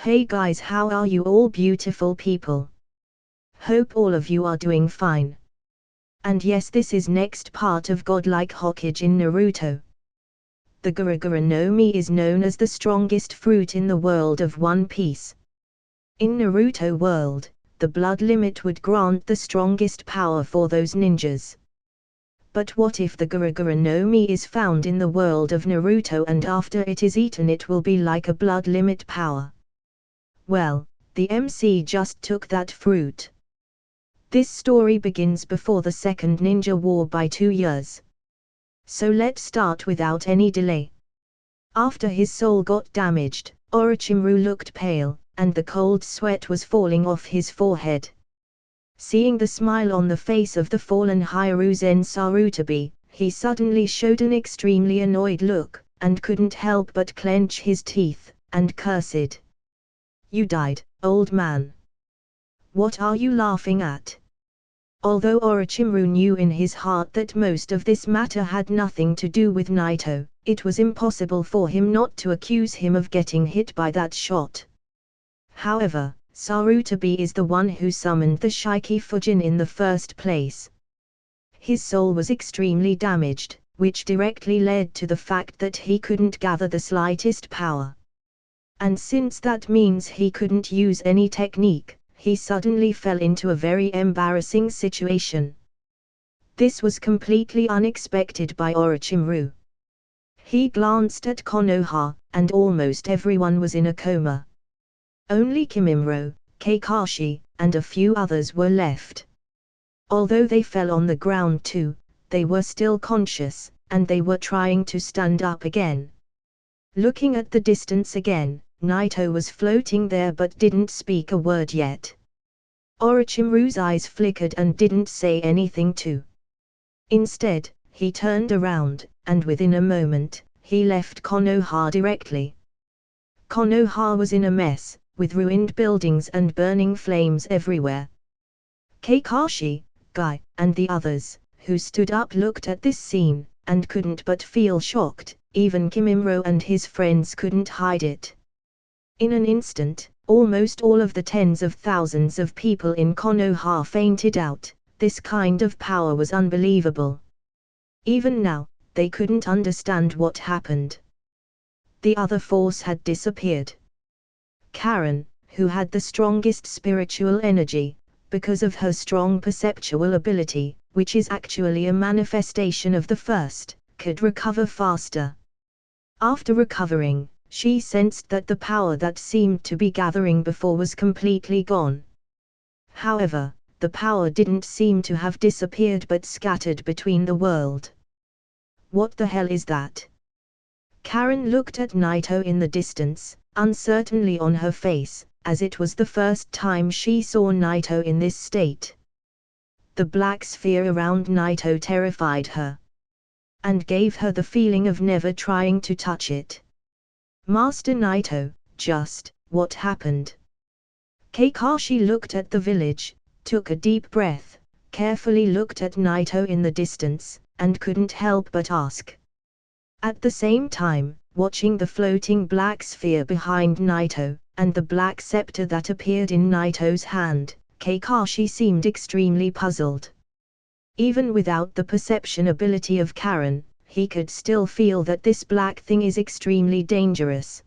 Hey guys, how are you all beautiful people? Hope all of you are doing fine. And yes, this is next part of Godlike Hokage in Naruto. The Gura Gura no Mi is known as the strongest fruit in the world of One Piece. In Naruto world, the blood limit would grant the strongest power for those ninjas. But what if the Gura Gura no Mi is found in the world of Naruto and after it is eaten it will be like a blood limit power? Well, the MC just took that fruit. This story begins before the Second Ninja War by 2 years. So let's start without any delay. After his soul got damaged, Orochimaru looked pale, and the cold sweat was falling off his forehead. Seeing the smile on the face of the fallen Hiruzen Sarutobi, he suddenly showed an extremely annoyed look, and couldn't help but clench his teeth, and cursed. "You died, old man. What are you laughing at?" Although Orochimaru knew in his heart that most of this matter had nothing to do with Naito, it was impossible for him not to accuse him of getting hit by that shot. However, Sarutobi is the one who summoned the Shiki Fujin in the first place. His soul was extremely damaged, which directly led to the fact that he couldn't gather the slightest power. And since that means he couldn't use any technique, he suddenly fell into a very embarrassing situation. This was completely unexpected by Orochimaru. He glanced at Konoha, and almost everyone was in a coma. Only Kimimaro, Kakashi, and a few others were left. Although they fell on the ground too, they were still conscious, and they were trying to stand up again. Looking at the distance again, Naito was floating there but didn't speak a word yet. Orochimaru's eyes flickered and didn't say anything too. Instead, he turned around, and within a moment, he left Konoha directly. Konoha was in a mess, with ruined buildings and burning flames everywhere. Kakashi, Guy, and the others, who stood up looked at this scene, and couldn't but feel shocked. Even Kimimaro and his friends couldn't hide it. In an instant, almost all of the tens of thousands of people in Konoha fainted out. This kind of power was unbelievable. Even now, they couldn't understand what happened. The other force had disappeared. Karen, who had the strongest spiritual energy, because of her strong perceptual ability, which is actually a manifestation of the first, could recover faster. After recovering, she sensed that the power that seemed to be gathering before was completely gone. However, the power didn't seem to have disappeared but scattered between the world. What the hell is that? Karen looked at Naito in the distance, uncertainly on her face, as it was the first time she saw Naito in this state. The black sphere around Naito terrified her, and gave her the feeling of never trying to touch it. Master Naito, just, what happened? Kakashi looked at the village, took a deep breath, carefully looked at Naito in the distance, and couldn't help but ask. At the same time, watching the floating black sphere behind Naito, and the black scepter that appeared in Naito's hand, Kakashi seemed extremely puzzled. Even without the perception ability of Karen, he could still feel that this black thing is extremely dangerous.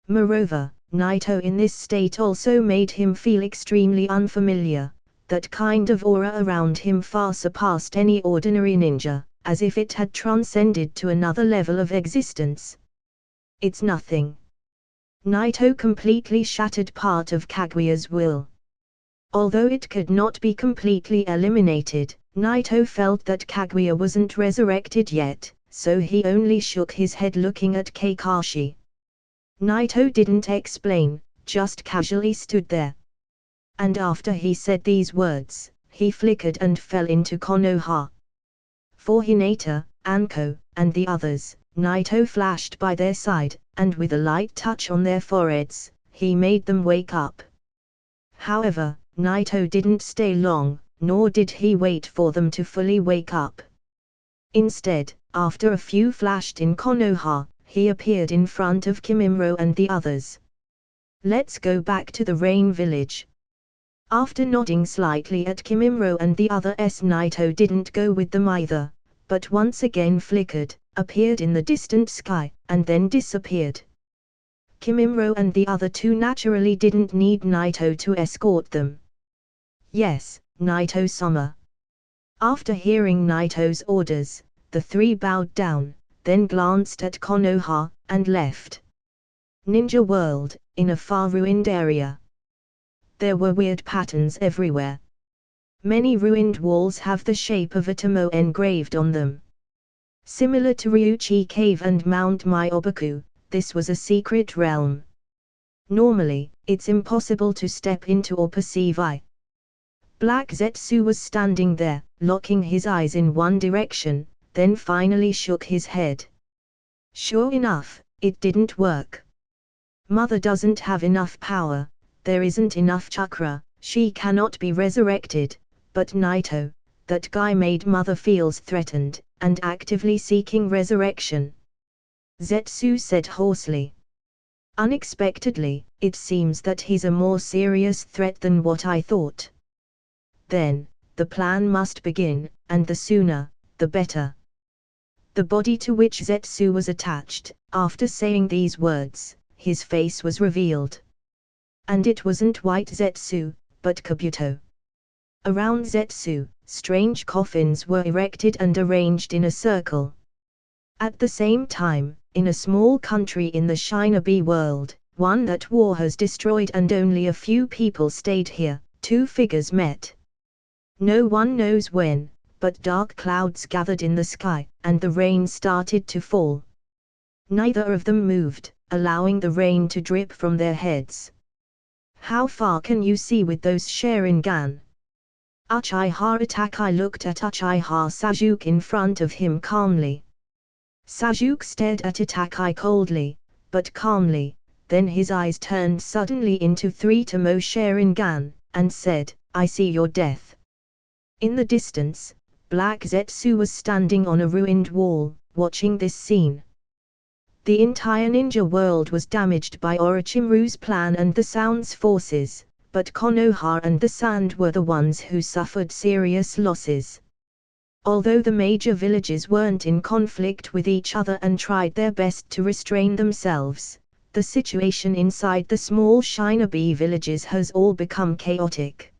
Moreover, Naito in this state also made him feel extremely unfamiliar. That kind of aura around him far surpassed any ordinary ninja, as if it had transcended to another level of existence. It's nothing. Naito completely shattered part of Kaguya's will. Although it could not be completely eliminated, Naito felt that Kaguya wasn't resurrected yet, so he only shook his head looking at Kakashi. Naito didn't explain, just casually stood there. And after he said these words, he flickered and fell into Konoha. For Hinata, Anko, and the others, Naito flashed by their side, and with a light touch on their foreheads, he made them wake up. However, Naito didn't stay long, nor did he wait for them to fully wake up. Instead, after a few flashed in Konoha, he appeared in front of Kimimaro and the others. Let's go back to the Rain Village. After nodding slightly at Kimimaro and the others, Naito didn't go with them either, but once again flickered, appeared in the distant sky, and then disappeared. Kimimaro and the other two naturally didn't need Naito to escort them. Yes, Naito-sama. After hearing Naito's orders, the three bowed down, then glanced at Konoha, and left. Ninja World, in a far ruined area. There were weird patterns everywhere. Many ruined walls have the shape of a tomo engraved on them. Similar to Ryuchi Cave and Mount Myoboku, this was a secret realm. Normally, it's impossible to step into or perceive. Black Zetsu was standing there, locking his eyes in one direction, then finally shook his head. Sure enough, it didn't work. Mother doesn't have enough power, there isn't enough chakra, she cannot be resurrected, but Naito, that guy made Mother feels threatened, and actively seeking resurrection. Zetsu said hoarsely. Unexpectedly, it seems that he's a more serious threat than what I thought. Then, the plan must begin, and the sooner, the better. The body to which Zetsu was attached, after saying these words, his face was revealed. And it wasn't White Zetsu, but Kabuto. Around Zetsu, strange coffins were erected and arranged in a circle. At the same time, in a small country in the Shinobi world, one that war has destroyed and only a few people stayed here, two figures met. No one knows when, but dark clouds gathered in the sky, and the rain started to fall. Neither of them moved, allowing the rain to drip from their heads. How far can you see with those Sharingan? Uchiha Itachi looked at Uchiha Sasuke in front of him calmly. Sasuke stared at Itachi coldly, but calmly, then his eyes turned suddenly into three Tomo Sharingan, and said, I see your death. In the distance, Black Zetsu was standing on a ruined wall, watching this scene. The entire ninja world was damaged by Orochimaru's plan and the Sound's forces, but Konoha and the Sand were the ones who suffered serious losses. Although the major villages weren't in conflict with each other and tried their best to restrain themselves, the situation inside the small Shinobi villages has all become chaotic.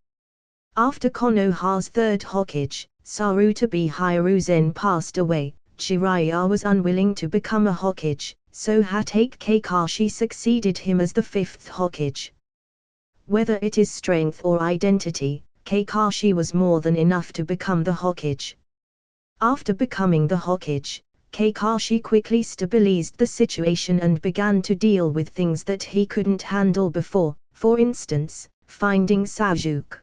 After Konoha's third Hokage, Sarutobi Hiruzen, passed away, Jiraiya was unwilling to become a Hokage, so Hatake Kakashi succeeded him as the fifth Hokage. Whether it is strength or identity, Kakashi was more than enough to become the Hokage. After becoming the Hokage, Kakashi quickly stabilized the situation and began to deal with things that he couldn't handle before, for instance, finding Sasuke.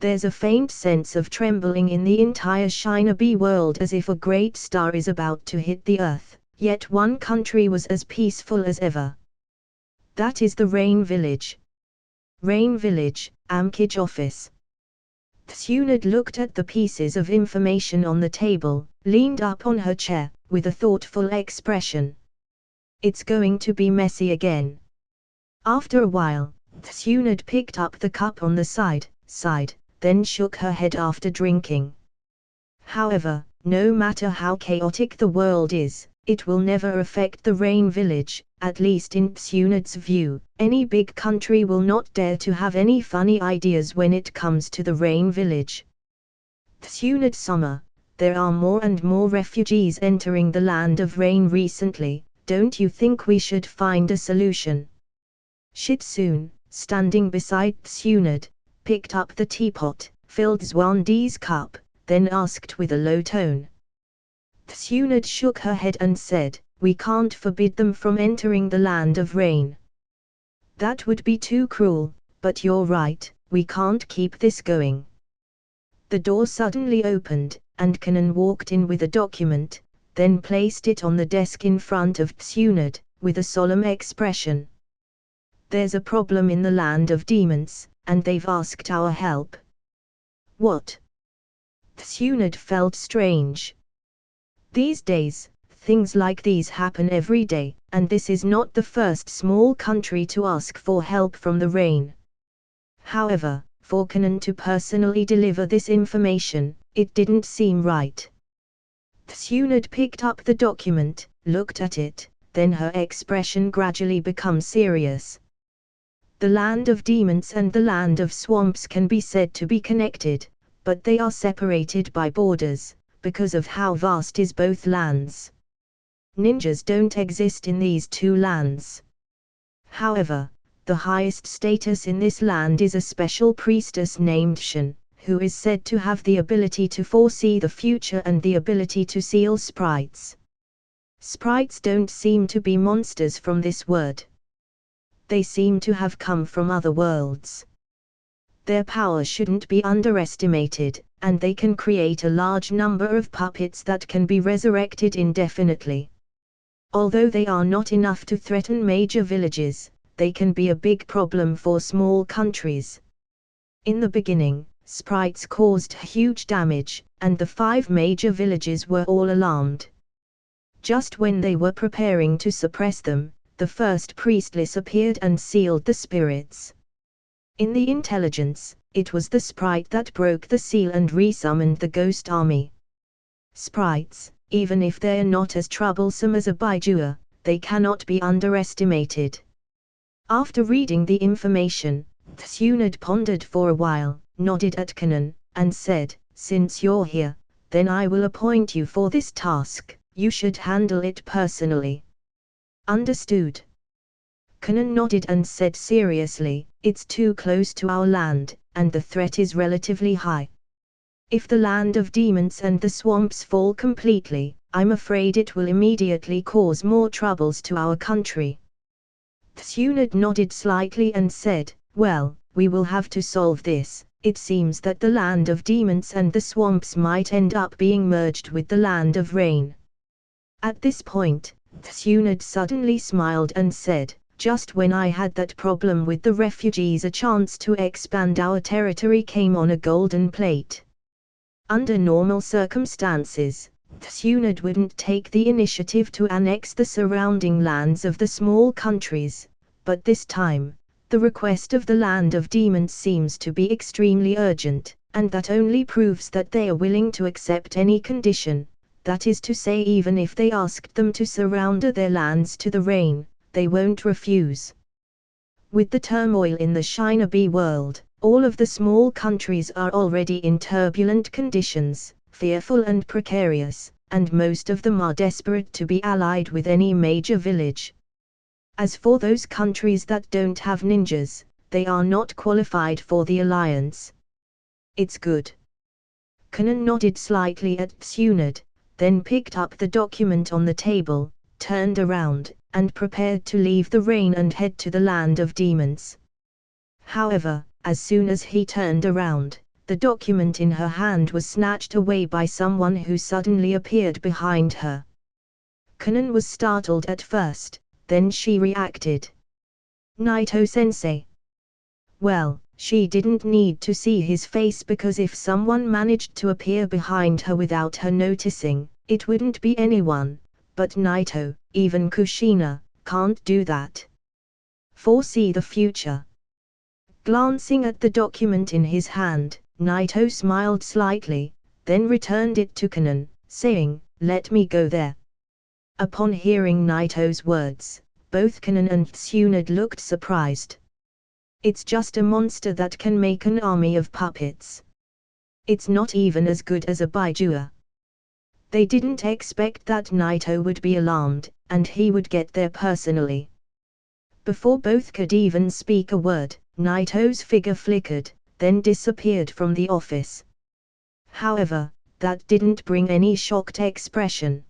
There's a faint sense of trembling in the entire Shinobi world as if a great star is about to hit the earth, yet one country was as peaceful as ever. That is the Rain Village. Rain Village, Amkage office. Tsunade looked at the pieces of information on the table, leaned up on her chair, with a thoughtful expression. It's going to be messy again. After a while, Tsunade picked up the cup on the side, then shook her head after drinking. However, no matter how chaotic the world is, it will never affect the Rain Village, at least in Tsunade's view. Any big country will not dare to have any funny ideas when it comes to the Rain Village. Tsunade-sama, there are more and more refugees entering the Land of Rain recently, don't you think we should find a solution? Shitsune, standing beside Tsunade, picked up the teapot, filled Zwandi's cup, then asked with a low tone. Tsunade shook her head and said, we can't forbid them from entering the Land of Rain. That would be too cruel, but you're right, we can't keep this going. The door suddenly opened, and Kanan walked in with a document, then placed it on the desk in front of Tsunade, with a solemn expression. There's a problem in the Land of Demons, and they've asked our help. What? Tsunade felt strange. These days, Things like these happen every day, and this is not the first small country to ask for help from the rain. However, for Kanan to personally deliver this information, it didn't seem right. Tsunade picked up the document, looked at it, then her expression gradually became serious. The land of demons and the land of swamps can be said to be connected, but they are separated by borders, because of how vast is both lands. Ninjas don't exist in these two lands. However, the highest status in this land is a special priestess named Shin, who is said to have the ability to foresee the future and the ability to seal sprites. Sprites don't seem to be monsters from this word. They seem to have come from other worlds. Their power shouldn't be underestimated, and they can create a large number of puppets that can be resurrected indefinitely. Although they are not enough to threaten major villages, they can be a big problem for small countries. In the beginning, sprites caused huge damage, and the 5 major villages were all alarmed. Just when they were preparing to suppress them, the first priestess appeared and sealed the spirits. In the intelligence, it was the sprite that broke the seal and resummoned the ghost army. Sprites, even if they are not as troublesome as a Baijua, they cannot be underestimated. After reading the information, Tsunade pondered for a while, nodded at Kanan, and said, "Since you're here, then I will appoint you for this task. You should handle it personally." Understood. Kanan nodded and said seriously, "It's too close to our land, and the threat is relatively high. If the land of demons and the swamps fall completely, I'm afraid it will immediately cause more troubles to our country." Tsunade nodded slightly and said, "Well, we will have to solve this. It seems that the land of demons and the swamps might end up being merged with the land of rain." At this point, Tsunade suddenly smiled and said, "Just when I had that problem with the refugees, a chance to expand our territory came on a golden plate." Under normal circumstances, Tsunade wouldn't take the initiative to annex the surrounding lands of the small countries, but this time, the request of the land of demons seems to be extremely urgent, and that only proves that they are willing to accept any condition, that is to say, even if they asked them to surrender their lands to the rain, they won't refuse. With the turmoil in the Shinobi world, all of the small countries are already in turbulent conditions, fearful and precarious, and most of them are desperate to be allied with any major village. As for those countries that don't have ninjas, they are not qualified for the alliance. It's good. Kanan nodded slightly at Tsunade, then picked up the document on the table, turned around, and prepared to leave the rain and head to the land of demons. However, as soon as he turned around, the document in her hand was snatched away by someone who suddenly appeared behind her. Kanan was startled at first, then she reacted. "Naito-sensei." Well, she didn't need to see his face, because if someone managed to appear behind her without her noticing, it wouldn't be anyone, but Naito, even Kushina, can't do that. Foresee the future. Glancing at the document in his hand, Naito smiled slightly, then returned it to Kanan, saying, "Let me go there." Upon hearing Naito's words, both Kanan and Tsunade looked surprised. It's just a monster that can make an army of puppets. It's not even as good as a Baijua. They didn't expect that Naito would be alarmed, and he would get there personally. Before both could even speak a word, Naito's figure flickered, then disappeared from the office. However, that didn't bring any shocked expression.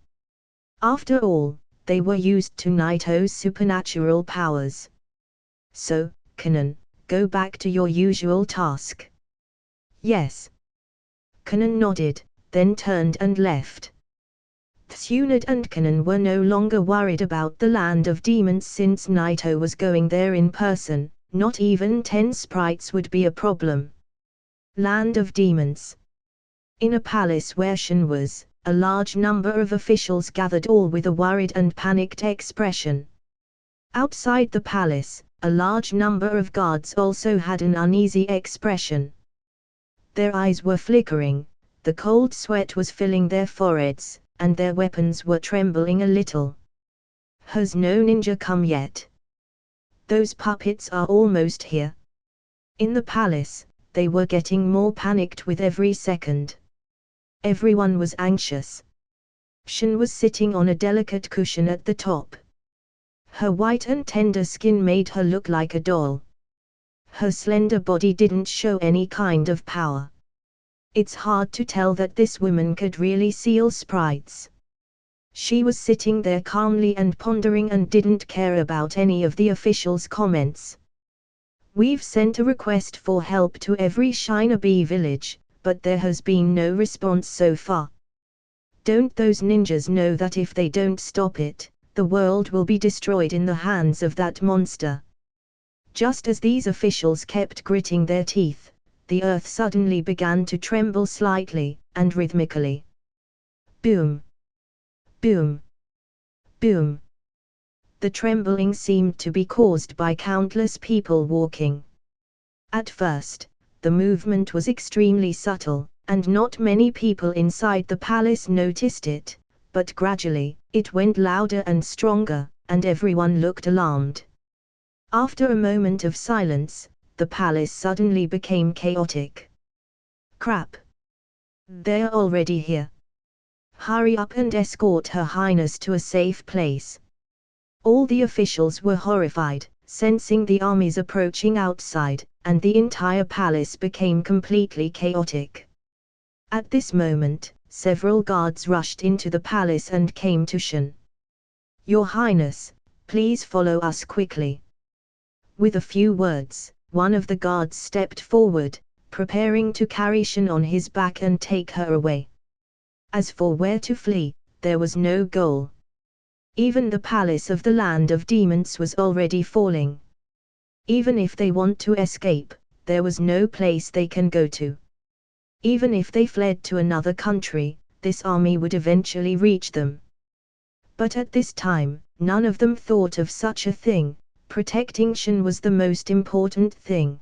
After all, they were used to Naito's supernatural powers. "So, Kanan, go back to your usual task." "Yes." Kanan nodded, then turned and left. Tsunade and Kanan were no longer worried about the land of demons, since Naito was going there in person. Not even 10 sprites would be a problem. Land of demons. In a palace where Shin was, a large number of officials gathered, all with a worried and panicked expression. Outside the palace, a large number of guards also had an uneasy expression. Their eyes were flickering, the cold sweat was filling their foreheads, and their weapons were trembling a little. Has no ninja come yet? Those puppets are almost here. In the palace, they were getting more panicked with every second. Everyone was anxious. Shin was sitting on a delicate cushion at the top. Her white and tender skin made her look like a doll. Her slender body didn't show any kind of power. It's hard to tell that this woman could really seal sprites. She was sitting there calmly and pondering and didn't care about any of the officials' comments. We've sent a request for help to every Shinobi village, but there has been no response so far. Don't those ninjas know that if they don't stop it, the world will be destroyed in the hands of that monster? Just as these officials kept gritting their teeth, the earth suddenly began to tremble slightly, and rhythmically. Boom! Boom! Boom! The trembling seemed to be caused by countless people walking. At first, the movement was extremely subtle, and not many people inside the palace noticed it, but gradually, it went louder and stronger, and everyone looked alarmed. After a moment of silence, the palace suddenly became chaotic. Crap! They're already here. Hurry up and escort Her Highness to a safe place. All the officials were horrified, sensing the armies approaching outside, and the entire palace became completely chaotic. At this moment, several guards rushed into the palace and came to Shin. Your Highness, please follow us quickly. With a few words, one of the guards stepped forward, preparing to carry Shin on his back and take her away. As for where to flee, there was no goal. Even the palace of the land of demons was already falling. Even if they want to escape, there was no place they can go to. Even if they fled to another country, this army would eventually reach them. But at this time, none of them thought of such a thing. Protecting Shin was the most important thing.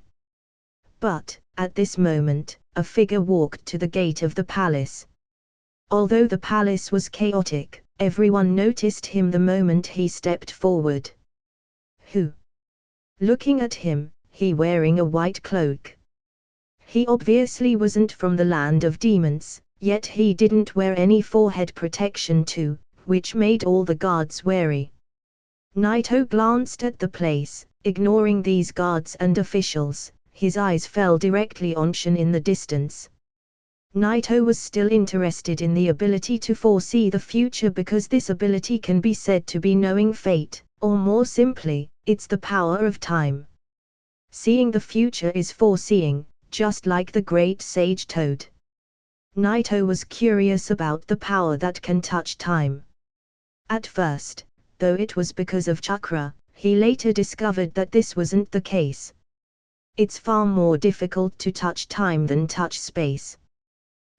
But, at this moment, a figure walked to the gate of the palace. Although the palace was chaotic, everyone noticed him the moment he stepped forward. Who? Looking at him, he wearing a white cloak. He obviously wasn't from the land of demons, yet he didn't wear any forehead protection too, which made all the guards wary. Naito glanced at the place, ignoring these guards and officials. His eyes fell directly on Shin in the distance. Naito was still interested in the ability to foresee the future because this ability can be said to be knowing fate, or more simply, it's the power of time. Seeing the future is foreseeing, just like the great sage Toad. Naito was curious about the power that can touch time. At first, though it was because of chakra, he later discovered that this wasn't the case. It's far more difficult to touch time than touch space.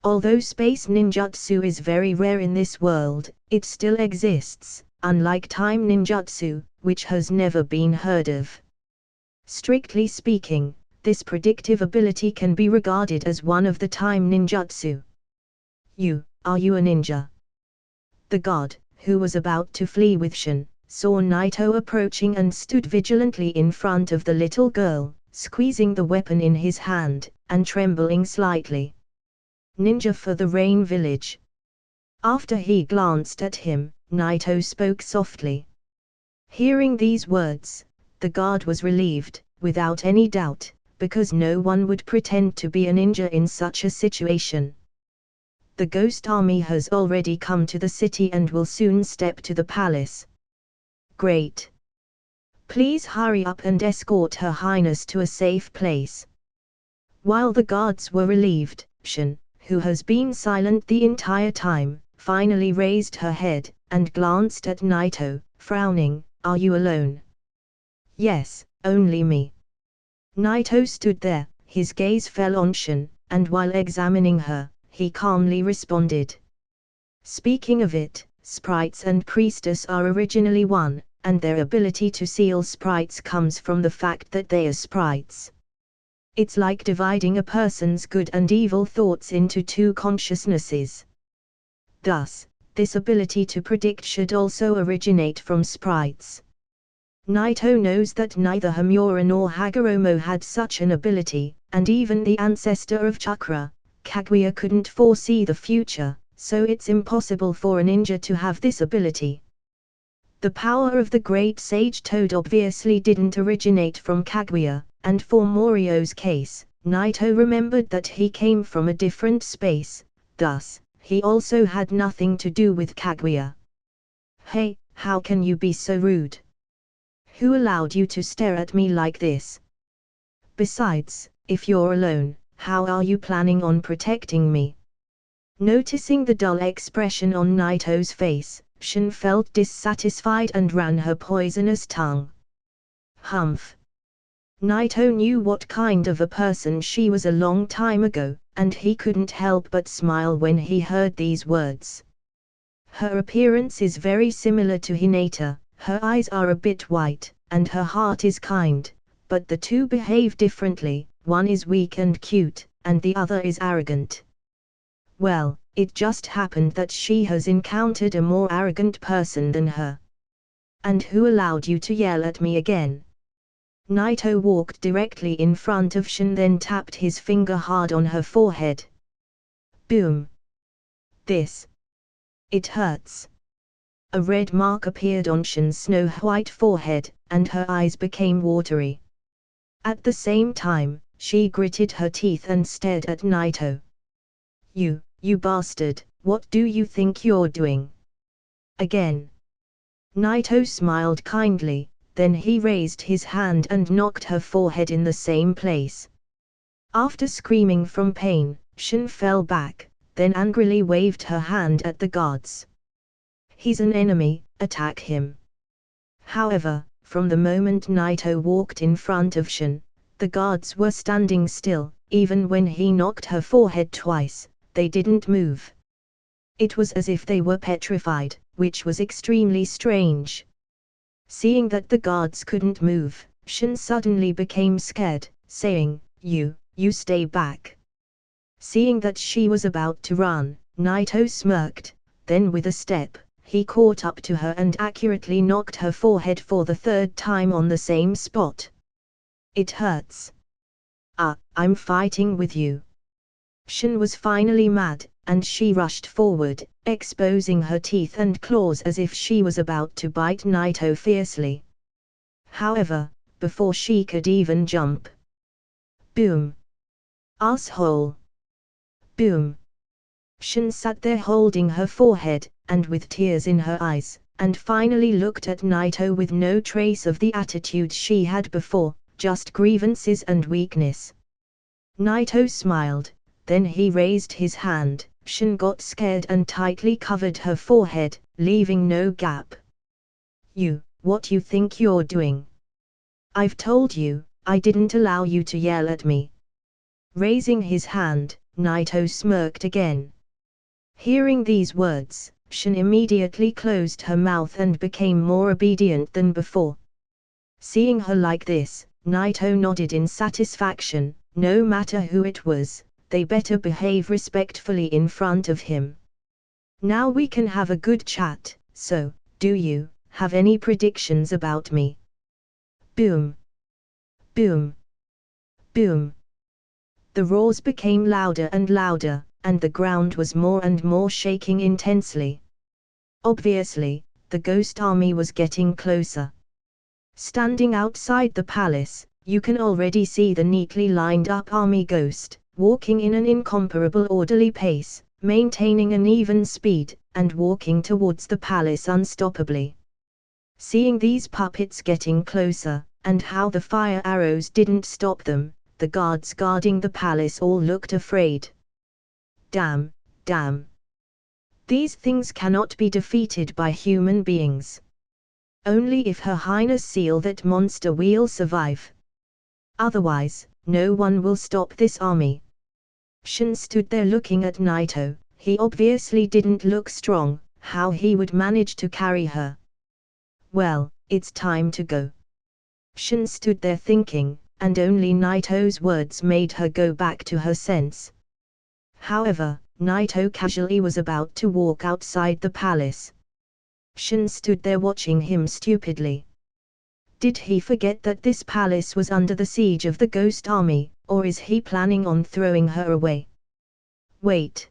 Although space ninjutsu is very rare in this world, it still exists, unlike time ninjutsu, which has never been heard of. Strictly speaking, this predictive ability can be regarded as one of the time ninjutsu. Are you a ninja? The god, who was about to flee with Shin, saw Naito approaching and stood vigilantly in front of the little girl, squeezing the weapon in his hand, and trembling slightly. Ninja for the Rain Village. After he glanced at him, Naito spoke softly. Hearing these words, the guard was relieved, without any doubt, because no one would pretend to be a ninja in such a situation. The ghost army has already come to the city and will soon step to the palace. Great. Please hurry up and escort Her Highness to a safe place. While the guards were relieved, Shin, who has been silent the entire time, finally raised her head, and glanced at Naito, frowning. Are you alone? Yes, only me. Naito stood there, his gaze fell on Shin, and while examining her, he calmly responded. Speaking of it, sprites and priestess are originally one, and their ability to seal sprites comes from the fact that they are sprites. It's like dividing a person's good and evil thoughts into two consciousnesses. Thus, this ability to predict should also originate from sprites. Naito knows that neither Homura nor Hagoromo had such an ability, and even the ancestor of Chakra, Kaguya, couldn't foresee the future, so it's impossible for a ninja to have this ability. The power of the great sage Toad obviously didn't originate from Kaguya, and for Morio's case, Naito remembered that he came from a different space, thus, he also had nothing to do with Kaguya. Hey, how can you be so rude? Who allowed you to stare at me like this? Besides, if you're alone, how are you planning on protecting me? Noticing the dull expression on Naito's face, Shin felt dissatisfied and ran her poisonous tongue. Humph. Naito knew what kind of a person she was a long time ago, and he couldn't help but smile when he heard these words. Her appearance is very similar to Hinata, her eyes are a bit white, and her heart is kind, but the two behave differently, one is weak and cute, and the other is arrogant. Well, it just happened that she has encountered a more arrogant person than her. And who allowed you to yell at me again? Naito walked directly in front of Shin, then tapped his finger hard on her forehead. Boom. This. It hurts. A red mark appeared on Shin's snow-white forehead, and her eyes became watery. At the same time, she gritted her teeth and stared at Naito. You bastard, what do you think you're doing? Again. Naito smiled kindly, then he raised his hand and knocked her forehead in the same place. After screaming from pain, Shin fell back, then angrily waved her hand at the guards. He's an enemy, attack him. However, from the moment Naito walked in front of Shin, the guards were standing still, even when he knocked her forehead twice, they didn't move. It was as if they were petrified, which was extremely strange. Seeing that the guards couldn't move, Shin suddenly became scared, saying, You stay back. Seeing that she was about to run, Naito smirked, then with a step, he caught up to her and accurately knocked her forehead for the third time on the same spot. It hurts. I'm fighting with you. Shin was finally mad, and she rushed forward, exposing her teeth and claws as if she was about to bite Naito fiercely. However, before she could even jump. Boom. Asshole. Boom. Shin sat there holding her forehead, and with tears in her eyes, and finally looked at Naito with no trace of the attitude she had before, just grievances and weakness. Naito smiled, then he raised his hand. Shin got scared and tightly covered her forehead, leaving no gap. What you think you're doing? I've told you, I didn't allow you to yell at me. Raising his hand, Naito smirked again. Hearing these words, Shin immediately closed her mouth and became more obedient than before. Seeing her like this, Naito nodded in satisfaction. No matter who it was, they better behave respectfully in front of him. Now we can have a good chat, so, do you have any predictions about me? Boom. Boom. Boom. The roars became louder and louder, and the ground was more and more shaking intensely. Obviously, the ghost army was getting closer. Standing outside the palace, you can already see the neatly lined up army ghost, walking in an incomparable orderly pace, maintaining an even speed, and walking towards the palace unstoppably. Seeing these puppets getting closer, and how the fire arrows didn't stop them, the guards guarding the palace all looked afraid. Damn. These things cannot be defeated by human beings. Only if Her Highness seal that monster we'll survive. Otherwise, no one will stop this army. Shin stood there looking at Naito, he obviously didn't look strong. How he would manage to carry her? Well, it's time to go. Shin stood there thinking, and only Naito's words made her go back to her sense. However, Naito casually was about to walk outside the palace. Shin stood there watching him stupidly. Did he forget that this palace was under the siege of the ghost army, or is he planning on throwing her away? Wait!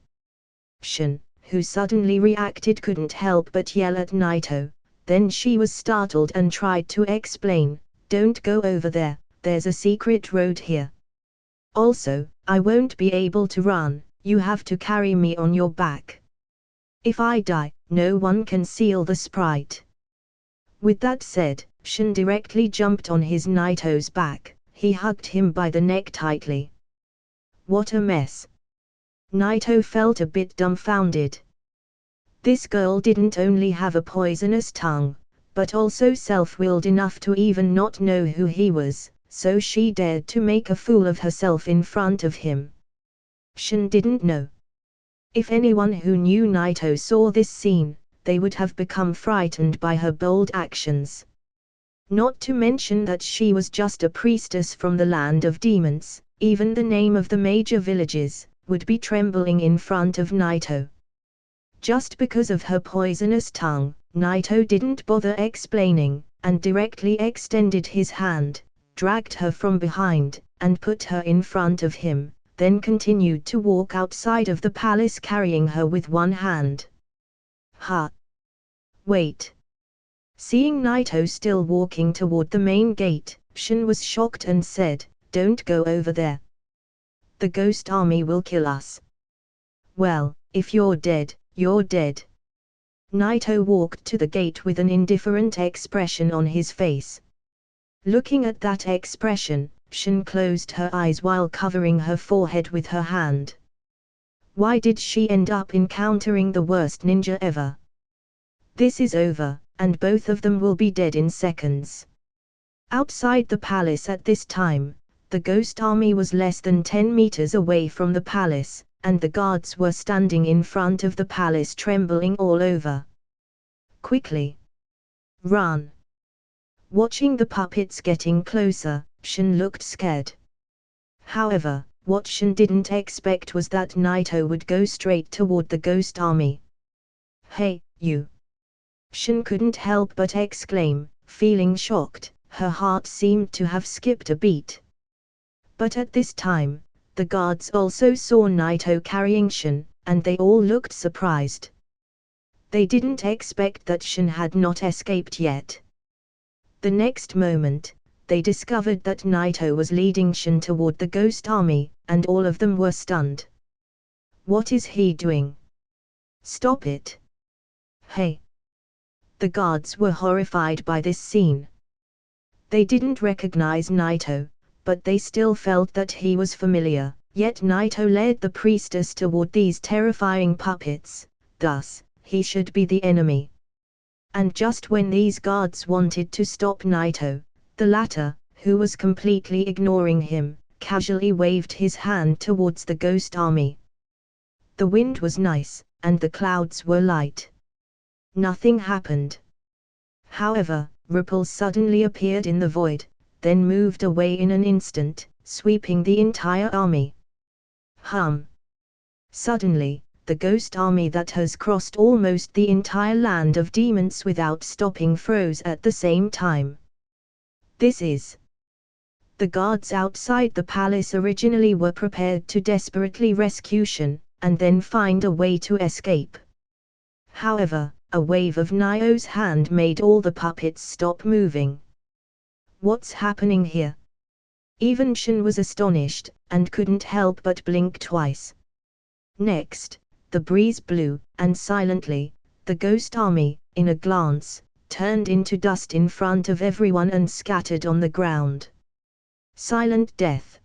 Shin, who suddenly reacted, couldn't help but yell at Naito. Then she was startled and tried to explain, "Don't go over there, there's a secret road here. Also, I won't be able to run, you have to carry me on your back. If I die, no one can seal the sprite." With that said, Shin directly jumped on his Naito's back. He hugged him by the neck tightly. What a mess! Naito felt a bit dumbfounded. This girl didn't only have a poisonous tongue, but also self-willed enough to even not know who he was, so she dared to make a fool of herself in front of him. Shin didn't know. If anyone who knew Naito saw this scene, they would have become frightened by her bold actions. Not to mention that she was just a priestess from the land of demons, even the name of the major villages would be trembling in front of Naito. Just because of her poisonous tongue, Naito didn't bother explaining, and directly extended his hand, dragged her from behind, and put her in front of him, then continued to walk outside of the palace carrying her with one hand. Ha! Wait! Seeing Naito still walking toward the main gate, Shin was shocked and said, "Don't go over there. The ghost army will kill us." "Well, if you're dead, you're dead." Naito walked to the gate with an indifferent expression on his face. Looking at that expression, Shin closed her eyes while covering her forehead with her hand. Why did she end up encountering the worst ninja ever? This is over, and both of them will be dead in seconds. Outside the palace at this time, the ghost army was less than 10 meters away from the palace, and the guards were standing in front of the palace trembling all over. Quickly! Run! Watching the puppets getting closer, Shin looked scared. However, what Shin didn't expect was that Naito would go straight toward the ghost army. "Hey, you!" Shin couldn't help but exclaim, feeling shocked. Her heart seemed to have skipped a beat. But at this time, the guards also saw Naito carrying Shin, and they all looked surprised. They didn't expect that Shin had not escaped yet. The next moment, they discovered that Naito was leading Shin toward the ghost army, and all of them were stunned. What is he doing? Stop it! Hey! The guards were horrified by this scene. They didn't recognize Naito, but they still felt that he was familiar, yet Naito led the priestess toward these terrifying puppets, thus, he should be the enemy. And just when these guards wanted to stop Naito, the latter, who was completely ignoring him, casually waved his hand towards the ghost army. The wind was nice, and the clouds were light. Nothing happened. However, ripples suddenly appeared in the void, then moved away in an instant, sweeping the entire army. Suddenly, the ghost army that has crossed almost the entire land of demons without stopping froze at the same time. This is. The guards outside the palace originally were prepared to desperately rescue Shin, and then find a way to escape. However, a wave of Naito's hand made all the puppets stop moving. What's happening here? Even Shin was astonished, and couldn't help but blink twice. Next, the breeze blew, and silently, the ghost army, in a glance, turned into dust in front of everyone and scattered on the ground. Silent death.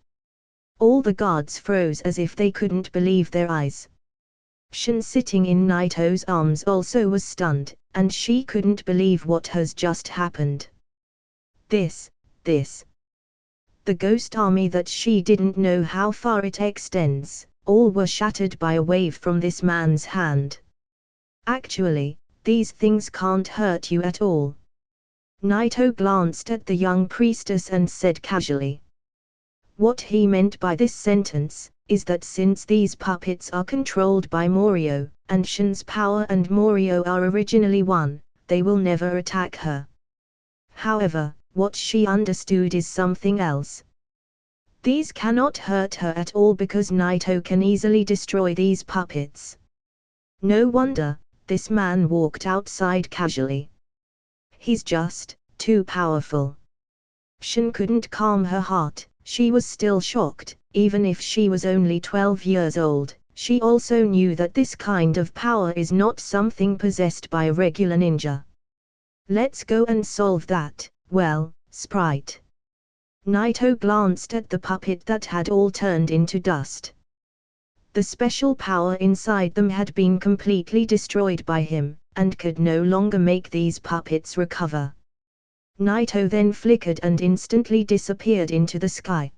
All the guards froze as if they couldn't believe their eyes. Shin sitting in Naito's arms also was stunned, and she couldn't believe what has just happened. This. The ghost army that she didn't know how far it extends, all were shattered by a wave from this man's hand. Actually, these things can't hurt you at all. Naito glanced at the young priestess and said casually. What he meant by this sentence is that since these puppets are controlled by Morio, and Shin's power and Morio are originally one, they will never attack her. However, what she understood is something else. These cannot hurt her at all because Naito can easily destroy these puppets. No wonder, this man walked outside casually. He's just too powerful. Shin couldn't calm her heart. She was still shocked, even if she was only 12 years old. She also knew that this kind of power is not something possessed by a regular ninja. Let's go and solve that, well, sprite. Naito glanced at the puppet that had all turned into dust. The special power inside them had been completely destroyed by him, and could no longer make these puppets recover. Naito then flickered and instantly disappeared into the sky.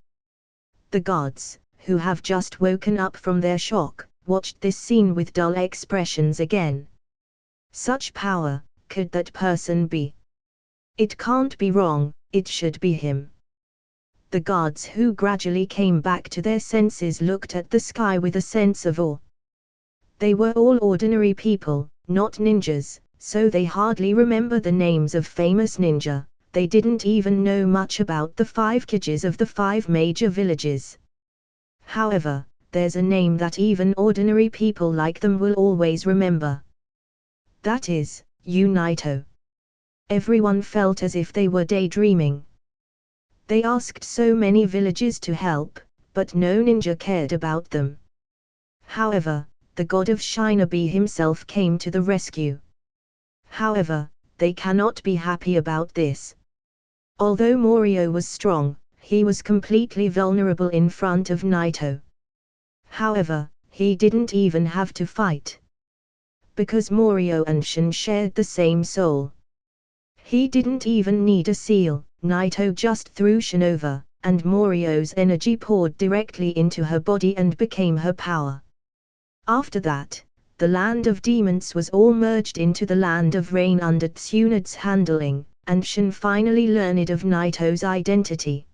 The gods, who have just woken up from their shock, watched this scene with dull expressions again. Such power, could that person be? It can't be wrong, it should be him. The gods who gradually came back to their senses looked at the sky with a sense of awe. They were all ordinary people, not ninjas, so they hardly remember the names of famous ninja. They didn't even know much about the 5 Hokages of the 5 major villages. However, there's a name that even ordinary people like them will always remember. That is, Naito. Everyone felt as if they were daydreaming. They asked so many villages to help, but no ninja cared about them. However, the god of Shinobi himself came to the rescue. However, they cannot be happy about this. Although Morio was strong, he was completely vulnerable in front of Naito. However, he didn't even have to fight. Because Morio and Shin shared the same soul. He didn't even need a seal. Naito just threw Shin over, and Morio's energy poured directly into her body and became her power. After that, the land of demons was all merged into the land of rain under Tsunade's handling, and Shin finally learned of Naito's identity.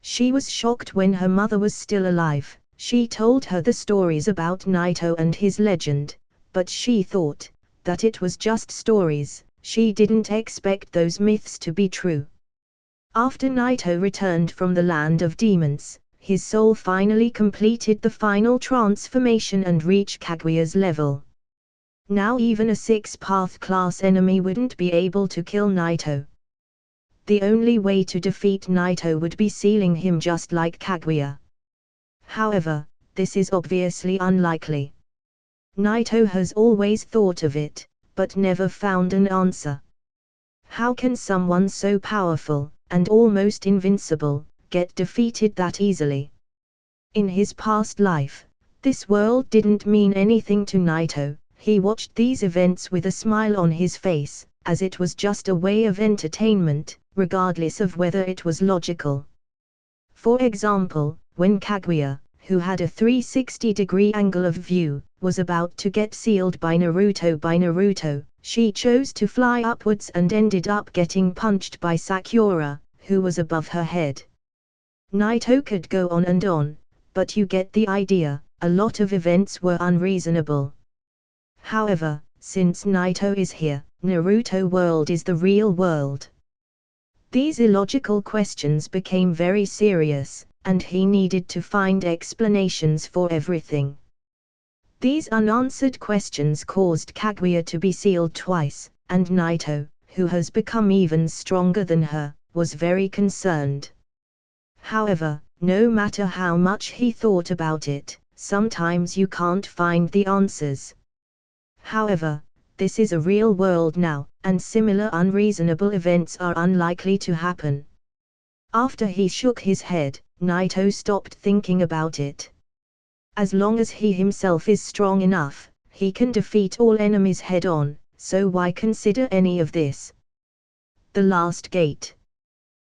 She was shocked when her mother was still alive. She told her the stories about Naito and his legend, but she thought that it was just stories. She didn't expect those myths to be true. After Naito returned from the land of demons, his soul finally completed the final transformation and reached Kaguya's level. Now even a 6th class enemy wouldn't be able to kill Naito. The only way to defeat Naito would be sealing him just like Kaguya. However, this is obviously unlikely. Naito has always thought of it, but never found an answer. How can someone so powerful, and almost invincible, get defeated that easily? In his past life, this world didn't mean anything to Naito. He watched these events with a smile on his face, as it was just a way of entertainment, regardless of whether it was logical. For example, when Kaguya, who had a 360-degree angle of view, was about to get sealed by Naruto, she chose to fly upwards and ended up getting punched by Sakura, who was above her head. Naito could go on and on, but you get the idea. A lot of events were unreasonable. However, since Naito is here, Naruto world is the real world. These illogical questions became very serious, and he needed to find explanations for everything. These unanswered questions caused Kaguya to be sealed twice, and Naito, who has become even stronger than her, was very concerned. However, no matter how much he thought about it, sometimes you can't find the answers. However, this is a real world now, and similar unreasonable events are unlikely to happen. After he shook his head, Naito stopped thinking about it. As long as he himself is strong enough, he can defeat all enemies head-on, so why consider any of this? The last gate.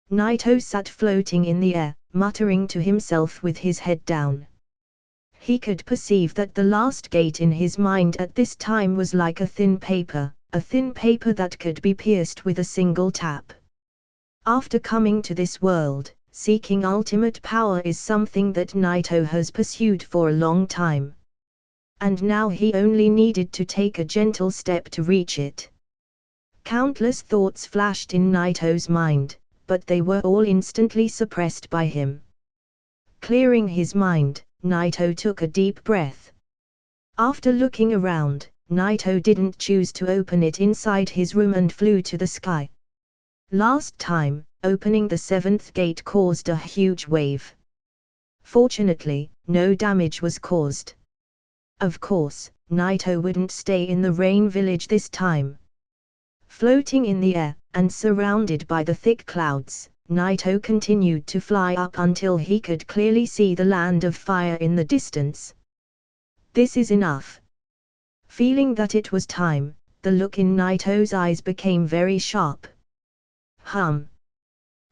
Naito sat floating in the air, muttering to himself with his head down. He could perceive that the last gate in his mind at this time was like a thin paper that could be pierced with a single tap. After coming to this world, seeking ultimate power is something that Naito has pursued for a long time. And now he only needed to take a gentle step to reach it. Countless thoughts flashed in Naito's mind, but they were all instantly suppressed by him. Clearing his mind, Naito took a deep breath. After looking around, Naito didn't choose to open it inside his room and flew to the sky. Last time, opening the 7th gate caused a huge wave. Fortunately, no damage was caused. Of course, Naito wouldn't stay in the rain village this time. Floating in the air, and surrounded by the thick clouds, Naito continued to fly up until he could clearly see the land of fire in the distance. This is enough. Feeling that it was time, the look in Naito's eyes became very sharp.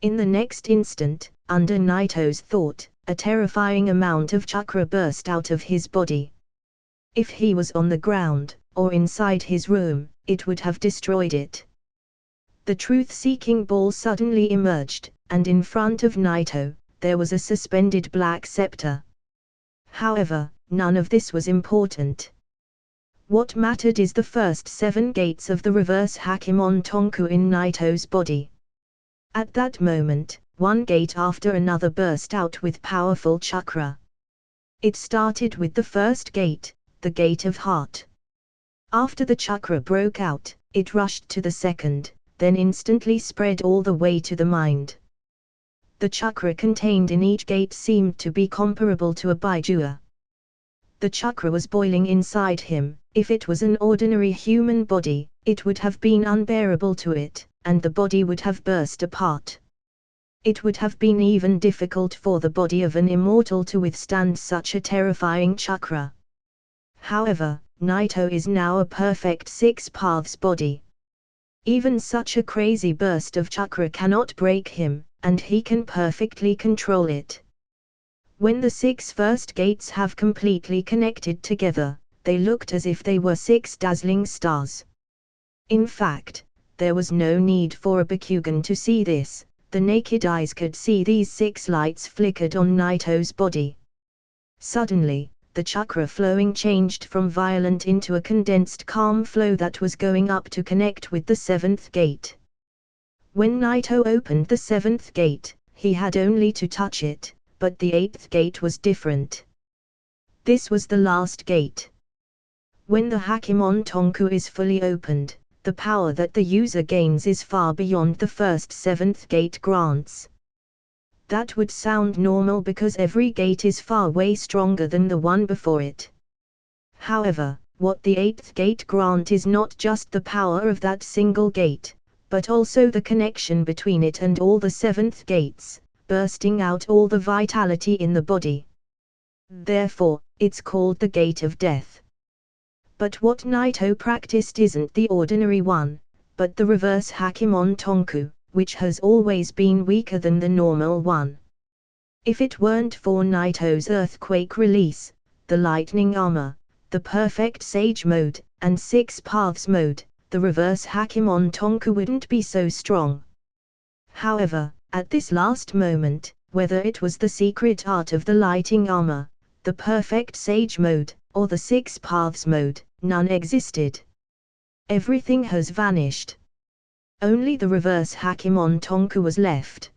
In the next instant, under Naito's thought, a terrifying amount of chakra burst out of his body. If he was on the ground, or inside his room, it would have destroyed it. The truth-seeking ball suddenly emerged, and in front of Naito, there was a suspended black scepter. However, none of this was important. What mattered is the first 7 gates of the reverse Hakemon Tonku in Naito's body. At that moment, one gate after another burst out with powerful chakra. It started with the first gate, the Gate of Heart. After the chakra broke out, it rushed to the second, then instantly spread all the way to the mind. The chakra contained in each gate seemed to be comparable to a Baijua. The chakra was boiling inside him. If it was an ordinary human body, it would have been unbearable to it, and the body would have burst apart. It would have been even difficult for the body of an immortal to withstand such a terrifying chakra. However, Naito is now a perfect 6 paths body. Even such a crazy burst of chakra cannot break him, and he can perfectly control it. When the 6 first gates have completely connected together, they looked as if they were 6 dazzling stars. In fact, there was no need for a Bakugan to see this. The naked eyes could see these 6 lights flickered on Naito's body. Suddenly, the chakra flowing changed from violent into a condensed calm flow that was going up to connect with the 7th gate. When Naito opened the 7th gate, he had only to touch it, but the 8th gate was different. This was the last gate. When the Hakemon Tonku is fully opened, the power that the user gains is far beyond the first 7th gate grants. That would sound normal because every gate is far way stronger than the one before it. However, what the 8th gate grant is not just the power of that single gate, but also the connection between it and all the 7th gates, bursting out all the vitality in the body. Therefore, it's called the Gate of Death. But what Naito practiced isn't the ordinary one, but the reverse Hakemon Tonku, which has always been weaker than the normal one. If it weren't for Naito's earthquake release, the lightning armor, the perfect sage mode, and 6 paths mode, the reverse Hakemon Tonku wouldn't be so strong. However, at this last moment, whether it was the secret art of the lighting armor, the perfect sage mode, or the 6 paths mode, none existed. Everything has vanished. Only the reverse Hakemon Tonku was left.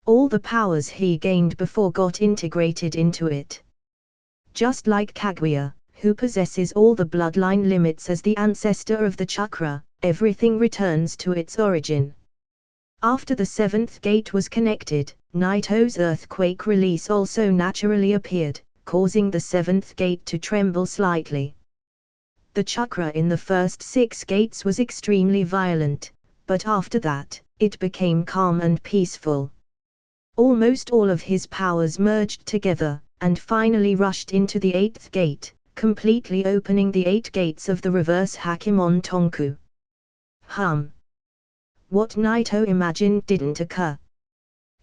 All the powers he gained before got integrated into it. Just like Kaguya, who possesses all the bloodline limits as the ancestor of the chakra, everything returns to its origin. After the 7th gate was connected, Naito's earthquake release also naturally appeared, causing the 7th gate to tremble slightly. The chakra in the first 6 gates was extremely violent, but after that, it became calm and peaceful. Almost all of his powers merged together, and finally rushed into the 8th gate, completely opening the 8 gates of the reverse Hakemon Tonku. What Naito imagined didn't occur.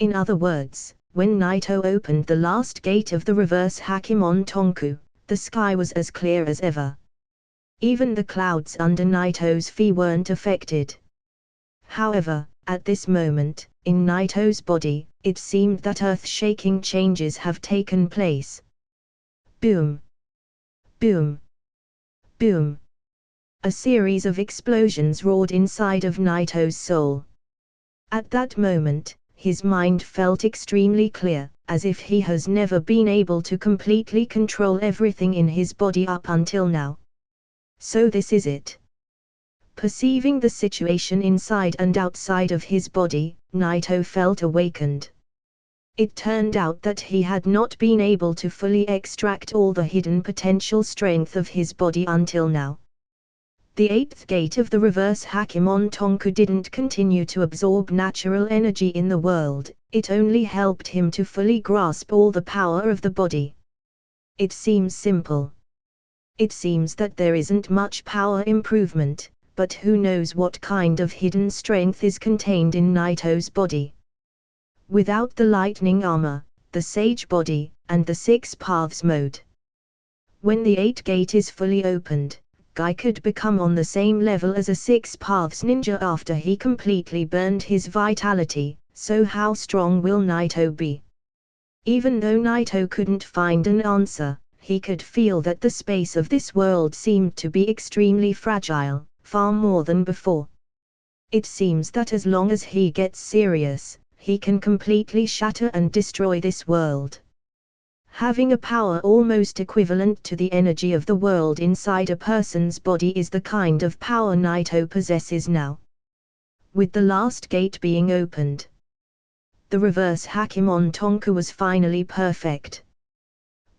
In other words, when Naito opened the last gate of the reverse Hakimon Tonku, the sky was as clear as ever. Even the clouds under Naito's feet weren't affected. However, at this moment, in Naito's body, it seemed that earth-shaking changes have taken place. Boom! Boom! Boom! A series of explosions roared inside of Naito's soul. At that moment, his mind felt extremely clear, as if he has never been able to completely control everything in his body up until now. So this is it. Perceiving the situation inside and outside of his body, Naito felt awakened. It turned out that he had not been able to fully extract all the hidden potential strength of his body until now. The eighth gate of the reverse Hakimon Tonku didn't continue to absorb natural energy in the world, it only helped him to fully grasp all the power of the body. It seems simple. It seems that there isn't much power improvement, but who knows what kind of hidden strength is contained in Naito's body. Without the lightning armor, the sage body, and the 6 paths mode. When the 8th gate is fully opened, Guy could become on the same level as a 6 paths ninja after he completely burned his vitality, so how strong will Naito be? Even though Naito couldn't find an answer, he could feel that the space of this world seemed to be extremely fragile, far more than before. It seems that as long as he gets serious, he can completely shatter and destroy this world. Having a power almost equivalent to the energy of the world inside a person's body is the kind of power Naito possesses now. With the last gate being opened, the reverse Hakimon Tonku was finally perfect.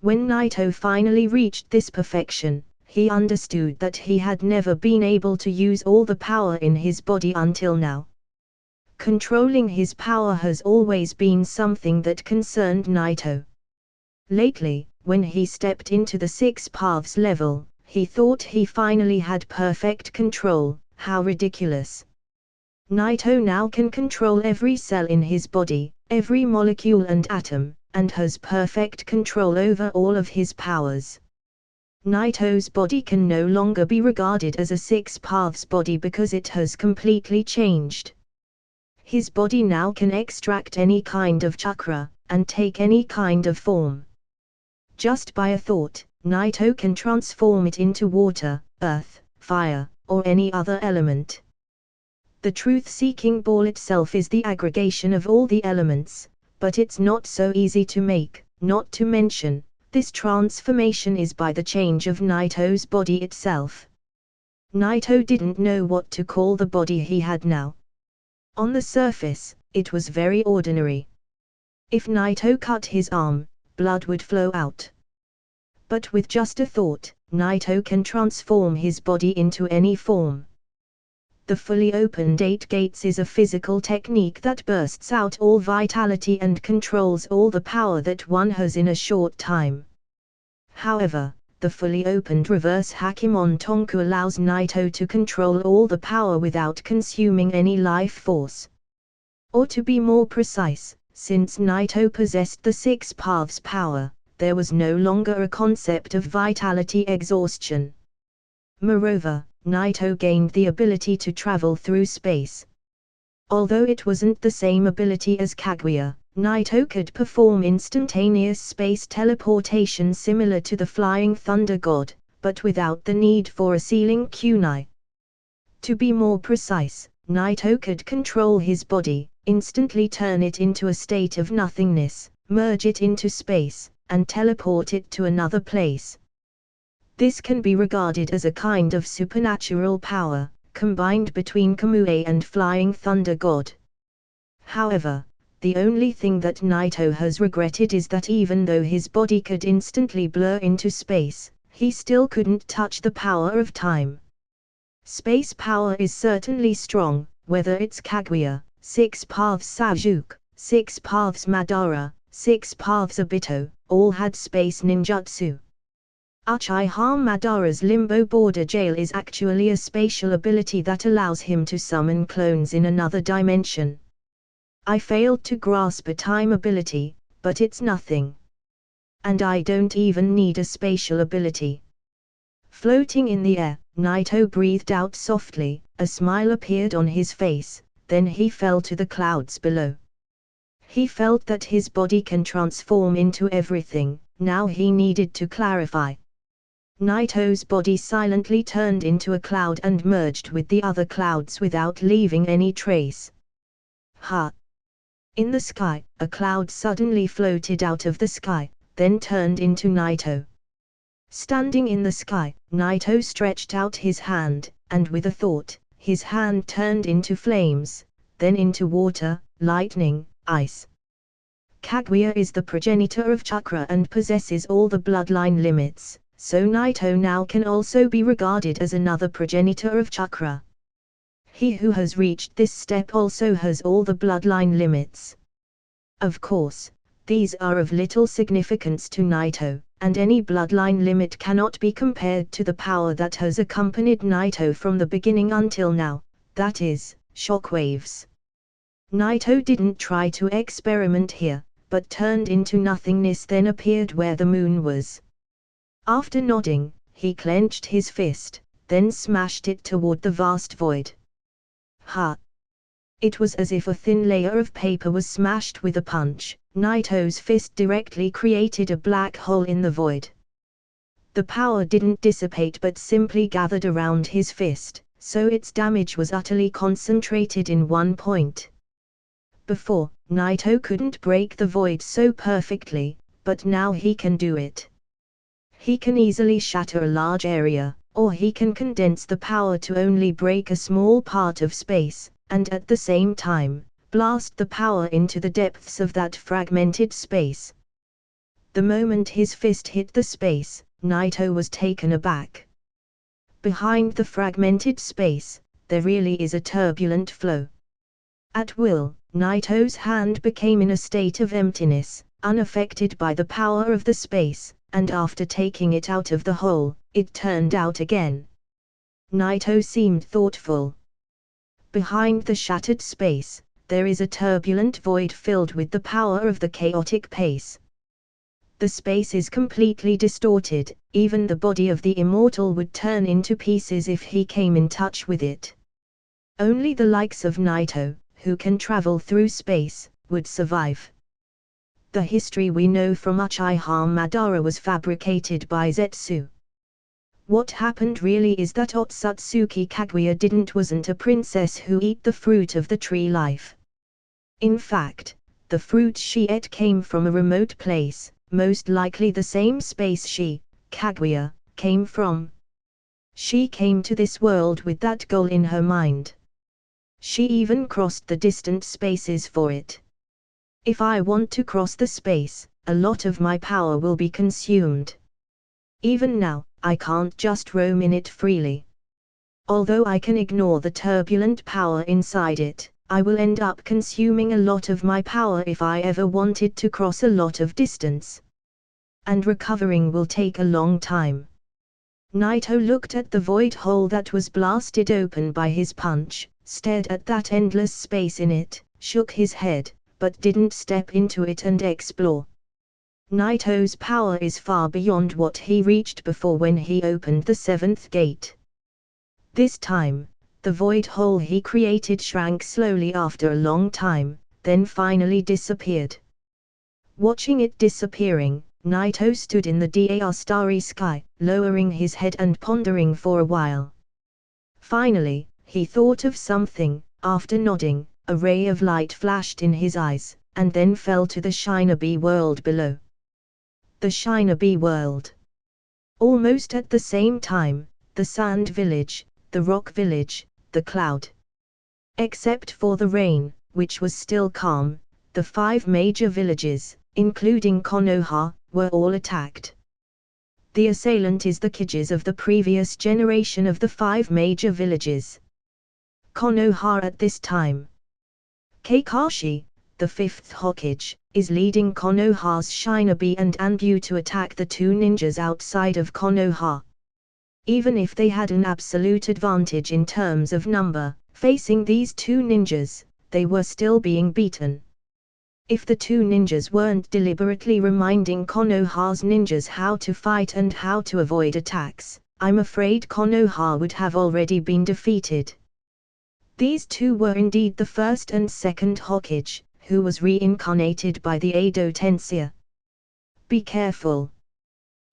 When Naito finally reached this perfection, he understood that he had never been able to use all the power in his body until now. Controlling his power has always been something that concerned Naito. Lately, when he stepped into the 6 paths level, he thought he finally had perfect control. How ridiculous. Naito now can control every cell in his body, every molecule and atom, and has perfect control over all of his powers. Naito's body can no longer be regarded as a 6 paths body because it has completely changed. His body now can extract any kind of chakra, and take any kind of form. Just by a thought, Naito can transform it into water, earth, fire, or any other element. The truth-seeking ball itself is the aggregation of all the elements, but it's not so easy to make, not to mention, this transformation is by the change of Naito's body itself. Naito didn't know what to call the body he had now. On the surface, it was very ordinary. If Naito cut his arm, blood would flow out. But with just a thought, Naito can transform his body into any form. The fully opened 8 gates is a physical technique that bursts out all vitality and controls all the power that one has in a short time. However, the fully opened reverse Hakimon Tonku allows Naito to control all the power without consuming any life force. Or to be more precise, since Naito possessed the 6 paths power, there was no longer a concept of vitality exhaustion. Moreover, Naito gained the ability to travel through space. Although it wasn't the same ability as Kaguya, Naito could perform instantaneous space teleportation similar to the Flying Thunder God, but without the need for a sealing kunai. To be more precise, Naito could control his body, instantly turn it into a state of nothingness, merge it into space, and teleport it to another place. This can be regarded as a kind of supernatural power, combined between Kamui and Flying Thunder God. However, the only thing that Naito has regretted is that even though his body could instantly blur into space, he still couldn't touch the power of time. Space power is certainly strong, whether it's Kaguya, 6 paths Sasuke, 6 paths Madara, 6 paths Obito, all had space ninjutsu. Uchiha Madara's Limbo Border Jail is actually a spatial ability that allows him to summon clones in another dimension. I failed to grasp a time ability, but it's nothing. And I don't even need a spatial ability. Floating in the air, Naito breathed out softly, a smile appeared on his face, then he fell to the clouds below. He felt that his body can transform into everything, now he needed to clarify. Naito's body silently turned into a cloud and merged with the other clouds without leaving any trace. Ha! In the sky, a cloud suddenly floated out of the sky, then turned into Naito. Standing in the sky, Naito stretched out his hand, and with a thought, his hand turned into flames, then into water, lightning, ice. Kaguya is the progenitor of chakra and possesses all the bloodline limits, so Naito now can also be regarded as another progenitor of chakra. He who has reached this step also has all the bloodline limits. Of course, these are of little significance to Naito, and any bloodline limit cannot be compared to the power that has accompanied Naito from the beginning until now, that is, shockwaves. Naito didn't try to experiment here, but turned into nothingness, then appeared where the moon was. After nodding, he clenched his fist, then smashed it toward the vast void. Ha! It was as if a thin layer of paper was smashed with a punch. Naito's fist directly created a black hole in the void. The power didn't dissipate but simply gathered around his fist, so its damage was utterly concentrated in one point. Before, Naito couldn't break the void so perfectly, but now he can do it. He can easily shatter a large area, or he can condense the power to only break a small part of space, and at the same time, blast the power into the depths of that fragmented space. The moment his fist hit the space, Naito was taken aback. Behind the fragmented space, there really is a turbulent flow. At will, Naito's hand became in a state of emptiness, unaffected by the power of the space, and after taking it out of the hole, it turned out again. Naito seemed thoughtful. Behind the shattered space, there is a turbulent void filled with the power of the chaotic pace. The space is completely distorted, even the body of the immortal would turn into pieces if he came in touch with it. Only the likes of Naito, who can travel through space, would survive. The history we know from Uchiha Madara was fabricated by Zetsu. What happened really is that Otsutsuki Kaguya wasn't a princess who ate the fruit of the tree life. In fact, the fruit she ate came from a remote place, most likely the same space she, Kaguya, came from. She came to this world with that goal in her mind. She even crossed the distant spaces for it. If I want to cross the space, a lot of my power will be consumed. Even now, I can't just roam in it freely. Although I can ignore the turbulent power inside it, I will end up consuming a lot of my power if I ever wanted to cross a lot of distance. And recovering will take a long time. Naito looked at the void hole that was blasted open by his punch, stared at that endless space in it, shook his head, but didn't step into it and explore. Naito's power is far beyond what he reached before when he opened the seventh gate. This time, the void hole he created shrank slowly after a long time, then finally disappeared. Watching it disappearing, Naito stood in the starry sky, lowering his head and pondering for a while. Finally, he thought of something. After nodding, a ray of light flashed in his eyes, and then fell to the Shinobi world below. The Shinobi world. Almost at the same time, the Sand Village, the Rock Village, the Cloud. Except for the rain, which was still calm, the 5 major villages, including Konoha, were all attacked. The assailant is the Hokages of the previous generation of the 5 major villages. Konoha at this time. Kakashi, the 5th Hokage, is leading Konoha's Shinobi and Anbu to attack the 2 ninjas outside of Konoha. Even if they had an absolute advantage in terms of number, facing these 2 ninjas, they were still being beaten. If the two ninjas weren't deliberately reminding Konoha's ninjas how to fight and how to avoid attacks, I'm afraid Konoha would have already been defeated. These two were indeed the first and second Hokage, who was reincarnated by the Edo Tensei. Be careful.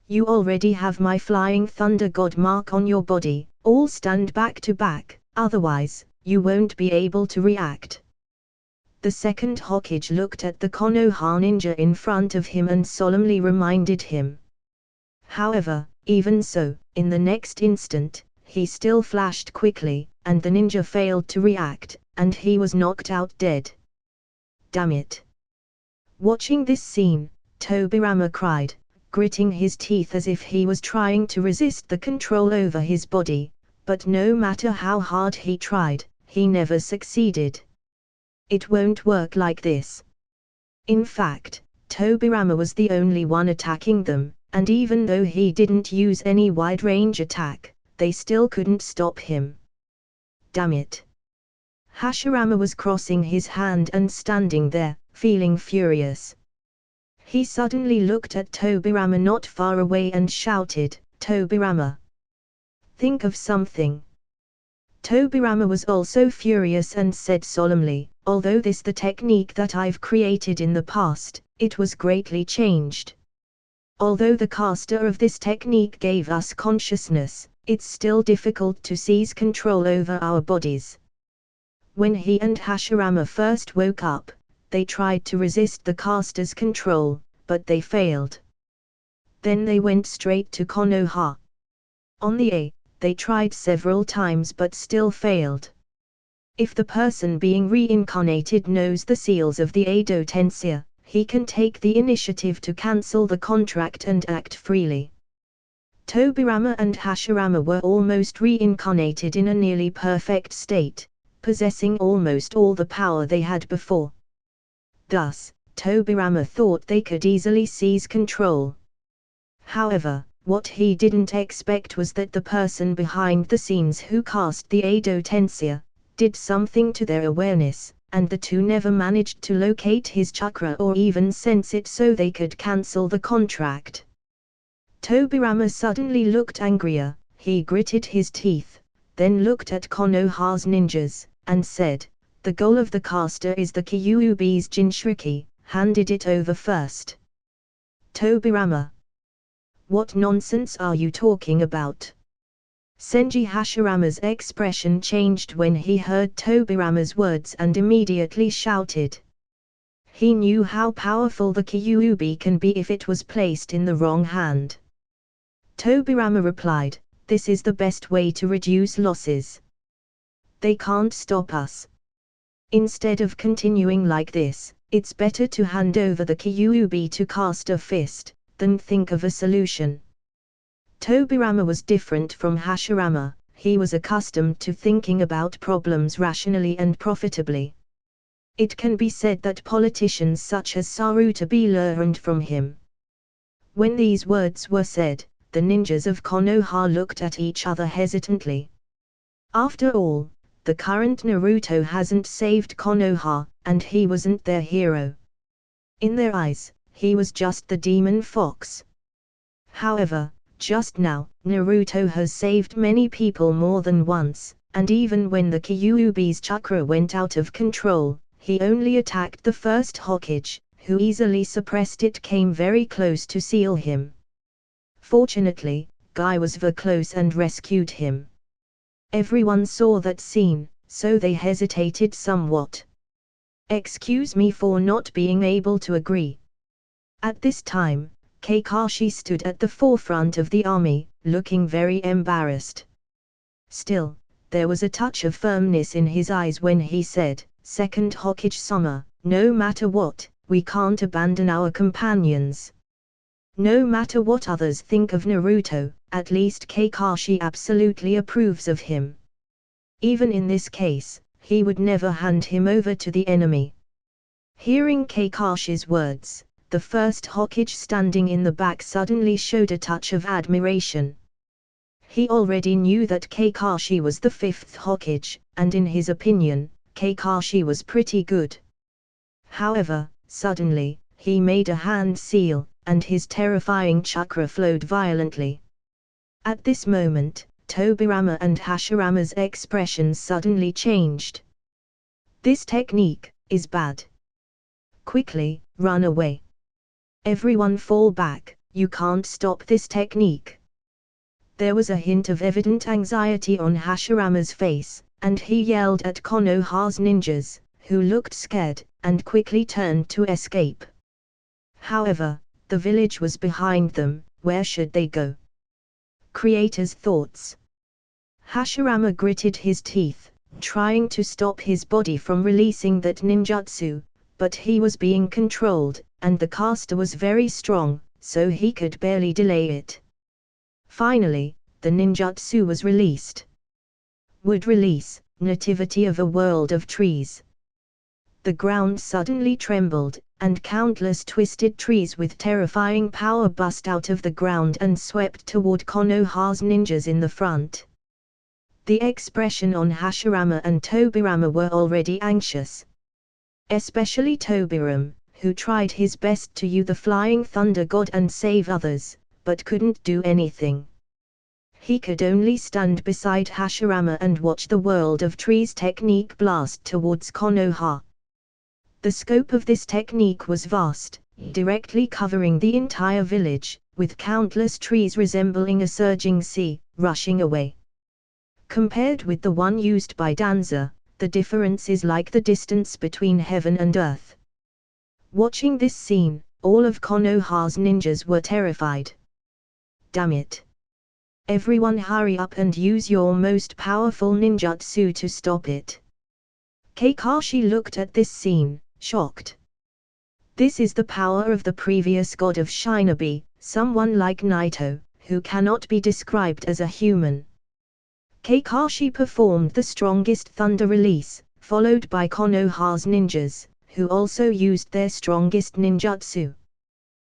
You already have my Flying Thunder God mark on your body, all stand back to back, otherwise, you won't be able to react. The second Hokage looked at the Konoha ninja in front of him and solemnly reminded him. However, even so, in the next instant, he still flashed quickly, and the ninja failed to react, and he was knocked out dead. Damn it! Watching this scene, Tobirama cried, gritting his teeth as if he was trying to resist the control over his body, but no matter how hard he tried, he never succeeded. It won't work like this. In fact, Tobirama was the only one attacking them, and even though he didn't use any wide-range attack, they still couldn't stop him. Damn it! Hashirama was crossing his hand and standing there, feeling furious. He suddenly looked at Tobirama not far away and shouted, "Tobirama! Think of something!" Tobirama was also furious and said solemnly, "Although this the technique that I've created in the past, it was greatly changed. Although the caster of this technique gave us consciousness, it's still difficult to seize control over our bodies." When he and Hashirama first woke up, they tried to resist the caster's control, but they failed. Then they went straight to Konoha. On the A, they tried several times but still failed. If the person being reincarnated knows the seals of the Edo Tensei, he can take the initiative to cancel the contract and act freely. Tobirama and Hashirama were almost reincarnated in a nearly perfect state, possessing almost all the power they had before. Thus, Tobirama thought they could easily seize control. However, what he didn't expect was that the person behind the scenes who cast the Edo Tensei did something to their awareness, and the two never managed to locate his chakra or even sense it so they could cancel the contract. Tobirama suddenly looked angrier, he gritted his teeth, then looked at Konoha's ninjas, and said, "The goal of the caster is the Kyuubi's Jinchuriki, handed it over first." Tobirama. What nonsense are you talking about? Senji Hashirama's expression changed when he heard Tobirama's words and immediately shouted. He knew how powerful the Kyuubi can be if it was placed in the wrong hand. Tobirama replied, "This is the best way to reduce losses. They can't stop us. Instead of continuing like this, it's better to hand over the Kyuubi to cast a fist, than think of a solution." Tobirama was different from Hashirama, he was accustomed to thinking about problems rationally and profitably. It can be said that politicians such as Sarutobi learned from him. When these words were said, the ninjas of Konoha looked at each other hesitantly. After all, the current Naruto hasn't saved Konoha, and he wasn't their hero. In their eyes, he was just the demon fox. However, just now, Naruto has saved many people more than once, and even when the Kyuubi's chakra went out of control, he only attacked the first Hokage, who easily suppressed it, came very close to seal him. Fortunately, Guy was very close and rescued him. Everyone saw that scene, so they hesitated somewhat. Excuse me for not being able to agree. At this time, Kakashi stood at the forefront of the army, looking very embarrassed. Still, there was a touch of firmness in his eyes when he said, "Second Hokage-sama, no matter what, we can't abandon our companions. No matter what others think of Naruto, at least Kakashi absolutely approves of him. Even in this case, he would never hand him over to the enemy." Hearing Kakashi's words, the first Hokage standing in the back suddenly showed a touch of admiration. He already knew that Kakashi was the fifth Hokage, and in his opinion, Kakashi was pretty good. However, Suddenly, he made a hand seal, and his terrifying chakra flowed violently. At this moment, Tobirama and Hashirama's expressions suddenly changed. "This technique is bad. Quickly, run away. Everyone fall back, you can't stop this technique." There was a hint of evident anxiety on Hashirama's face, and he yelled at Konoha's ninjas, who looked scared, and quickly turned to escape. However, the village was behind them. Where should they go? Creator's thoughts. Hashirama gritted his teeth, trying to stop his body from releasing that ninjutsu, but he was being controlled, and the caster was very strong, so he could barely delay it. Finally, the ninjutsu was released. Wood release, nativity of a world of trees. The ground suddenly trembled, and countless twisted trees with terrifying power bust out of the ground and swept toward Konoha's ninjas in the front. The expression on Hashirama and Tobirama were already anxious. Especially Tobirama, who tried his best to use the flying thunder god and save others, but couldn't do anything. He could only stand beside Hashirama and watch the world of trees technique blast towards Konoha. The scope of this technique was vast, directly covering the entire village, with countless trees resembling a surging sea, rushing away. Compared with the one used by Danza, the difference is like the distance between heaven and earth. Watching this scene, all of Konoha's ninjas were terrified. "Damn it! Everyone hurry up and use your most powerful ninjutsu to stop it." Kakashi looked at this scene, shocked. This is the power of the previous god of Shinobi, someone like Naito, who cannot be described as a human. Kakashi performed the strongest thunder release, followed by Konoha's ninjas, who also used their strongest ninjutsu.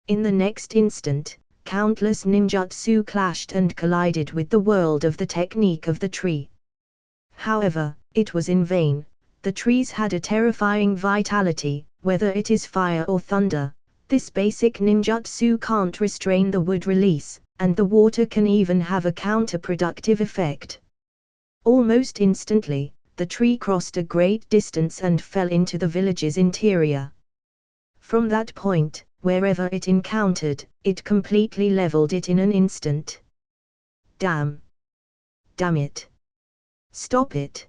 In the next instant, countless ninjutsu clashed and collided with the world of the technique of the tree. However, it was in vain. The trees had a terrifying vitality, whether it is fire or thunder. This basic ninjutsu can't restrain the wood release, and the water can even have a counterproductive effect. Almost instantly, the tree crossed a great distance and fell into the village's interior. From that point, wherever it encountered, it completely leveled it in an instant. Damn! Damn it! Stop it!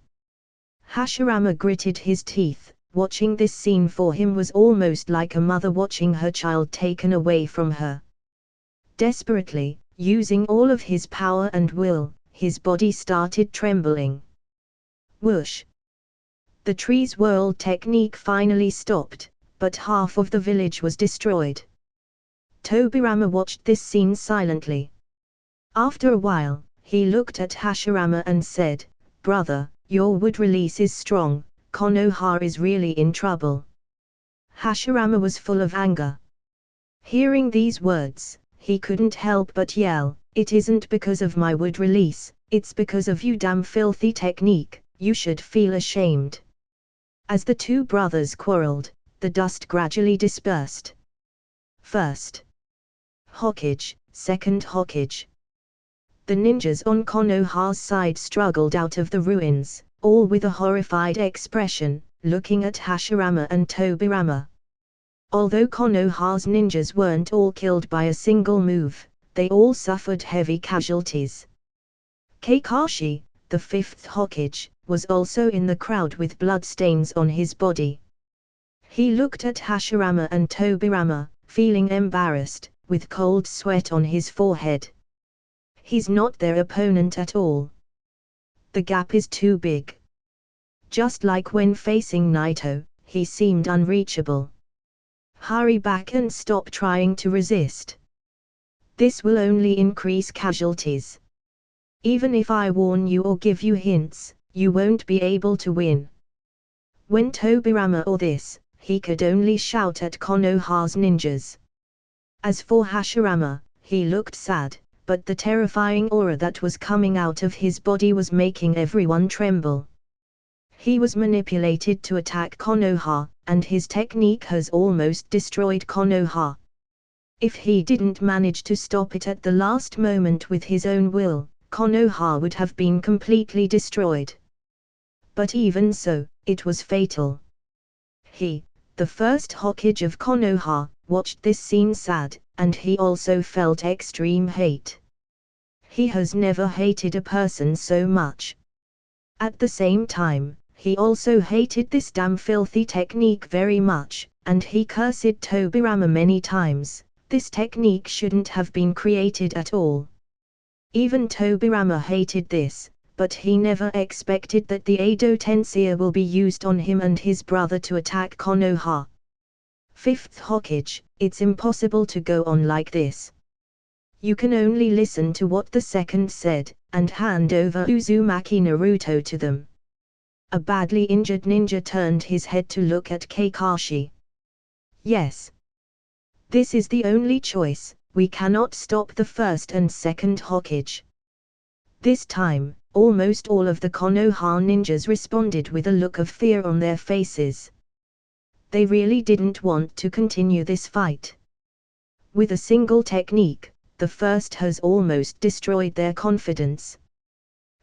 Hashirama gritted his teeth. Watching this scene for him was almost like a mother watching her child taken away from her. Desperately, using all of his power and will, his body started trembling. Whoosh! The tree's whirl technique finally stopped, but half of the village was destroyed. Tobirama watched this scene silently. After a while, he looked at Hashirama and said, "Brother, your wood release is strong, Konoha is really in trouble." Hashirama was full of anger. Hearing these words, he couldn't help but yell, "It isn't because of my wood release, it's because of you damn filthy technique, you should feel ashamed." As the two brothers quarreled, the dust gradually dispersed. First Hokage, second Hokage. The ninjas on Konoha's side struggled out of the ruins, all with a horrified expression, looking at Hashirama and Tobirama. Although Konoha's ninjas weren't all killed by a single move, they all suffered heavy casualties. Kakashi, the fifth Hokage, was also in the crowd with bloodstains on his body. He looked at Hashirama and Tobirama, feeling embarrassed, with cold sweat on his forehead. He's not their opponent at all. The gap is too big. Just like when facing Naito, he seemed unreachable. Hurry back and stop trying to resist. This will only increase casualties. Even if I warn you or give you hints, you won't be able to win. When Tobirama saw this, he could only shout at Konoha's ninjas. As for Hashirama, he looked sad, but the terrifying aura that was coming out of his body was making everyone tremble. He was manipulated to attack Konoha, and his technique has almost destroyed Konoha. If he didn't manage to stop it at the last moment with his own will, Konoha would have been completely destroyed. But even so, it was fatal. He, the first Hokage of Konoha, watched this scene sad, and he also felt extreme hate. He has never hated a person so much. At the same time, he also hated this damn filthy technique very much, and he cursed Tobirama many times. This technique shouldn't have been created at all. Even Tobirama hated this, but he never expected that the Edo Tensei will be used on him and his brother to attack Konoha. Fifth Hokage, it's impossible to go on like this. You can only listen to what the second said, and hand over Uzumaki Naruto to them. A badly injured ninja turned his head to look at Kakashi. Yes. This is the only choice, we cannot stop the first and second Hokage. This time, almost all of the Konoha ninjas responded with a look of fear on their faces. They really didn't want to continue this fight. With a single technique, the first has almost destroyed their confidence.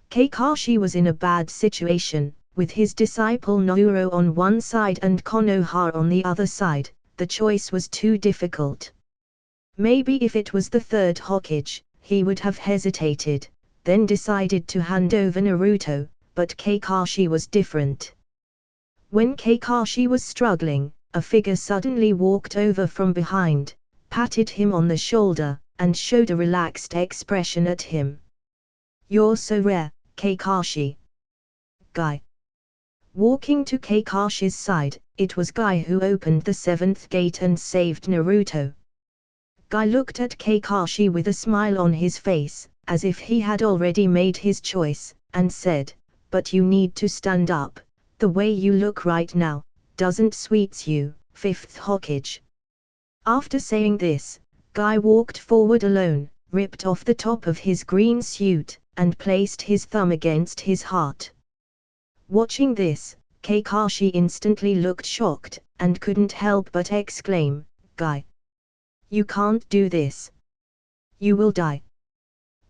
Kakashi was in a bad situation, with his disciple Naruto on one side and Konoha on the other side. The choice was too difficult. Maybe if it was the third Hokage, he would have hesitated, then decided to hand over Naruto, but Kakashi was different. When Kakashi was struggling, a figure suddenly walked over from behind, patted him on the shoulder, and showed a relaxed expression at him. "You're so rare, Kakashi." Guy. Walking to Kakashi's side, it was Guy who opened the seventh gate and saved Naruto. Guy looked at Kakashi with a smile on his face, as if he had already made his choice, and said, "But you need to stand up, the way you look right now, doesn't suits you, fifth Hokage." After saying this, Guy walked forward alone, ripped off the top of his green suit, and placed his thumb against his heart. Watching this, Kakashi instantly looked shocked, and couldn't help but exclaim, "Guy! You can't do this. You will die.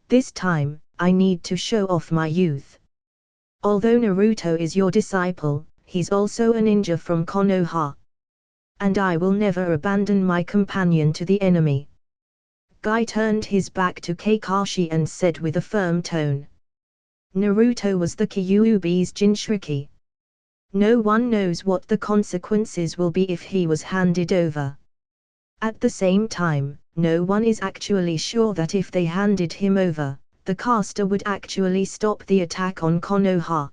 This time, I need to show off my youth. Although Naruto is your disciple, he's also a ninja from Konoha. And I will never abandon my companion to the enemy." Guy turned his back to Kakashi and said with a firm tone, "Naruto was the Kyuubi's Jinchuriki. No one knows what the consequences will be if he was handed over. At the same time, no one is actually sure that if they handed him over, the caster would actually stop the attack on Konoha.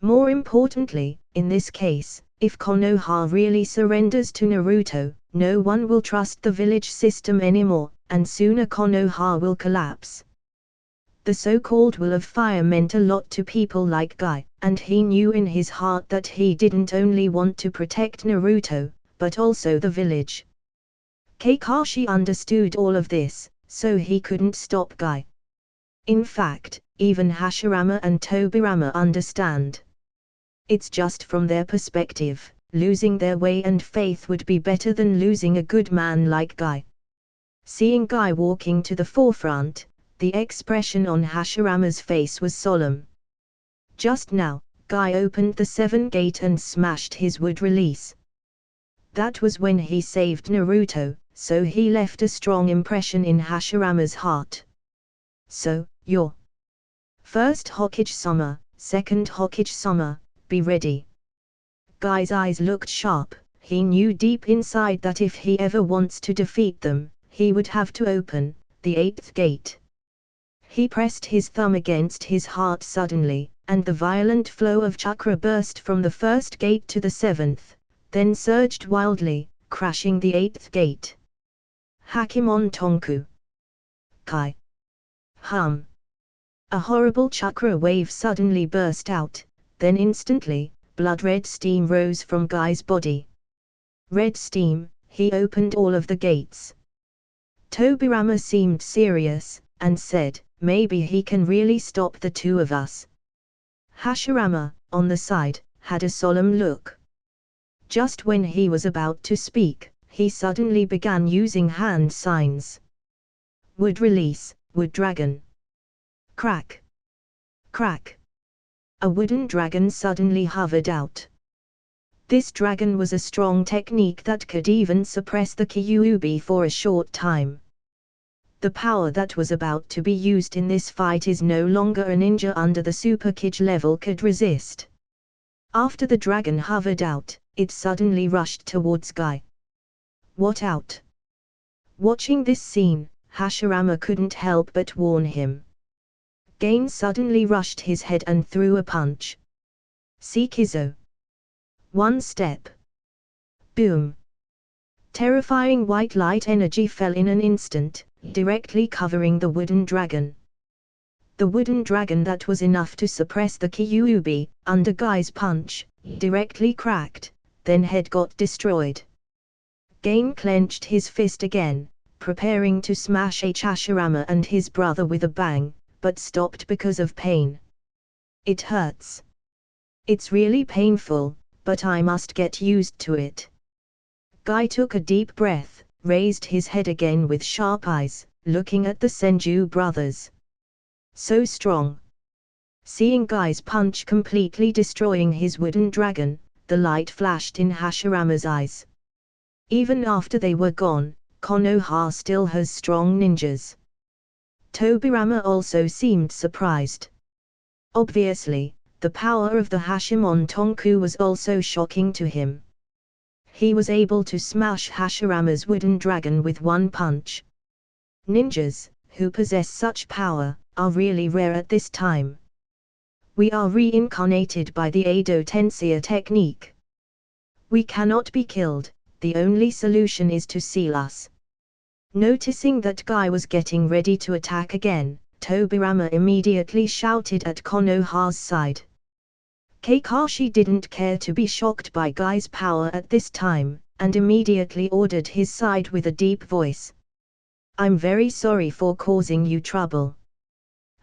More importantly, in this case, if Konoha really surrenders to Naruto, no one will trust the village system anymore, and sooner Konoha will collapse." The so-called will of fire meant a lot to people like Guy, and he knew in his heart that he didn't only want to protect Naruto, but also the village. Kakashi understood all of this, so he couldn't stop Guy. In fact, even Hashirama and Tobirama understand. It's just from their perspective, losing their way and faith would be better than losing a good man like Guy. Seeing Guy walking to the forefront, the expression on Hashirama's face was solemn. Just now, Guy opened the 7th gate and smashed his wood release. That was when he saved Naruto, so he left a strong impression in Hashirama's heart. "So, you're first HolyOniiSama, second HolyOniiSama, be ready." Guy's eyes looked sharp. He knew deep inside that if he ever wants to defeat them, he would have to open the 8th gate. He pressed his thumb against his heart suddenly, and the violent flow of chakra burst from the 1st gate to the 7th, then surged wildly, crashing the 8th gate. Hakimon Tonku. Kai. Hum. A horrible chakra wave suddenly burst out, then instantly, blood-red steam rose from Guy's body. Red steam, he opened all of the gates. Tobirama seemed serious, and said, "Maybe he can really stop the two of us." Hashirama, on the side, had a solemn look. Just when he was about to speak, he suddenly began using hand signs. Wood release, wood dragon. Crack. Crack. A wooden dragon suddenly hovered out. This dragon was a strong technique that could even suppress the Kyuubi for a short time. The power that was about to be used in this fight is no longer a ninja under the Super Kage level could resist. After the dragon hovered out, it suddenly rushed towards Guy. What out? Watching this scene, Hashirama couldn't help but warn him. Gain suddenly rushed his head and threw a punch. Sekizo. One step. Boom. Terrifying white light energy fell in an instant, directly covering the wooden dragon. The wooden dragon that was enough to suppress the Kyuubi, under Guy's punch, directly cracked, then head got destroyed. Gain clenched his fist again, preparing to smash Hashirama and his brother with a bang, but stopped because of pain. It hurts. It's really painful, but I must get used to it. Guy took a deep breath, raised his head again with sharp eyes, looking at the Senju brothers. So strong. Seeing Guy's punch completely destroying his wooden dragon, the light flashed in Hashirama's eyes. Even after they were gone, Konoha still has strong ninjas. Tobirama also seemed surprised. Obviously, the power of the Hashimon Tonku was also shocking to him. He was able to smash Hashirama's wooden dragon with one punch. Ninjas, who possess such power, are really rare at this time. We are reincarnated by the Edo Tensei technique. We cannot be killed, the only solution is to seal us. Noticing that Guy was getting ready to attack again, Tobirama immediately shouted at Konoha's side. Kakashi didn't care to be shocked by Guy's power at this time, and immediately ordered his side with a deep voice. I'm very sorry for causing you trouble.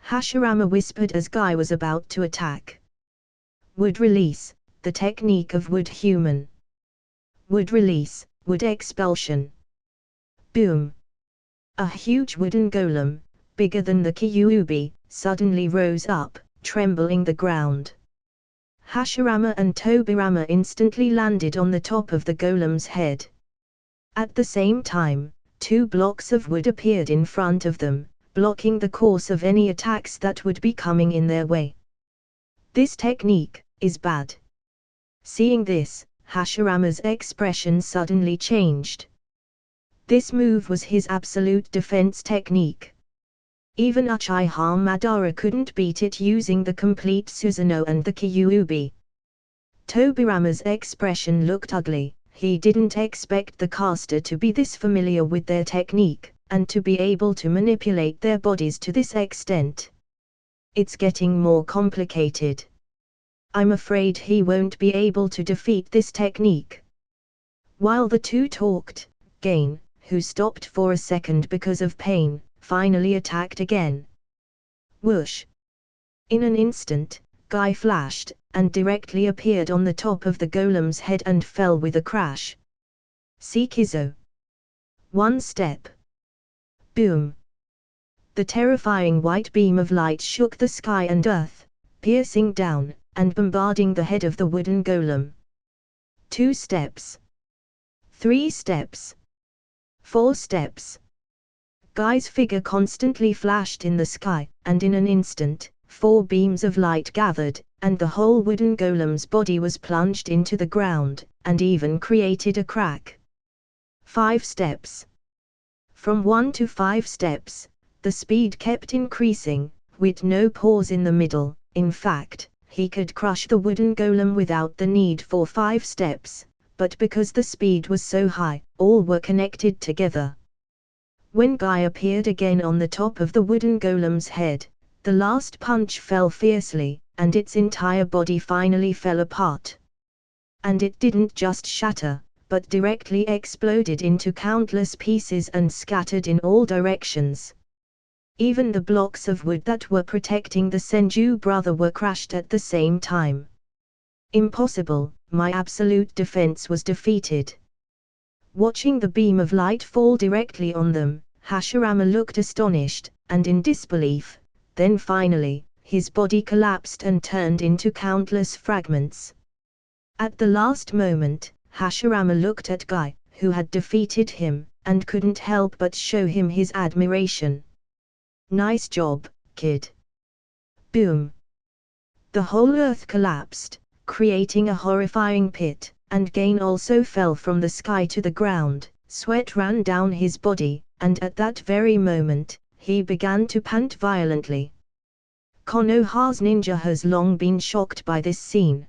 Hashirama whispered as Guy was about to attack. Wood release, the technique of wood human. Wood release, wood expulsion. Boom. A huge wooden golem, bigger than the Kyuubi, suddenly rose up, trembling the ground. Hashirama and Tobirama instantly landed on the top of the golem's head. At the same time, two blocks of wood appeared in front of them, blocking the course of any attacks that would be coming in their way. This technique is bad. Seeing this, Hashirama's expression suddenly changed. This move was his absolute defense technique. Even Uchiha Madara couldn't beat it using the complete Susanoo and the Kyuubi. Tobirama's expression looked ugly. He didn't expect the caster to be this familiar with their technique, and to be able to manipulate their bodies to this extent. It's getting more complicated. I'm afraid he won't be able to defeat this technique. While the two talked, Gain, who stopped for a second because of pain, finally attacked again. Whoosh! In an instant, Guy flashed, and directly appeared on the top of the golem's head and fell with a crash. Sekizo. One step. Boom! The terrifying white beam of light shook the sky and earth, piercing down, and bombarding the head of the wooden golem. 2 steps. 3 steps. 4 steps. Guy's figure constantly flashed in the sky, and in an instant, 4 beams of light gathered, and the whole wooden golem's body was plunged into the ground, and even created a crack. 5 steps. From 1 to 5 steps, the speed kept increasing, with no pause in the middle. In fact, he could crush the wooden golem without the need for 5 steps, but because the speed was so high, all were connected together. When Guy appeared again on the top of the wooden golem's head, the last punch fell fiercely, and its entire body finally fell apart. And it didn't just shatter, but directly exploded into countless pieces and scattered in all directions. Even the blocks of wood that were protecting the Senju brother were crushed at the same time. Impossible, my absolute defense was defeated. Watching the beam of light fall directly on them, Hashirama looked astonished, and in disbelief. Then finally, his body collapsed and turned into countless fragments. At the last moment, Hashirama looked at Guy, who had defeated him, and couldn't help but show him his admiration. "Nice job, kid." Boom! The whole earth collapsed, creating a horrifying pit, and Gain also fell from the sky to the ground. Sweat ran down his body, and at that very moment, he began to pant violently. Konoha's ninja has long been shocked by this scene.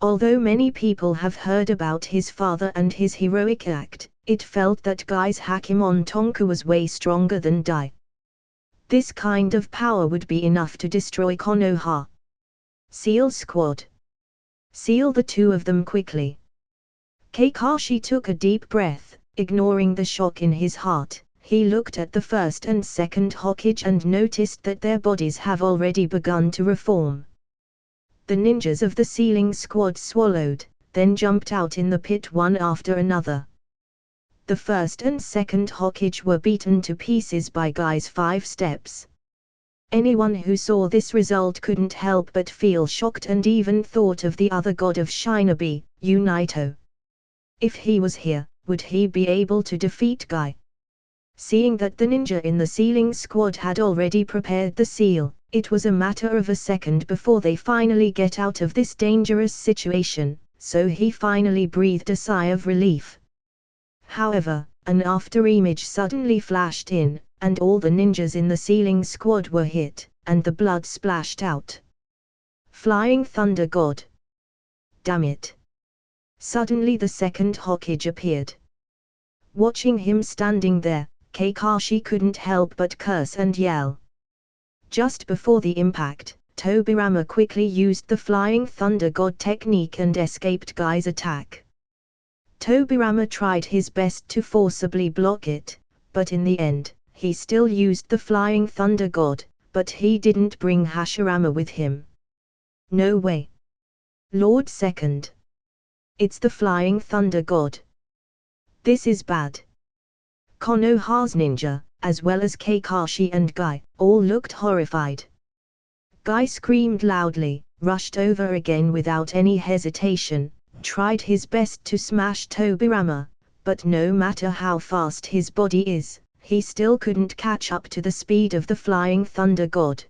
Although many people have heard about his father and his heroic act, it felt that Guy's Hakemon Tonku was way stronger than Dai. This kind of power would be enough to destroy Konoha. "Seal squad. Seal the two of them quickly." Kakashi took a deep breath, ignoring the shock in his heart. He looked at the first and second Hokage and noticed that their bodies have already begun to reform. The ninjas of the sealing squad swallowed, then jumped out in the pit one after another. The first and second Hokage were beaten to pieces by Guy's 5 steps. Anyone who saw this result couldn't help but feel shocked and even thought of the other god of Shinobi, Naruto. If he was here, would he be able to defeat Guy? Seeing that the ninja in the sealing squad had already prepared the seal, it was a matter of a second before they finally get out of this dangerous situation, so he finally breathed a sigh of relief. However, an afterimage suddenly flashed in, and all the ninjas in the sealing squad were hit, and the blood splashed out. Flying Thunder God! Damn it! Suddenly the second Hokage appeared. Watching him standing there, Kakashi couldn't help but curse and yell. Just before the impact, Tobirama quickly used the Flying Thunder God technique and escaped Guy's attack. Tobirama tried his best to forcibly block it, but in the end, he still used the Flying Thunder God, but he didn't bring Hashirama with him. No way. Lord Second. It's the Flying Thunder God. This is bad. Konoha's ninja, as well as Kakashi and Guy, all looked horrified. Guy screamed loudly, rushed over again without any hesitation, tried his best to smash Tobirama, but no matter how fast his body is, he still couldn't catch up to the speed of the Flying Thunder God.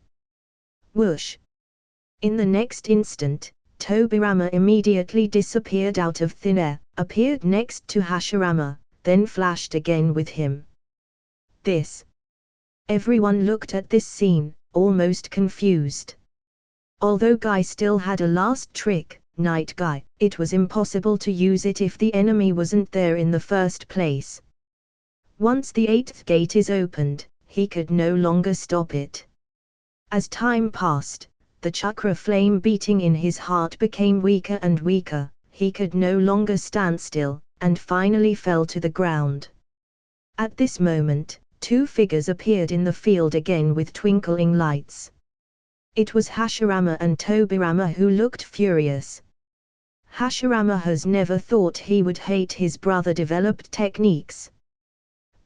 Whoosh! In the next instant, Tobirama immediately disappeared out of thin air, appeared next to Hashirama, then flashed again with him. This. Everyone looked at this scene, almost confused. Although Guy still had a last trick, Night Guy, it was impossible to use it if the enemy wasn't there in the first place. Once the 8th gate is opened, he could no longer stop it. As time passed, the chakra flame beating in his heart became weaker and weaker, he could no longer stand still, and finally fell to the ground. At this moment, 2 figures appeared in the field again with twinkling lights. It was Hashirama and Tobirama who looked furious. Hashirama has never thought he would hate his brother-developed techniques.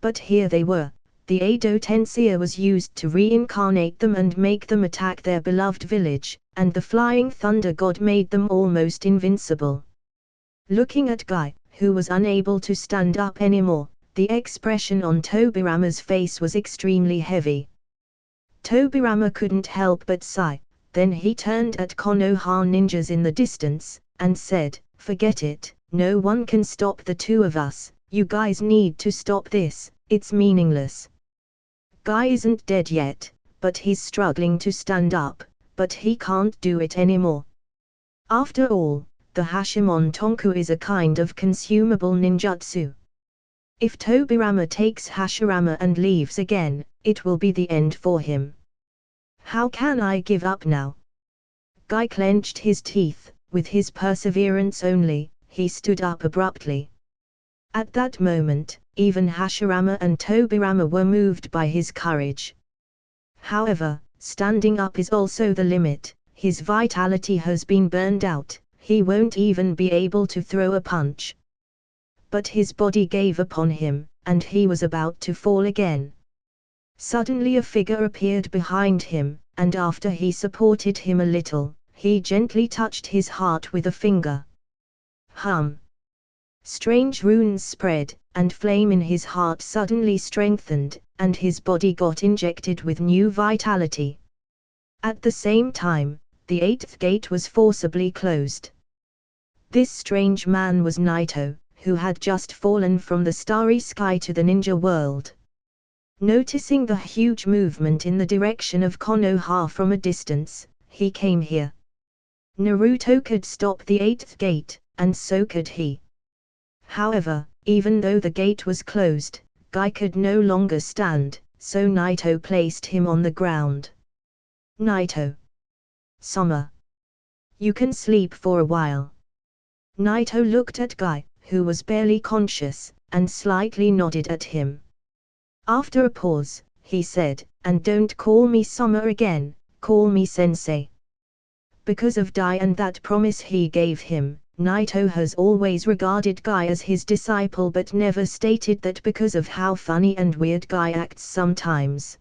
But here they were. The Edo Tensei was used to reincarnate them and make them attack their beloved village, and the Flying Thunder God made them almost invincible. Looking at Guy, who was unable to stand up anymore, the expression on Tobirama's face was extremely heavy. Tobirama couldn't help but sigh, then he turned at Konoha ninjas in the distance, and said, "Forget it, no one can stop the two of us, you guys need to stop this, it's meaningless." Guy isn't dead yet, but he's struggling to stand up, but he can't do it anymore. After all, the Hashimon Tonku is a kind of consumable ninjutsu. If Tobirama takes Hashirama and leaves again, it will be the end for him. How can I give up now? Guy clenched his teeth. With his perseverance only, he stood up abruptly. At that moment, even Hashirama and Tobirama were moved by his courage. However, standing up is also the limit, his vitality has been burned out, he won't even be able to throw a punch. But his body gave upon him, and he was about to fall again. Suddenly a figure appeared behind him, and after he supported him a little, he gently touched his heart with a finger. Strange runes spread, and flame in his heart suddenly strengthened, and his body got injected with new vitality. At the same time, the 8th gate was forcibly closed. This strange man was Naito, who had just fallen from the starry sky to the ninja world. Noticing the huge movement in the direction of Konoha from a distance, he came here. Naruto could stop the 8th gate, and so could he. However, even though the gate was closed, Guy could no longer stand, so Naito placed him on the ground. Naito-sama, you can sleep for a while. Naito looked at Guy, who was barely conscious, and slightly nodded at him. After a pause, he said, "And don't call me Sama again, call me Sensei." Because of Dai and that promise he gave him, Naito has always regarded Guy as his disciple but never stated that because of how funny and weird Guy acts sometimes.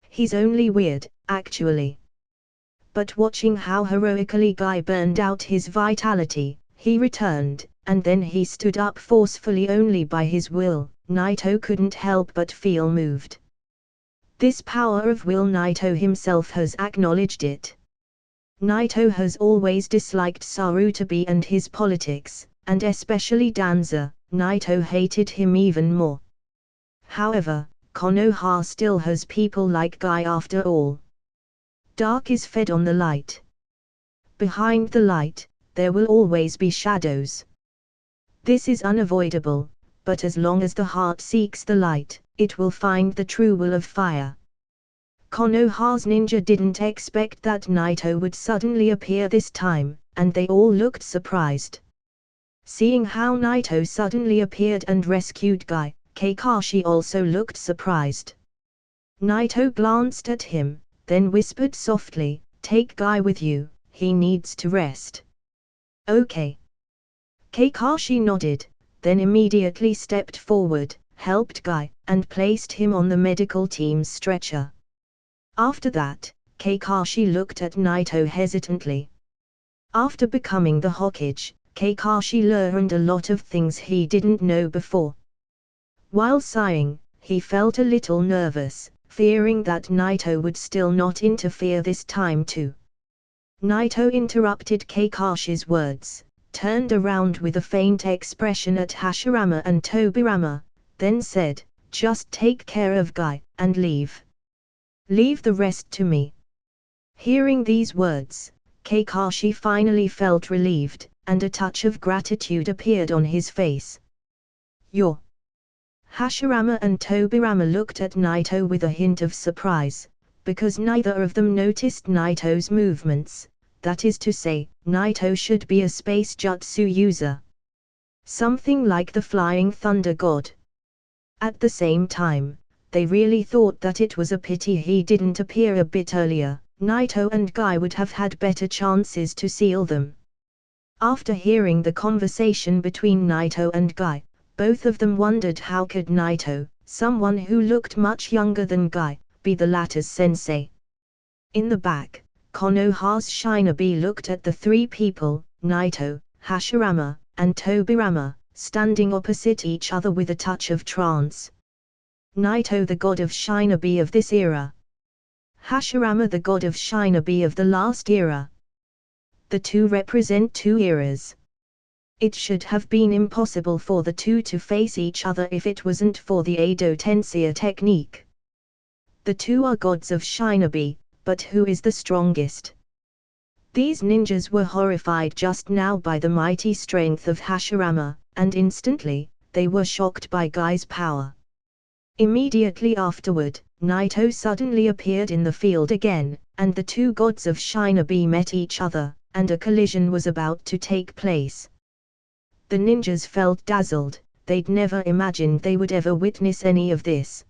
He's only weird, actually. But watching how heroically Guy burned out his vitality, he returned, and then he stood up forcefully only by his will. Naito couldn't help but feel moved. This power of will, Naito himself has acknowledged it. Naito has always disliked Sarutobi and his politics, and especially Danza. Naito hated him even more. However, Konoha still has people like Guy after all. Dark is fed on the light. Behind the light, there will always be shadows. This is unavoidable, but as long as the heart seeks the light, it will find the true will of fire. Konoha's ninja didn't expect that Naito would suddenly appear this time, and they all looked surprised. Seeing how Naito suddenly appeared and rescued Guy, Kakashi also looked surprised. Naito glanced at him, then whispered softly, "Take Guy with you, he needs to rest." "Okay." Kakashi nodded, then immediately stepped forward, helped Guy, and placed him on the medical team's stretcher. After that, Kakashi looked at Naito hesitantly. After becoming the Hokage, Kakashi learned a lot of things he didn't know before. While sighing, he felt a little nervous, fearing that Naito would still not interfere this time too. Naito interrupted Kakashi's words, turned around with a faint expression at Hashirama and Tobirama, then said, "Just take care of Guy, and leave. Leave the rest to me." Hearing these words, Kakashi finally felt relieved, and a touch of gratitude appeared on his face. "You're..." Hashirama and Tobirama looked at Naito with a hint of surprise, because neither of them noticed Naito's movements. That is to say, Naito should be a space jutsu user. Something like the Flying Thunder God. At the same time, they really thought that it was a pity he didn't appear a bit earlier. Naito and Guy would have had better chances to seal them. After hearing the conversation between Naito and Guy, both of them wondered how could Naito, someone who looked much younger than Guy, be the latter's sensei. In the back, Konoha's Shinobi looked at the three people, Naito, Hashirama, and Tobirama, standing opposite each other with a touch of trance. Naito, the god of Shinobi of this era. Hashirama, the god of Shinobi of the last era. The two represent two eras. It should have been impossible for the two to face each other if it wasn't for the Edo Tensei technique. The two are gods of Shinobi, but who is the strongest? These ninjas were horrified just now by the mighty strength of Hashirama, and instantly, they were shocked by Guy's power. Immediately afterward, Naito suddenly appeared in the field again, and the two gods of Shinobi met each other, and a collision was about to take place. The ninjas felt dazzled, they'd never imagined they would ever witness any of this.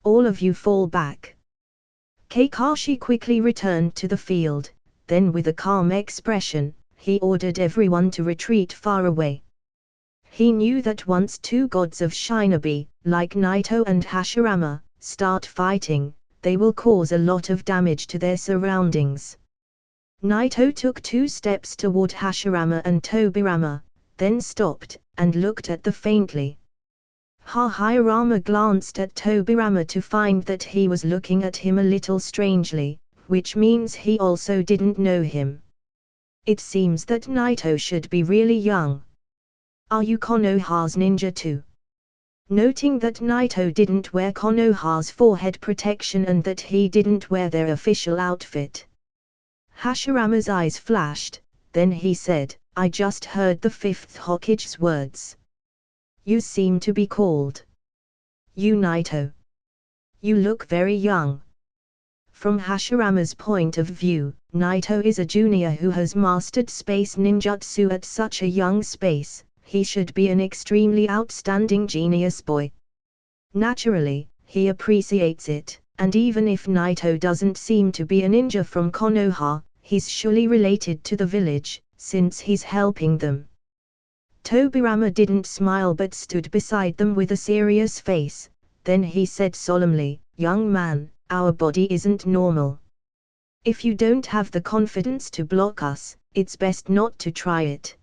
"All of you fall back." Kakashi quickly returned to the field, then with a calm expression, he ordered everyone to retreat far away. He knew that once two gods of Shinobi, like Naito and Hashirama, start fighting, they will cause a lot of damage to their surroundings. Naito took 2 steps toward Hashirama and Tobirama, then stopped, and looked at them faintly. Hashirama glanced at Tobirama to find that he was looking at him a little strangely, which means he also didn't know him. It seems that Naito should be really young. Are you Konoha's ninja too? Noting that Naito didn't wear Konoha's forehead protection and that he didn't wear their official outfit, Hashirama's eyes flashed, then he said, I just heard the 5th Hokage's words. You seem to be called. You Naito. You look very young. From Hashirama's point of view, Naito is a junior who has mastered space ninjutsu at such a young space. He should be an extremely outstanding genius boy. Naturally, he appreciates it, and even if Naito doesn't seem to be a ninja from Konoha, he's surely related to the village, since he's helping them. Tobirama didn't smile but stood beside them with a serious face, then he said solemnly, Young man, our body isn't normal. If you don't have the confidence to block us, it's best not to try it.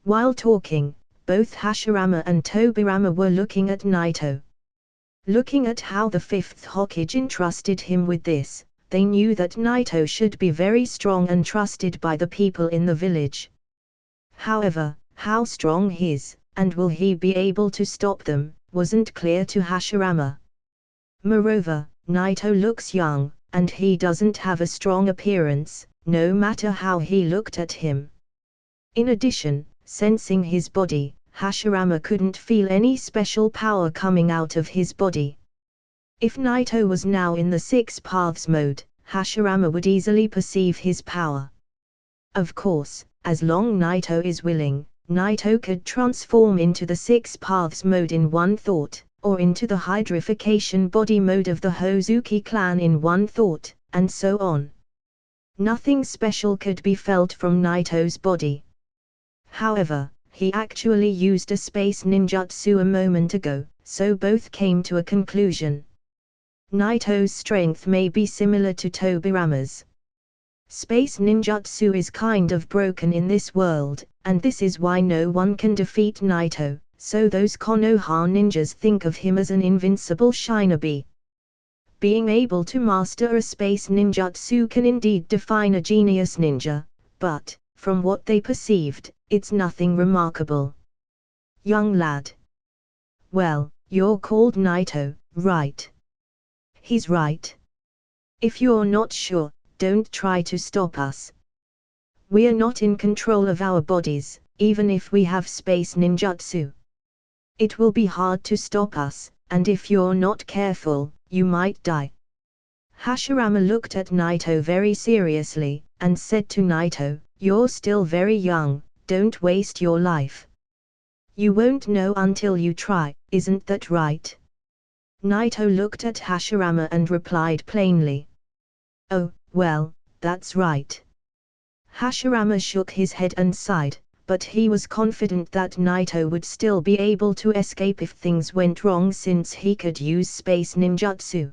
While talking, both Hashirama and Tobirama were looking at Naito. Looking at how the 5th Hokage entrusted him with this, they knew that Naito should be very strong and trusted by the people in the village. However, how strong he is, and will he be able to stop them, wasn't clear to Hashirama. Moreover, Naito looks young, and he doesn't have a strong appearance, no matter how he looked at him. In addition, sensing his body, Hashirama couldn't feel any special power coming out of his body. If Naito was now in the 6 paths mode, Hashirama would easily perceive his power. Of course, as long Naito is willing, Naito could transform into the 6 paths mode in one thought, or into the hydrification body mode of the Hozuki clan in one thought, and so on. Nothing special could be felt from Naito's body. However, he actually used a space ninjutsu a moment ago, so both came to a conclusion. Naito's strength may be similar to Tobirama's. Space ninjutsu is kind of broken in this world, and this is why no one can defeat Naito, so those Konoha ninjas think of him as an invincible shinobi. Being able to master a space ninjutsu can indeed define a genius ninja, but, from what they perceived, it's nothing remarkable. Young lad. Well, you're called Naito, right? He's right. If you're not sure, don't try to stop us. We're not in control of our bodies, even if we have space ninjutsu. It will be hard to stop us, and if you're not careful, you might die. Hashirama looked at Naito very seriously, and said to Naito, You're still very young, don't waste your life. You won't know until you try, isn't that right? Naito looked at Hashirama and replied plainly. Oh, well, that's right. Hashirama shook his head and sighed, but he was confident that Naito would still be able to escape if things went wrong since he could use space ninjutsu.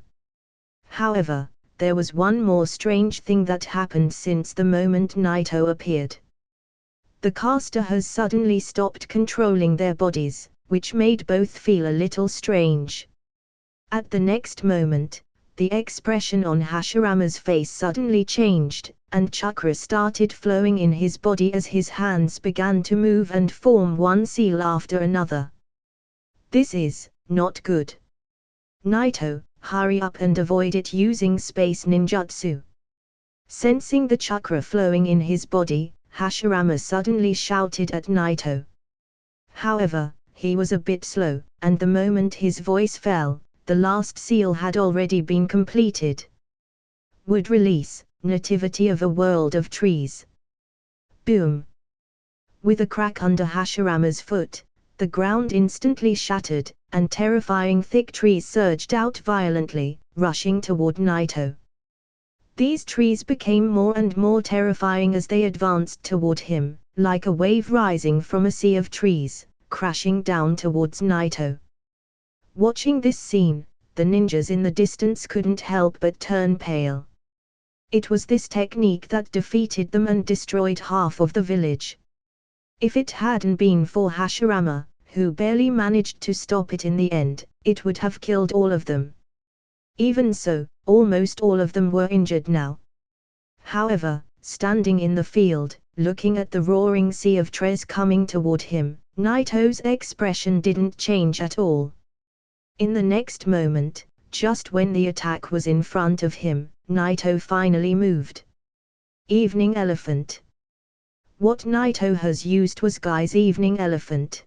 However, there was one more strange thing that happened since the moment Naito appeared. The caster has suddenly stopped controlling their bodies, which made both feel a little strange. At the next moment, the expression on Hashirama's face suddenly changed, and chakra started flowing in his body as his hands began to move and form one seal after another. This is not good. Naito, hurry up and avoid it using space ninjutsu. Sensing the chakra flowing in his body, Hashirama suddenly shouted at Naito. However, he was a bit slow, and the moment his voice fell, the last seal had already been completed. Would release, nativity of a world of trees. Boom! With a crack under Hashirama's foot, the ground instantly shattered, and terrifying thick trees surged out violently, rushing toward Naito. These trees became more and more terrifying as they advanced toward him, like a wave rising from a sea of trees, crashing down towards Naito. Watching this scene, the ninjas in the distance couldn't help but turn pale. It was this technique that defeated them and destroyed half of the village. If it hadn't been for Hashirama, who barely managed to stop it in the end, it would have killed all of them. Even so, almost all of them were injured now. However, standing in the field, looking at the roaring sea of trees coming toward him, Naito's expression didn't change at all. In the next moment, just when the attack was in front of him, Naito finally moved. Evening Elephant. What Naito has used was Guy's Evening Elephant.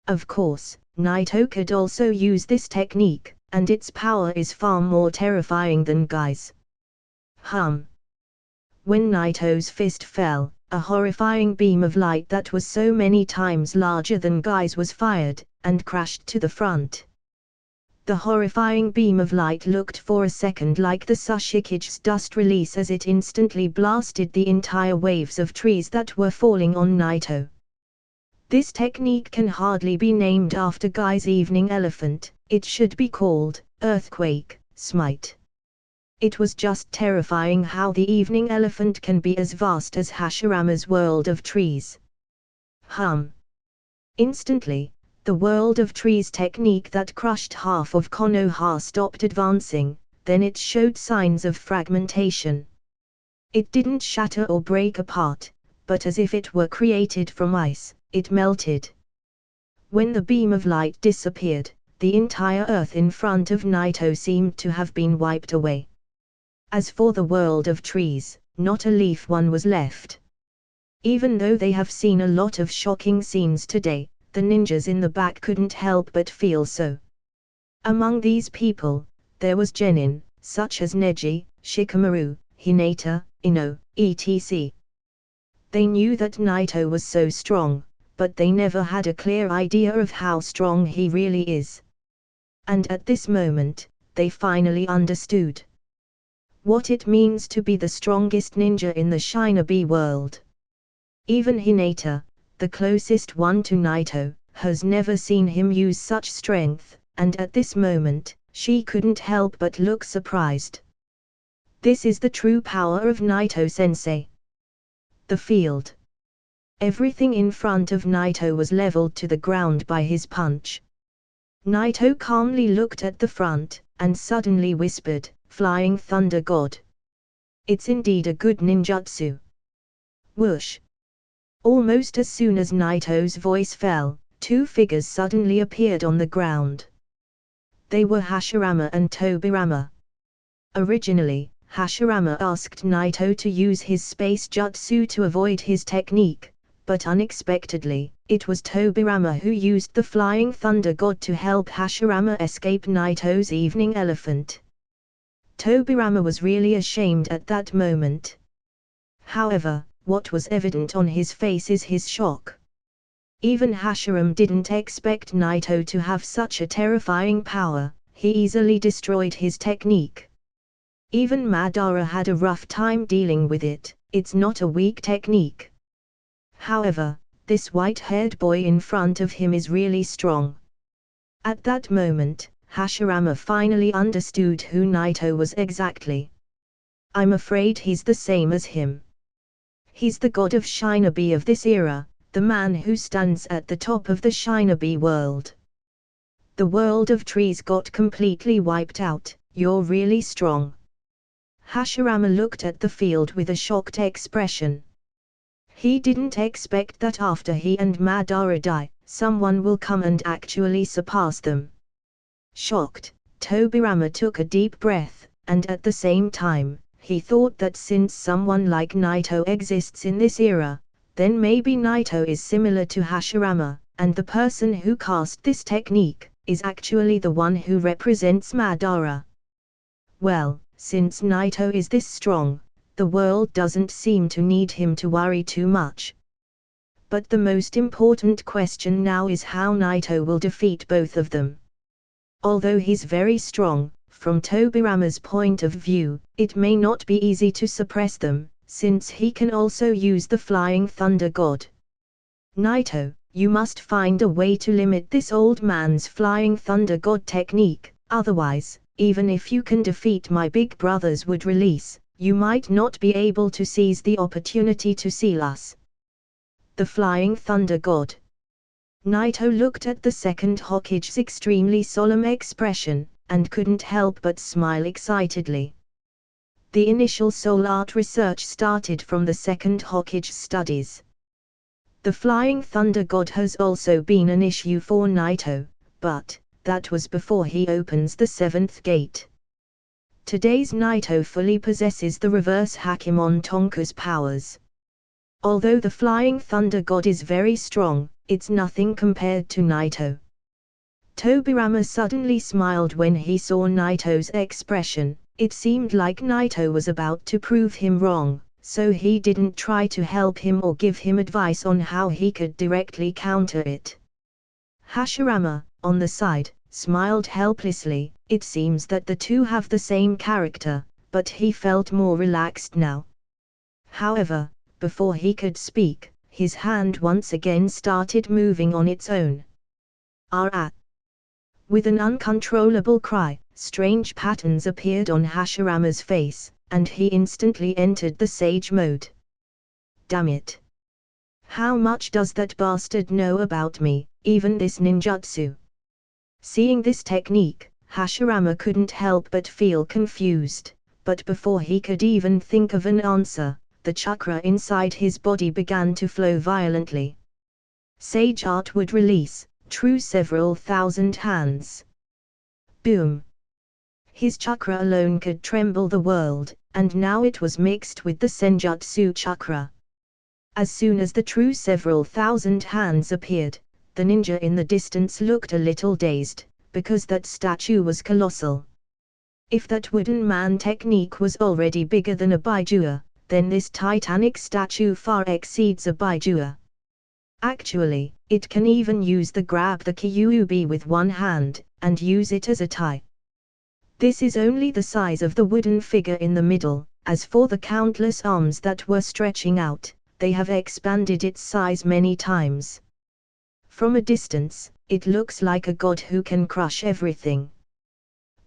Of course, Naito could also use this technique, and its power is far more terrifying than Guy's. When Naito's fist fell, a horrifying beam of light that was so many times larger than Guy's was fired, and crashed to the front. The horrifying beam of light looked for a second like the Sushikige's dust release as it instantly blasted the entire waves of trees that were falling on Naito. This technique can hardly be named after Guy's Evening Elephant, it should be called Earthquake Smite. It was just terrifying how the Evening Elephant can be as vast as Hashirama's world of trees. Instantly, the world of trees technique that crushed half of Konoha stopped advancing, then it showed signs of fragmentation. It didn't shatter or break apart, but as if it were created from ice, it melted. When the beam of light disappeared, the entire earth in front of Naito seemed to have been wiped away. As for the world of trees, not a leaf one was left. Even though they have seen a lot of shocking scenes today, the ninjas in the back couldn't help but feel so. Among these people, there was genin, such as Neji, Shikamaru, Hinata, Ino, etc. They knew that Naito was so strong, but they never had a clear idea of how strong he really is. And at this moment, they finally understood what it means to be the strongest ninja in the Shinobi world. Even Hinata, the closest one to Naito, has never seen him use such strength, and at this moment, she couldn't help but look surprised. This is the true power of Naito-sensei. The field. Everything in front of Naito was leveled to the ground by his punch. Naito calmly looked at the front, and suddenly whispered, "Flying Thunder God. It's indeed a good ninjutsu." Whoosh! Almost as soon as Naito's voice fell, two figures suddenly appeared on the ground. They were Hashirama and Tobirama. Originally, Hashirama asked Naito to use his space jutsu to avoid his technique, but unexpectedly, it was Tobirama who used the Flying Thunder God to help Hashirama escape Naito's Evening Elephant. Tobirama was really ashamed at that moment. However, what was evident on his face is his shock. Even Hashirama didn't expect Naito to have such a terrifying power, he easily destroyed his technique. Even Madara had a rough time dealing with it, it's not a weak technique. However, this white-haired boy in front of him is really strong. At that moment, Hashirama finally understood who Naito was exactly. I'm afraid he's the same as him. He's the god of Shinobi of this era, the man who stands at the top of the Shinobi world. The world of trees got completely wiped out, you're really strong. Hashirama looked at the field with a shocked expression. He didn't expect that after he and Madara die, someone will come and actually surpass them. Shocked, Tobirama took a deep breath, and at the same time, he thought that since someone like Naito exists in this era, then maybe Naito is similar to Hashirama, and the person who cast this technique is actually the one who represents Madara. Well, since Naito is this strong, the world doesn't seem to need him to worry too much. But the most important question now is how Naito will defeat both of them. Although he's very strong, from Tobirama's point of view, it may not be easy to suppress them, since he can also use the Flying Thunder God. Naito, you must find a way to limit this old man's Flying Thunder God technique, otherwise, even if you can defeat my big brother's wood release, you might not be able to seize the opportunity to seal us. The Flying Thunder God. Naito looked at the second Hokage's extremely solemn expression, and couldn't help but smile excitedly. The initial soul art research started from the second Hokage's studies. The Flying Thunder God has also been an issue for Naito, but that was before he opens the seventh gate. Today's Naito fully possesses the reverse Hakemon Tonka's powers. Although the Flying Thunder God is very strong, it's nothing compared to Naito. Tobirama suddenly smiled when he saw Naito's expression. It seemed like Naito was about to prove him wrong, so he didn't try to help him or give him advice on how he could directly counter it. Hashirama, on the side, smiled helplessly. It seems that the two have the same character, but he felt more relaxed now. However, before he could speak, his hand once again started moving on its own. Ah! With an uncontrollable cry, strange patterns appeared on Hashirama's face, and he instantly entered the Sage mode. Damn it! How much does that bastard know about me, even this ninjutsu? Seeing this technique, Hashirama couldn't help but feel confused, but before he could even think of an answer, the chakra inside his body began to flow violently. Sage art would release, true several thousand hands. Boom! His chakra alone could tremble the world, and now it was mixed with the Senjutsu chakra. As soon as the true several thousand hands appeared, the ninja in the distance looked a little dazed, because that statue was colossal. If that wooden man technique was already bigger than a Baijua, then this titanic statue far exceeds a Baijua. Actually, it can even use the grab the Kyuubi with one hand, and use it as a tie. This is only the size of the wooden figure in the middle. As for the countless arms that were stretching out, they have expanded its size many times. From a distance, it looks like a god who can crush everything.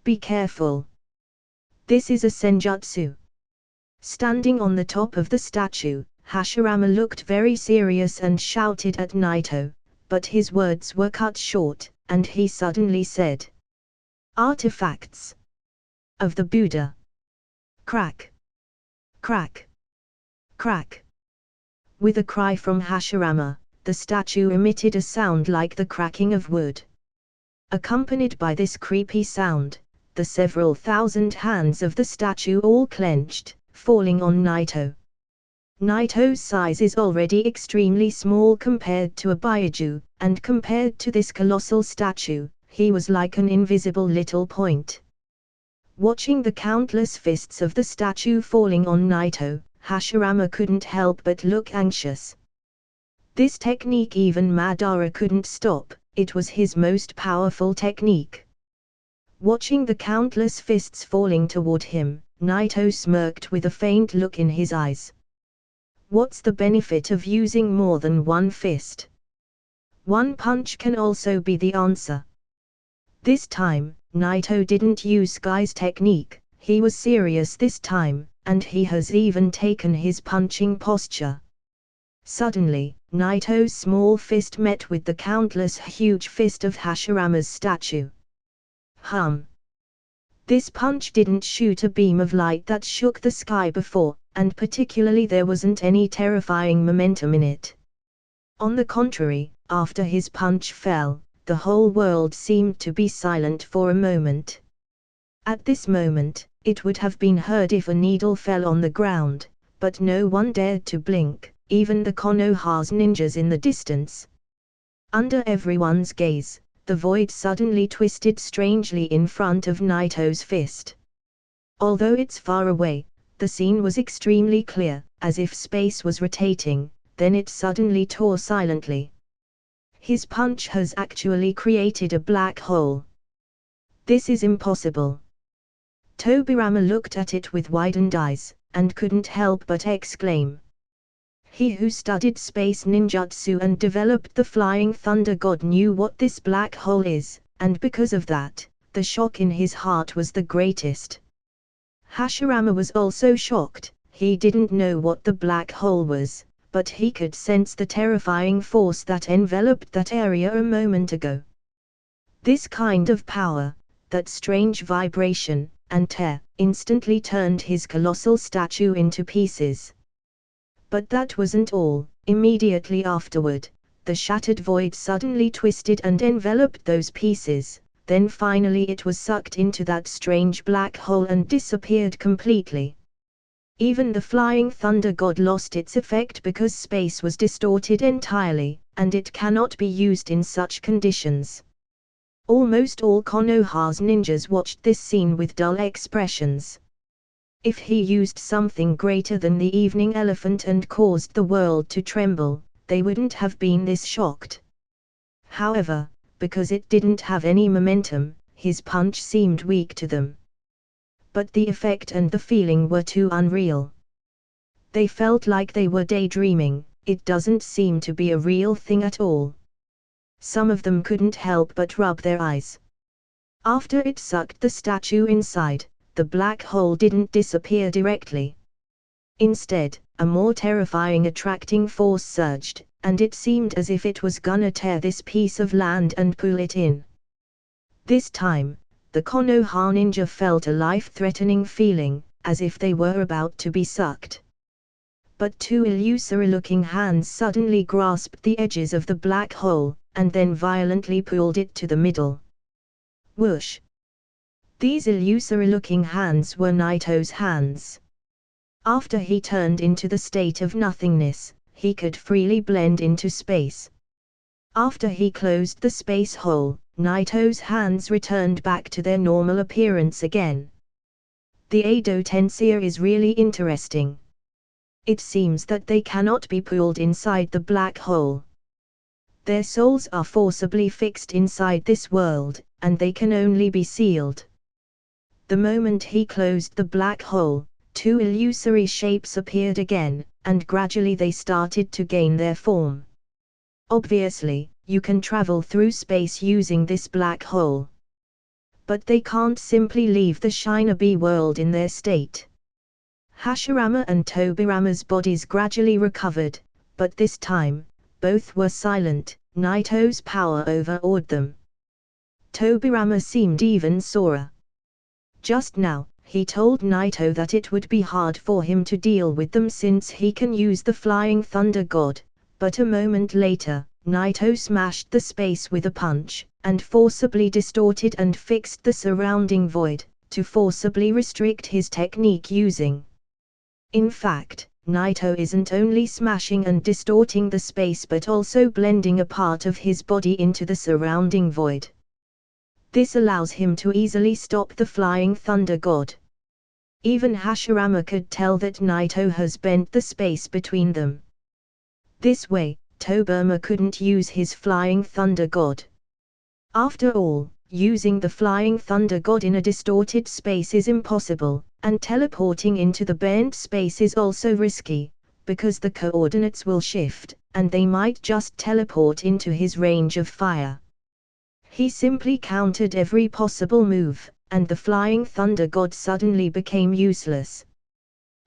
Be careful. This is a Senjutsu. Standing on the top of the statue, Hashirama looked very serious and shouted at Naito, but his words were cut short, and he suddenly said, "Artifacts of the Buddha." Crack! Crack! Crack! With a cry from Hashirama, the statue emitted a sound like the cracking of wood. Accompanied by this creepy sound, the several thousand hands of the statue all clenched, falling on Naito. Naito's size is already extremely small compared to a Baiju, and compared to this colossal statue, he was like an invisible little point. Watching the countless fists of the statue falling on Naito, Hashirama couldn't help but look anxious. This technique even Madara couldn't stop, it was his most powerful technique. Watching the countless fists falling toward him, Naito smirked with a faint look in his eyes. What's the benefit of using more than one fist? One punch can also be the answer. This time, Naito didn't use Sky's technique, he was serious this time, and he has even taken his punching posture. Suddenly, Naito's small fist met with the countless huge fist of Hashirama's statue. This punch didn't shoot a beam of light that shook the sky before, and particularly there wasn't any terrifying momentum in it. On the contrary, after his punch fell, the whole world seemed to be silent for a moment. At this moment, it would have been heard if a needle fell on the ground, but no one dared to blink, even the Konoha's ninjas in the distance. Under everyone's gaze, the void suddenly twisted strangely in front of Naito's fist. Although it's far away, the scene was extremely clear, as if space was rotating, then it suddenly tore silently. His punch has actually created a black hole. This is impossible. Tobirama looked at it with widened eyes, and couldn't help but exclaim. He who studied space ninjutsu and developed the Flying Thunder God knew what this black hole is, and because of that, the shock in his heart was the greatest. Hashirama was also shocked. He didn't know what the black hole was, but he could sense the terrifying force that enveloped that area a moment ago. This kind of power, that strange vibration, and tear, instantly turned his colossal statue into pieces. But that wasn't all. Immediately afterward, the shattered void suddenly twisted and enveloped those pieces, then finally it was sucked into that strange black hole and disappeared completely. Even the Flying Thunder God lost its effect because space was distorted entirely, and it cannot be used in such conditions. Almost all Konoha's ninjas watched this scene with dull expressions. If he used something greater than the evening elephant and caused the world to tremble, they wouldn't have been this shocked. However, because it didn't have any momentum, his punch seemed weak to them. But the effect and the feeling were too unreal. They felt like they were daydreaming. It doesn't seem to be a real thing at all. Some of them couldn't help but rub their eyes. After it sucked the statue inside, the black hole didn't disappear directly. Instead, a more terrifying attracting force surged, and it seemed as if it was gonna tear this piece of land and pull it in. This time, the Konoha ninja felt a life-threatening feeling, as if they were about to be sucked. But two illusory-looking hands suddenly grasped the edges of the black hole, and then violently pulled it to the middle. Whoosh! These illusory-looking hands were Naito's hands. After he turned into the state of nothingness, he could freely blend into space. After he closed the space hole, Naito's hands returned back to their normal appearance again. The Edo Tensei is really interesting. It seems that they cannot be pulled inside the black hole. Their souls are forcibly fixed inside this world, and they can only be sealed. The moment he closed the black hole, two illusory shapes appeared again, and gradually they started to gain their form. Obviously, you can travel through space using this black hole. But they can't simply leave the Shinobi world in their state. Hashirama and Tobirama's bodies gradually recovered, but this time, both were silent. Naito's power overawed them. Tobirama seemed even sorer. Just now, he told Naito that it would be hard for him to deal with them since he can use the Flying Thunder God, but a moment later, Naito smashed the space with a punch, and forcibly distorted and fixed the surrounding void, to forcibly restrict his technique using. In fact, Naito isn't only smashing and distorting the space but also blending a part of his body into the surrounding void. This allows him to easily stop the Flying Thunder God. Even Hashirama could tell that Naito has bent the space between them. This way, Tobirama couldn't use his Flying Thunder God. After all, using the Flying Thunder God in a distorted space is impossible, and teleporting into the bent space is also risky, because the coordinates will shift, and they might just teleport into his range of fire. He simply countered every possible move, and the Flying Thunder God suddenly became useless.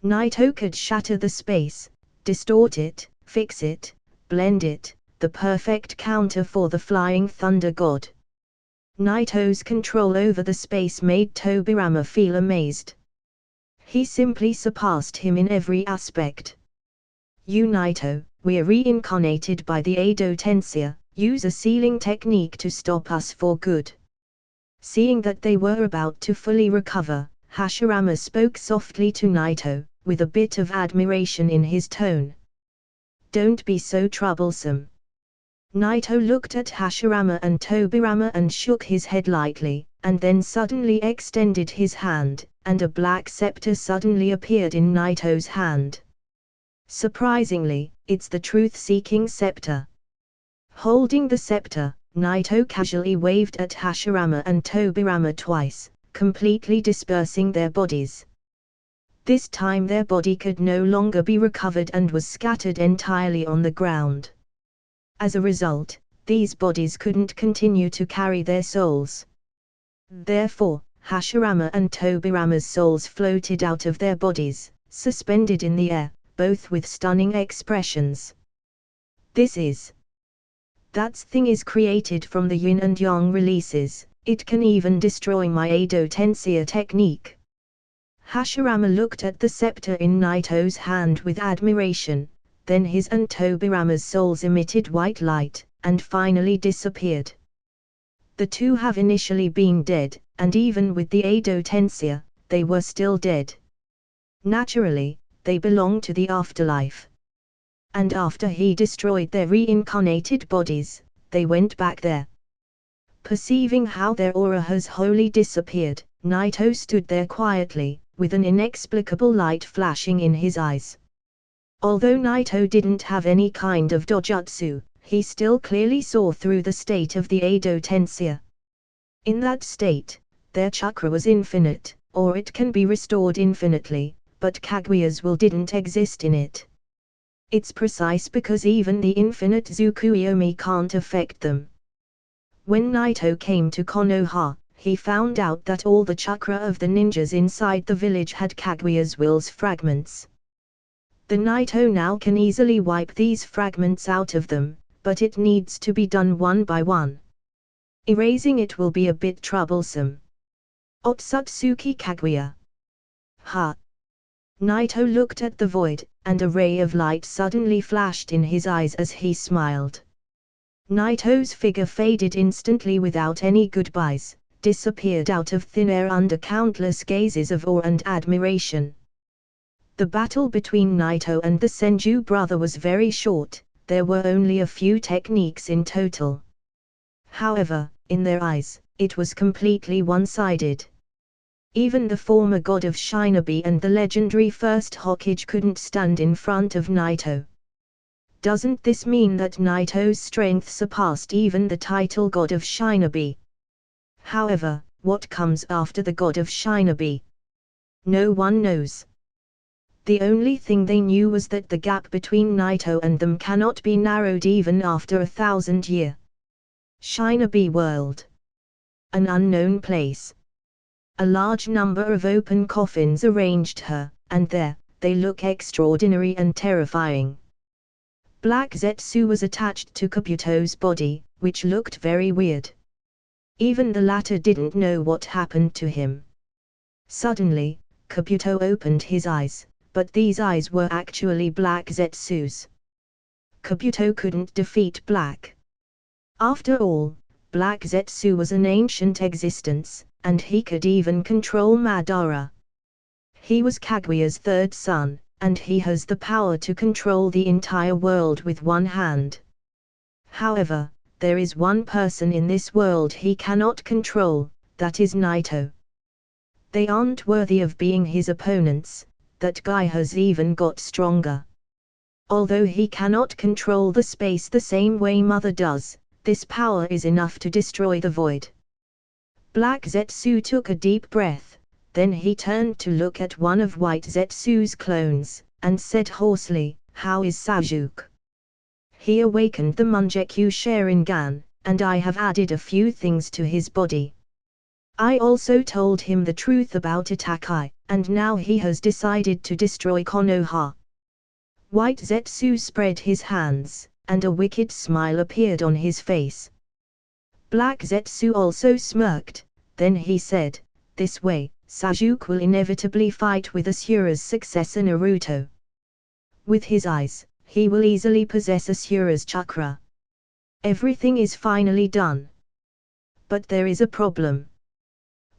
Naito could shatter the space, distort it, fix it, blend it, the perfect counter for the Flying Thunder God. Naito's control over the space made Tobirama feel amazed. He simply surpassed him in every aspect. You Naito, we're reincarnated by the Edo Tensei, use a sealing technique to stop us for good. Seeing that they were about to fully recover, Hashirama spoke softly to Naito, with a bit of admiration in his tone. Don't be so troublesome. Naito looked at Hashirama and Tobirama and shook his head lightly, and then suddenly extended his hand, and a black scepter suddenly appeared in Naito's hand. Surprisingly, it's the truth-seeking scepter. Holding the scepter, Naito casually waved at Hashirama and Tobirama twice, completely dispersing their bodies. This time their body could no longer be recovered and was scattered entirely on the ground. As a result, these bodies couldn't continue to carry their souls. Therefore, Hashirama and Tobirama's souls floated out of their bodies, suspended in the air, both with stunning expressions. That thing is created from the yin and yang releases, it can even destroy my Edo Tensei technique. Hashirama looked at the scepter in Naito's hand with admiration, then his and Tobirama's souls emitted white light, and finally disappeared. The two have initially been dead, and even with the Edo Tensei, they were still dead. Naturally, they belong to the afterlife. And after he destroyed their reincarnated bodies, they went back there. Perceiving how their aura has wholly disappeared, Naito stood there quietly, with an inexplicable light flashing in his eyes. Although Naito didn't have any kind of dojutsu, he still clearly saw through the state of the Edo Tensei. In that state, their chakra was infinite, or it can be restored infinitely, but Kaguya's will didn't exist in it. It's precise because even the infinite Tsukuyomi can't affect them. When Naito came to Konoha, he found out that all the chakra of the ninjas inside the village had Kaguya's will's fragments. The Naito now can easily wipe these fragments out of them, but it needs to be done one by one. Erasing it will be a bit troublesome. Otsutsuki Kaguya. Ha! Naito looked at the void, and a ray of light suddenly flashed in his eyes as he smiled. Naito's figure faded instantly without any goodbyes, disappeared out of thin air under countless gazes of awe and admiration. The battle between Naito and the Senju brother was very short, there were only a few techniques in total. However, in their eyes, it was completely one-sided. Even the former god of Shinobi and the legendary first Hokage couldn't stand in front of Naito. Doesn't this mean that Naito's strength surpassed even the title god of Shinobi? However, what comes after the god of Shinobi? No one knows. The only thing they knew was that the gap between Naito and them cannot be narrowed even after 1,000 years. Shinobi World. An unknown place. A large number of open coffins arranged here, and there, they look extraordinary and terrifying. Black Zetsu was attached to Kabuto's body, which looked very weird. Even the latter didn't know what happened to him. Suddenly, Kabuto opened his eyes, but these eyes were actually Black Zetsu's. Kabuto couldn't defeat Black. After all, Black Zetsu was an ancient existence, and he could even control Madara. He was Kaguya's third son, and he has the power to control the entire world with one hand. However, there is one person in this world he cannot control, that is Naito. They aren't worthy of being his opponents, that guy has even got stronger. Although he cannot control the space the same way Mother does, this power is enough to destroy the void. Black Zetsu took a deep breath, then he turned to look at one of White Zetsu's clones, and said hoarsely, "How is Sasuke?" He awakened the Mangekyo Sharingan, and I have added a few things to his body. I also told him the truth about Itakai, and now he has decided to destroy Konoha. White Zetsu spread his hands, and a wicked smile appeared on his face. Black Zetsu also smirked, then he said, "This way, Sasuke will inevitably fight with Asura's successor Naruto. With his eyes, he will easily possess Asura's chakra. Everything is finally done. But there is a problem."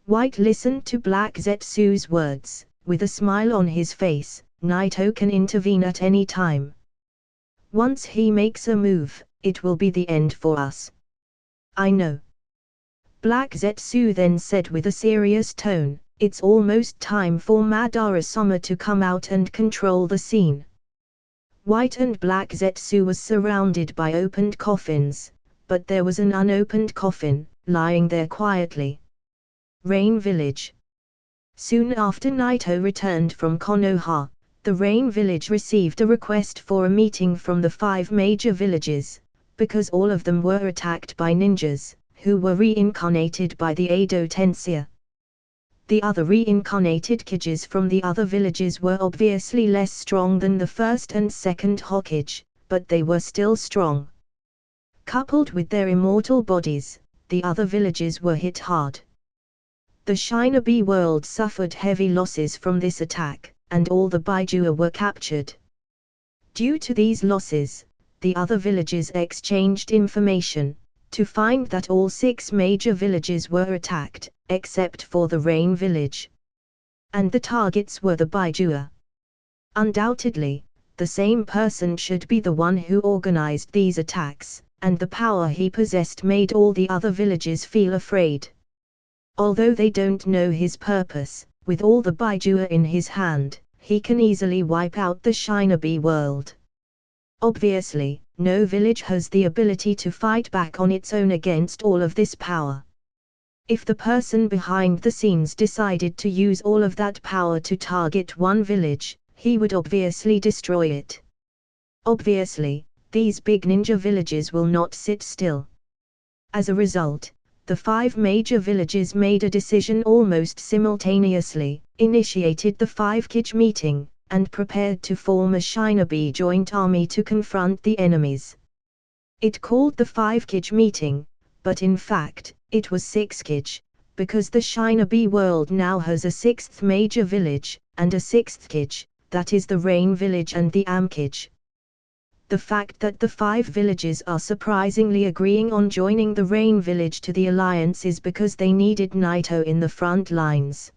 White listened to Black Zetsu's words, with a smile on his face. Naito can intervene at any time. Once he makes a move, it will be the end for us. I know. Black Zetsu then said with a serious tone, "It's almost time for Madara-sama to come out and control the scene." White and Black Zetsu was surrounded by opened coffins, but there was an unopened coffin, lying there quietly. Rain Village. Soon after Naito returned from Konoha, the Rain Village received a request for a meeting from the 5 major villages, because all of them were attacked by ninjas, who were reincarnated by the Edo Tensei. The other reincarnated Hokages from the other villages were obviously less strong than the first and second Hokage, but they were still strong. Coupled with their immortal bodies, the other villages were hit hard. The Shinobi world suffered heavy losses from this attack, and all the Baijua were captured. Due to these losses, the other villages exchanged information, to find that all 6 major villages were attacked, except for the Rain Village. And the targets were the Baijua. Undoubtedly, the same person should be the one who organized these attacks, and the power he possessed made all the other villages feel afraid. Although they don't know his purpose, with all the Baijua in his hand, he can easily wipe out the Shinobi world. Obviously, no village has the ability to fight back on its own against all of this power. If the person behind the scenes decided to use all of that power to target one village, he would obviously destroy it. Obviously, these big ninja villages will not sit still. As a result, the 5 major villages made a decision almost simultaneously, initiated the 5 Hokage meeting, and prepared to form a Shinobi joint army to confront the enemies. It called the 5 Hokage meeting, but in fact, it was 6 Hokage, because the Shinobi world now has a 6th major village, and a 6th Hokage, that is the Rain Village and the Hokage. The fact that the 5 villages are surprisingly agreeing on joining the Rain Village to the alliance is because they needed Naito in the front lines.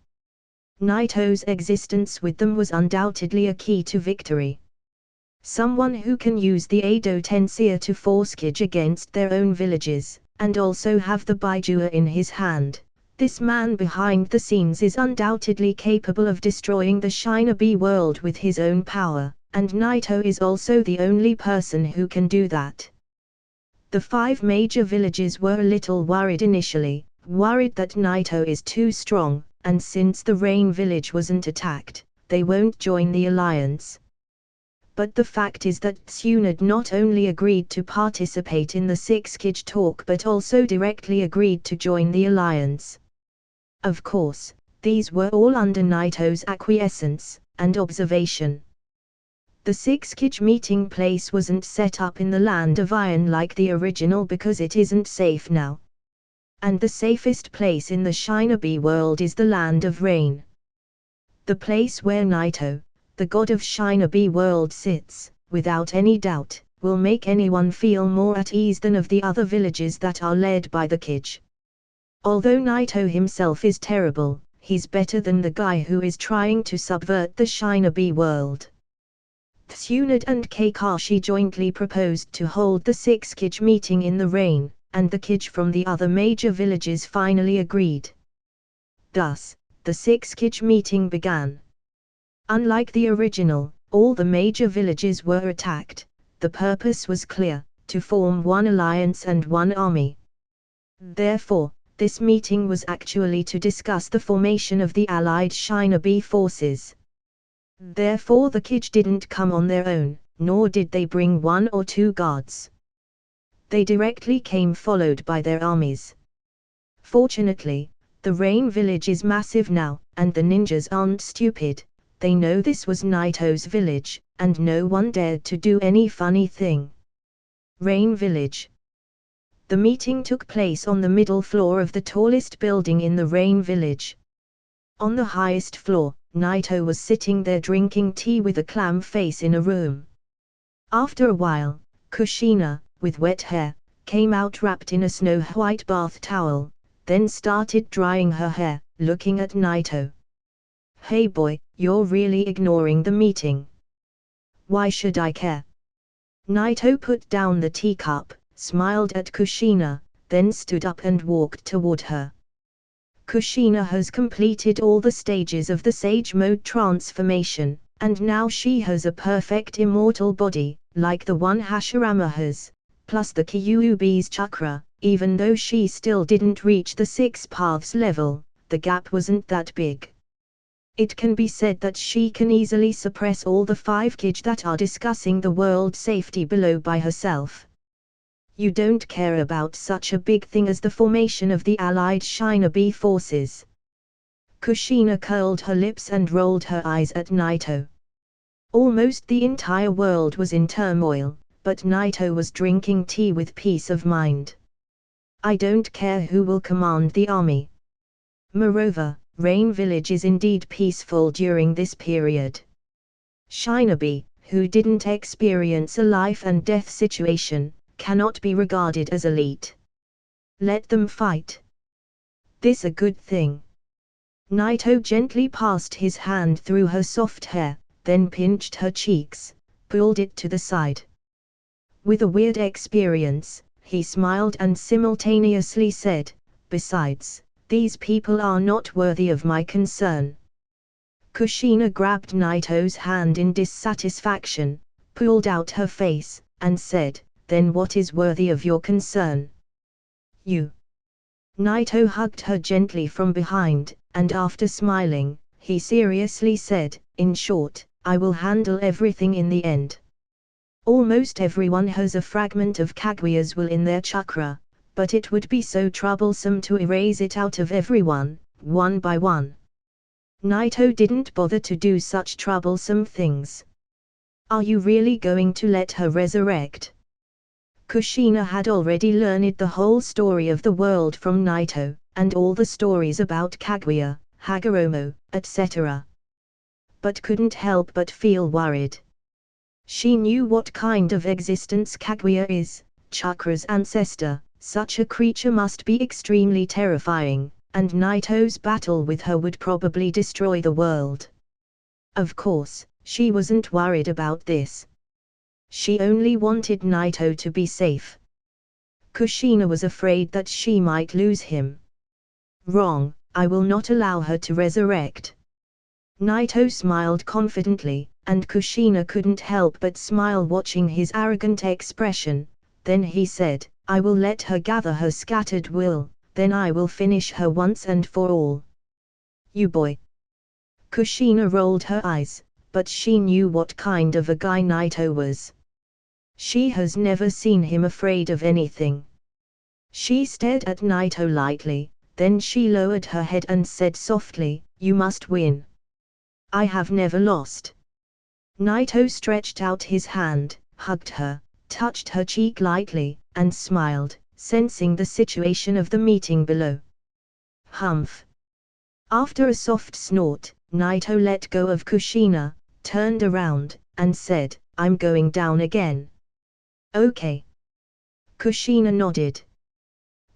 Naito's existence with them was undoubtedly a key to victory. Someone who can use the Edo Tensei to force Hokage against their own villages, and also have the Baijua in his hand. This man behind the scenes is undoubtedly capable of destroying the Shinobi world with his own power, and Naito is also the only person who can do that. The 5 major villages were a little worried initially, worried that Naito is too strong, and since the Rain Village wasn't attacked, they won't join the alliance. But the fact is that Tsunade not only agreed to participate in the 6 Hokage talk but also directly agreed to join the alliance. Of course, these were all under Naito's acquiescence and observation. The 6 Hokage meeting place wasn't set up in the Land of Iron like the original because it isn't safe now. And the safest place in the Shinobi world is the Land of Rain. The place where Naito, the god of Shinobi world sits, without any doubt, will make anyone feel more at ease than of the other villages that are led by the Hokage. Although Naito himself is terrible, he's better than the guy who is trying to subvert the Shinobi world. Tsunade and Kakashi jointly proposed to hold the 6 Hokage meeting in the rain, and the Hokage from the other major villages finally agreed. Thus, the 6 Hokage meeting began. Unlike the original, all the major villages were attacked. The purpose was clear, to form one alliance and one army. Therefore, this meeting was actually to discuss the formation of the allied Shinobi forces. Therefore the Hokage didn't come on their own, nor did they bring 1 or 2 guards. They directly came followed by their armies. Fortunately, the Rain Village is massive now, and the ninjas aren't stupid. They know this was Naito's village, and no one dared to do any funny thing. Rain Village. The meeting took place on the middle floor of the tallest building in the Rain Village. On the highest floor, Naito was sitting there drinking tea with a clam face in a room. After a while, Kushina, with wet hair, came out wrapped in a snow-white bath towel, then started drying her hair, looking at Naito. "Hey boy, you're really ignoring the meeting." "Why should I care?" Naito put down the teacup, smiled at Kushina, then stood up and walked toward her. Kushina has completed all the stages of the Sage Mode transformation, and now she has a perfect immortal body, like the one Hashirama has, plus the Kyuubi's chakra. Even though she still didn't reach the 6 paths level, the gap wasn't that big. It can be said that she can easily suppress all the 5 Kage that are discussing the world safety below by herself. You don't care about such a big thing as the formation of the allied Shinobi forces. Kushina curled her lips and rolled her eyes at Naito. Almost the entire world was in turmoil, but Naito was drinking tea with peace of mind. I don't care who will command the army. Moreover, Rain Village is indeed peaceful during this period. Shinobi, who didn't experience a life and death situation, cannot be regarded as elite. Let them fight. This a good thing. Naito gently passed his hand through her soft hair, then pinched her cheeks, pulled it to the side. With a weird experience, he smiled and simultaneously said, "Besides, these people are not worthy of my concern." Kushina grabbed Naito's hand in dissatisfaction, pulled out her face, and said, "Then what is worthy of your concern?" "You." Naito hugged her gently from behind, and after smiling, he seriously said, "In short, I will handle everything in the end." Almost everyone has a fragment of Kaguya's will in their chakra, but it would be so troublesome to erase it out of everyone, one by one. Naito didn't bother to do such troublesome things. "Are you really going to let her resurrect?" Kushina had already learned the whole story of the world from Naito, and all the stories about Kaguya, Hagoromo, etc. But couldn't help but feel worried. She knew what kind of existence Kaguya is, Chakra's ancestor. Such a creature must be extremely terrifying, and Naito's battle with her would probably destroy the world. Of course, she wasn't worried about this. She only wanted Naito to be safe. Kushina was afraid that she might lose him. "Wrong, I will not allow her to resurrect." Naito smiled confidently, and Kushina couldn't help but smile watching his arrogant expression. Then he said, "I will let her gather her scattered will, then I will finish her once and for all." "You boy." Kushina rolled her eyes, but she knew what kind of a guy Naito was. She has never seen him afraid of anything. She stared at Naito lightly, then she lowered her head and said softly, "You must win. I have never lost." Naito stretched out his hand, hugged her, touched her cheek lightly, and smiled, sensing the situation of the meeting below. "Humph." After a soft snort, Naito let go of Kushina, turned around, and said, "I'm going down again." "Okay." Kushina nodded.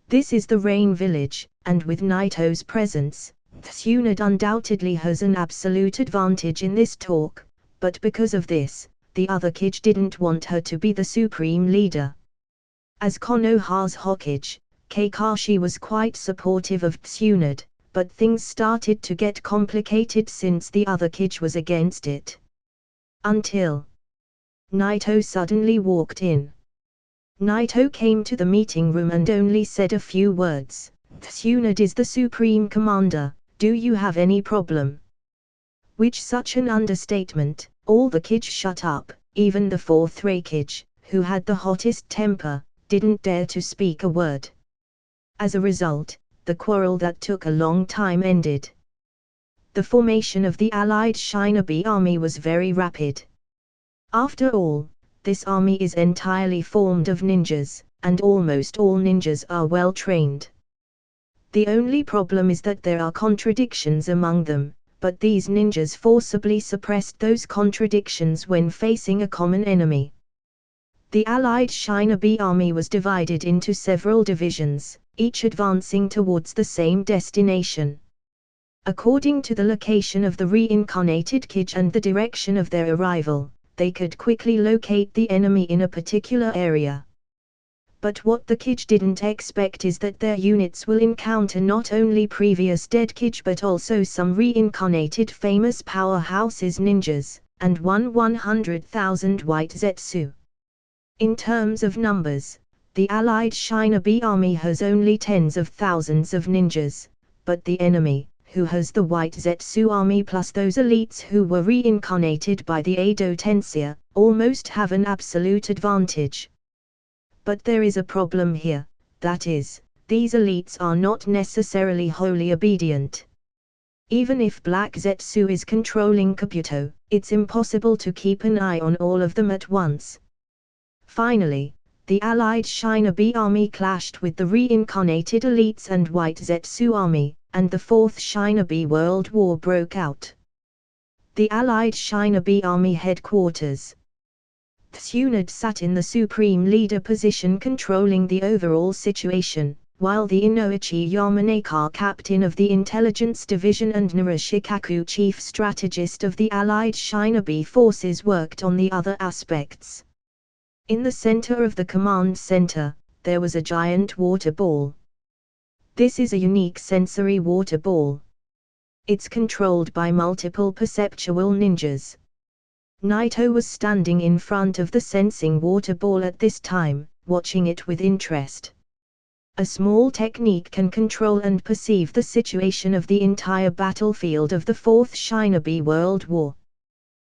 This is the Rain Village, and with Naito's presence, Tsunade undoubtedly has an absolute advantage in this talk, but because of this, the other Kage didn't want her to be the supreme leader. As Konoha's Hokage, Kakashi was quite supportive of Tsunade, but things started to get complicated since the other Kage was against it. Until Naito suddenly walked in. Naito came to the meeting room and only said a few words. "Tsunade is the supreme commander, do you have any problem?" Which such an understatement, all the Kage shut up, even the fourth Kage, who had the hottest temper, didn't dare to speak a word. As a result, the quarrel that took a long time ended. The formation of the allied Shinobi army was very rapid. After all, this army is entirely formed of ninjas, and almost all ninjas are well trained. The only problem is that there are contradictions among them, but these ninjas forcibly suppressed those contradictions when facing a common enemy. The allied Shinobi army was divided into several divisions, each advancing towards the same destination. According to the location of the reincarnated Kage and the direction of their arrival, they could quickly locate the enemy in a particular area. But what the Kage didn't expect is that their units will encounter not only previous dead Kage but also some reincarnated famous powerhouses ninjas, and 100,000 white Zetsu. In terms of numbers, the allied Shinobi army has only tens of thousands of ninjas, but the enemy, who has the White Zetsu army plus those elites who were reincarnated by the Edo Tensei, almost have an absolute advantage. But there is a problem here, that is, these elites are not necessarily wholly obedient. Even if Black Zetsu is controlling Kabuto, it's impossible to keep an eye on all of them at once. Finally, the allied Shinobi army clashed with the reincarnated elites and White Zetsu army, and the Fourth Shinobi World War broke out. The allied Shinobi army headquarters. Tsunade sat in the supreme leader position controlling the overall situation, while the Inoichi Yamanaka, captain of the intelligence division, and Narashikaku, chief strategist of the allied Shinobi forces, worked on the other aspects. In the center of the command center, there was a giant water ball. This is a unique sensory water ball. It's controlled by multiple perceptual ninjas. Naito was standing in front of the sensing water ball at this time, watching it with interest. A small technique can control and perceive the situation of the entire battlefield of the Fourth Shinobi World War.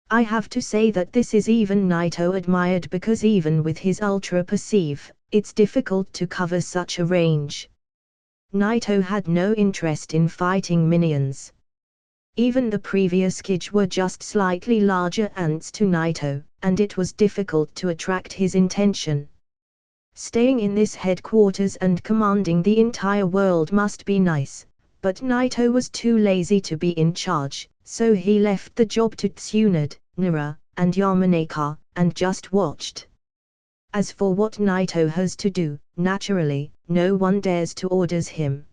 I have to say that this is even Naito admired, because even with his ultra perceive, it's difficult to cover such a range. Naito had no interest in fighting minions. Even the previous Kage were just slightly larger ants to Naito, and it was difficult to attract his attention. Staying in this headquarters and commanding the entire world must be nice, but Naito was too lazy to be in charge, so he left the job to Tsunade, Nara, and Yamanaka, and just watched. As for what Naito has to do, naturally, no one dares to order him.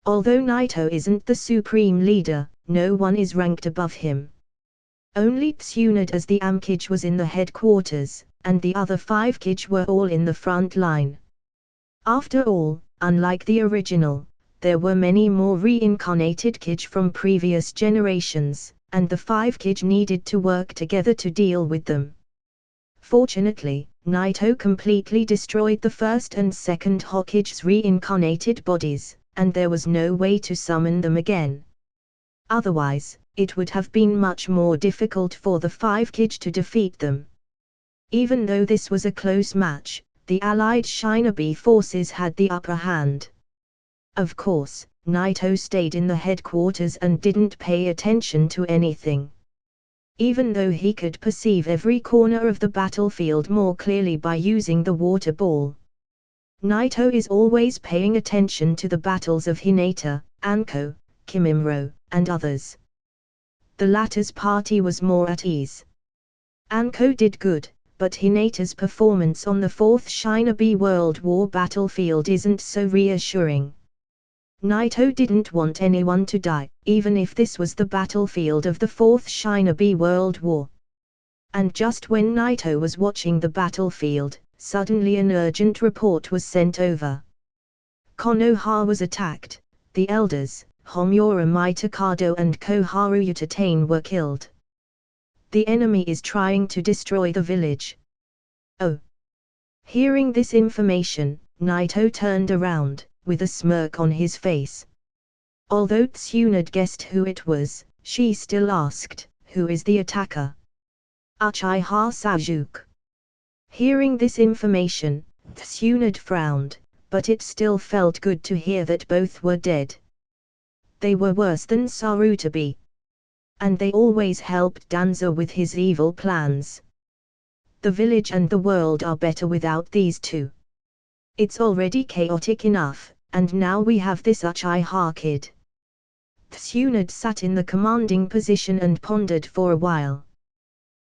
Although Naito isn't the supreme leader, no one is ranked above him. Only Tsunade as the Kage was in the headquarters, and the other 5 Kage were all in the front line. After all, unlike the original, there were many more reincarnated Kage from previous generations, and the 5 Kage needed to work together to deal with them. Fortunately, Naito completely destroyed the first and second Hokage's reincarnated bodies, and there was no way to summon them again. Otherwise, it would have been much more difficult for the 5 Kage to defeat them. Even though this was a close match, the allied Shinobi forces had the upper hand. Of course, Naito stayed in the headquarters and didn't pay attention to anything. Even though he could perceive every corner of the battlefield more clearly by using the water ball. Naito is always paying attention to the battles of Hinata, Anko, Kimimaro, and others. The latter's party was more at ease. Anko did good, but Hinata's performance on the Fourth Shinobi World War battlefield isn't so reassuring. Naito didn't want anyone to die, even if this was the battlefield of the Fourth Shinobi World War. And just when Naito was watching the battlefield, suddenly an urgent report was sent over. Konoha was attacked. The elders, Homura Mitokado and Koharu Utatane, were killed. The enemy is trying to destroy the village. Oh! Hearing this information, Naito turned around, with a smirk on his face. Although Tsunade guessed who it was, she still asked, "Who is the attacker?" Uchiha Sasuke. Hearing this information, Tsunade frowned, but it still felt good to hear that both were dead. They were worse than Sarutobi. And they always helped Danzo with his evil plans. The village and the world are better without these two. It's already chaotic enough, and now we have this Uchiha kid. Tsunade sat in the commanding position and pondered for a while.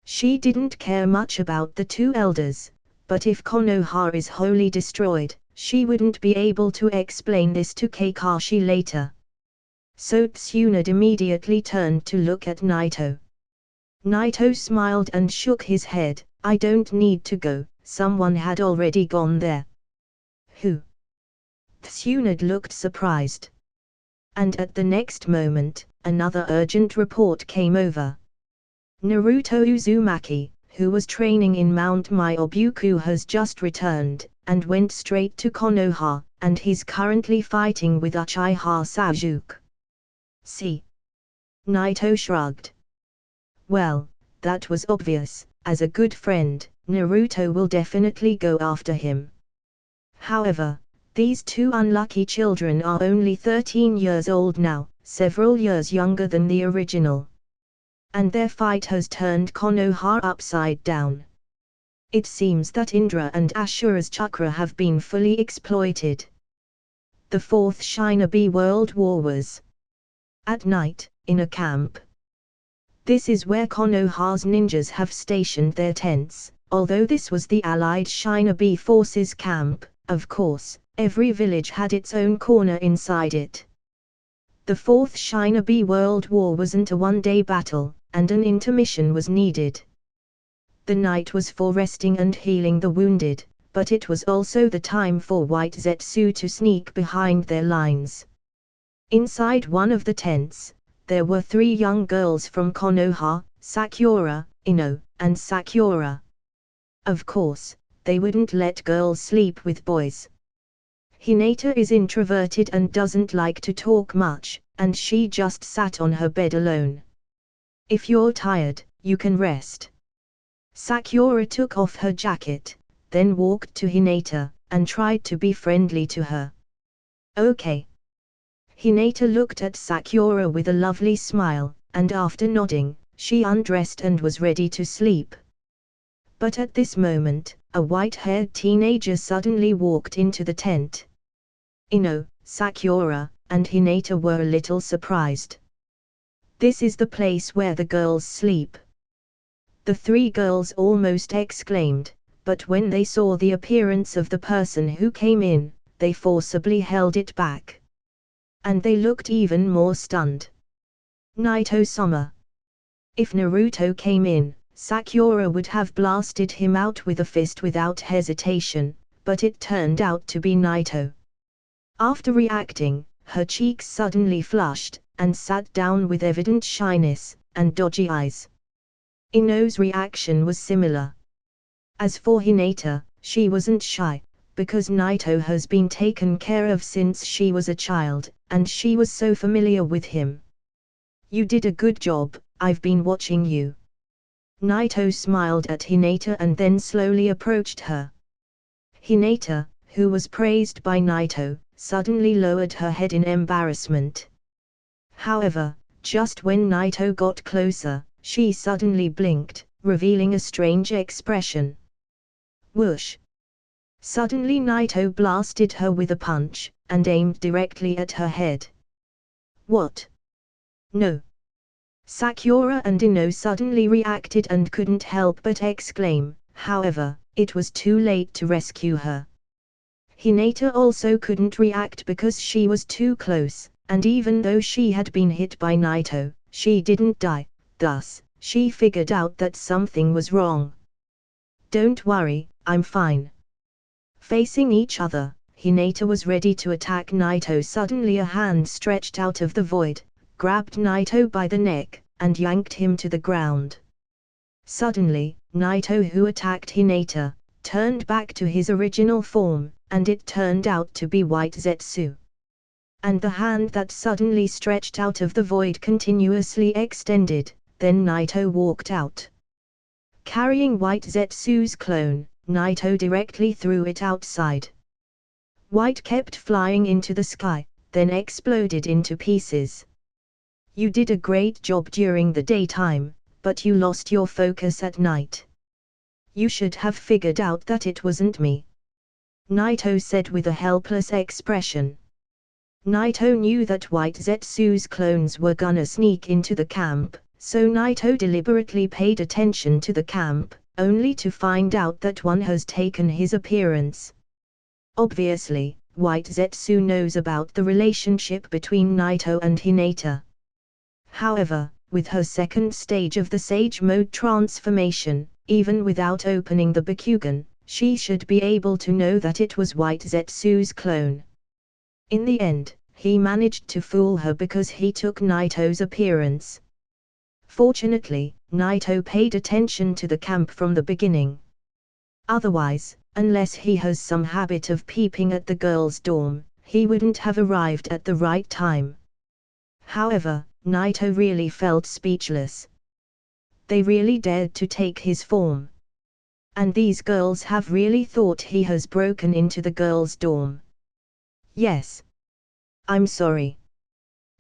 She didn't care much about the 2 elders, but if Konoha is wholly destroyed, she wouldn't be able to explain this to Kakashi later. So Tsunade immediately turned to look at Naito. Naito smiled and shook his head. "I don't need to go, someone had already gone there." "Who?" Tsunade looked surprised. And at the next moment, another urgent report came over. Naruto Uzumaki, who was training in Mount Myobuku, has just returned, and went straight to Konoha, and he's currently fighting with Uchiha Sasuke. See? Naito shrugged. Well, that was obvious. As a good friend, Naruto will definitely go after him. However, these two unlucky children are only 13 years old now, several years younger than the original. And their fight has turned Konoha upside down. It seems that Indra and Ashura's chakra have been fully exploited. The fourth Shinobi World War was at night, in a camp. This is where Konoha's ninjas have stationed their tents. Although this was the Allied Shinobi forces camp, of course, every village had its own corner inside it. The Fourth Shinobi World War wasn't a one-day battle, and an intermission was needed. The night was for resting and healing the wounded, but it was also the time for White Zetsu to sneak behind their lines. Inside one of the tents, there were 3 young girls from Konoha, Sakura, Ino, and Sakura. Of course, they wouldn't let girls sleep with boys. Hinata is introverted and doesn't like to talk much, and she just sat on her bed alone. If you're tired, you can rest. Sakura took off her jacket, then walked to Hinata, and tried to be friendly to her. Okay. Hinata looked at Sakura with a lovely smile, and after nodding, she undressed and was ready to sleep. But at this moment, a white-haired teenager suddenly walked into the tent. Ino, Sakura, and Hinata were a little surprised. This is the place where the girls sleep. The 3 girls almost exclaimed, but when they saw the appearance of the person who came in, they forcibly held it back. And they looked even more stunned. Naito-sama. If Naruto came in, Sakura would have blasted him out with a fist without hesitation, but it turned out to be Naito. After reacting, her cheeks suddenly flushed, and sat down with evident shyness and dodgy eyes. Ino's reaction was similar. As for Hinata, she wasn't shy, because Naito has been taken care of since she was a child, and she was so familiar with him. You did a good job, I've been watching you. Naito smiled at Hinata and then slowly approached her. Hinata, who was praised by Naito, suddenly lowered her head in embarrassment. However, just when Naito got closer, she suddenly blinked, revealing a strange expression. Whoosh! Suddenly Naito blasted her with a punch, and aimed directly at her head. What? No! Sakura and Ino suddenly reacted and couldn't help but exclaim, however, it was too late to rescue her. Hinata also couldn't react because she was too close, and even though she had been hit by Naito, she didn't die, thus, she figured out that something was wrong. Don't worry, I'm fine. Facing each other, Hinata was ready to attack Naito. Suddenly a hand stretched out of the void, grabbed Naito by the neck, and yanked him to the ground. Suddenly, Naito, who attacked Hinata, turned back to his original form, and it turned out to be White Zetsu. And the hand that suddenly stretched out of the void continuously extended, then Naito walked out. Carrying White Zetsu's clone, Naito directly threw it outside. White kept flying into the sky, then exploded into pieces. You did a great job during the daytime, but you lost your focus at night. You should have figured out that it wasn't me. Naito said with a helpless expression. Naito knew that White Zetsu's clones were gonna sneak into the camp, so Naito deliberately paid attention to the camp, only to find out that one has taken his appearance. Obviously, White Zetsu knows about the relationship between Naito and Hinata. However, with her second stage of the Sage Mode transformation, even without opening the Bakugan, she should be able to know that it was White Zetsu's clone. In the end, he managed to fool her because he took Naito's appearance. Fortunately, Naito paid attention to the camp from the beginning. Otherwise, Unless he has some habit of peeping at the girls' dorm, he wouldn't have arrived at the right time. However, Naito really felt speechless. They really dared to take his form. And these girls have really thought he has broken into the girls' dorm. Yes. I'm sorry.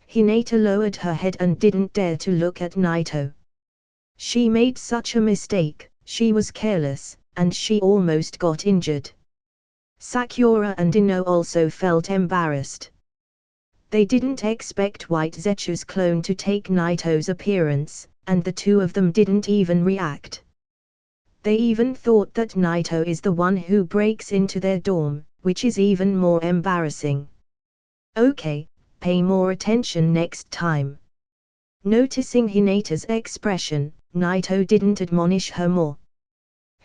Hinata lowered her head and didn't dare to look at Naito. She made such a mistake, she was careless, and she almost got injured. Sakura and Ino also felt embarrassed. They didn't expect White Zetsu's clone to take Naito's appearance, and the two of them didn't even react. They even thought that Naito is the one who breaks into their dorm, which is even more embarrassing. Okay, pay more attention next time. Noticing Hinata's expression, Naito didn't admonish her more.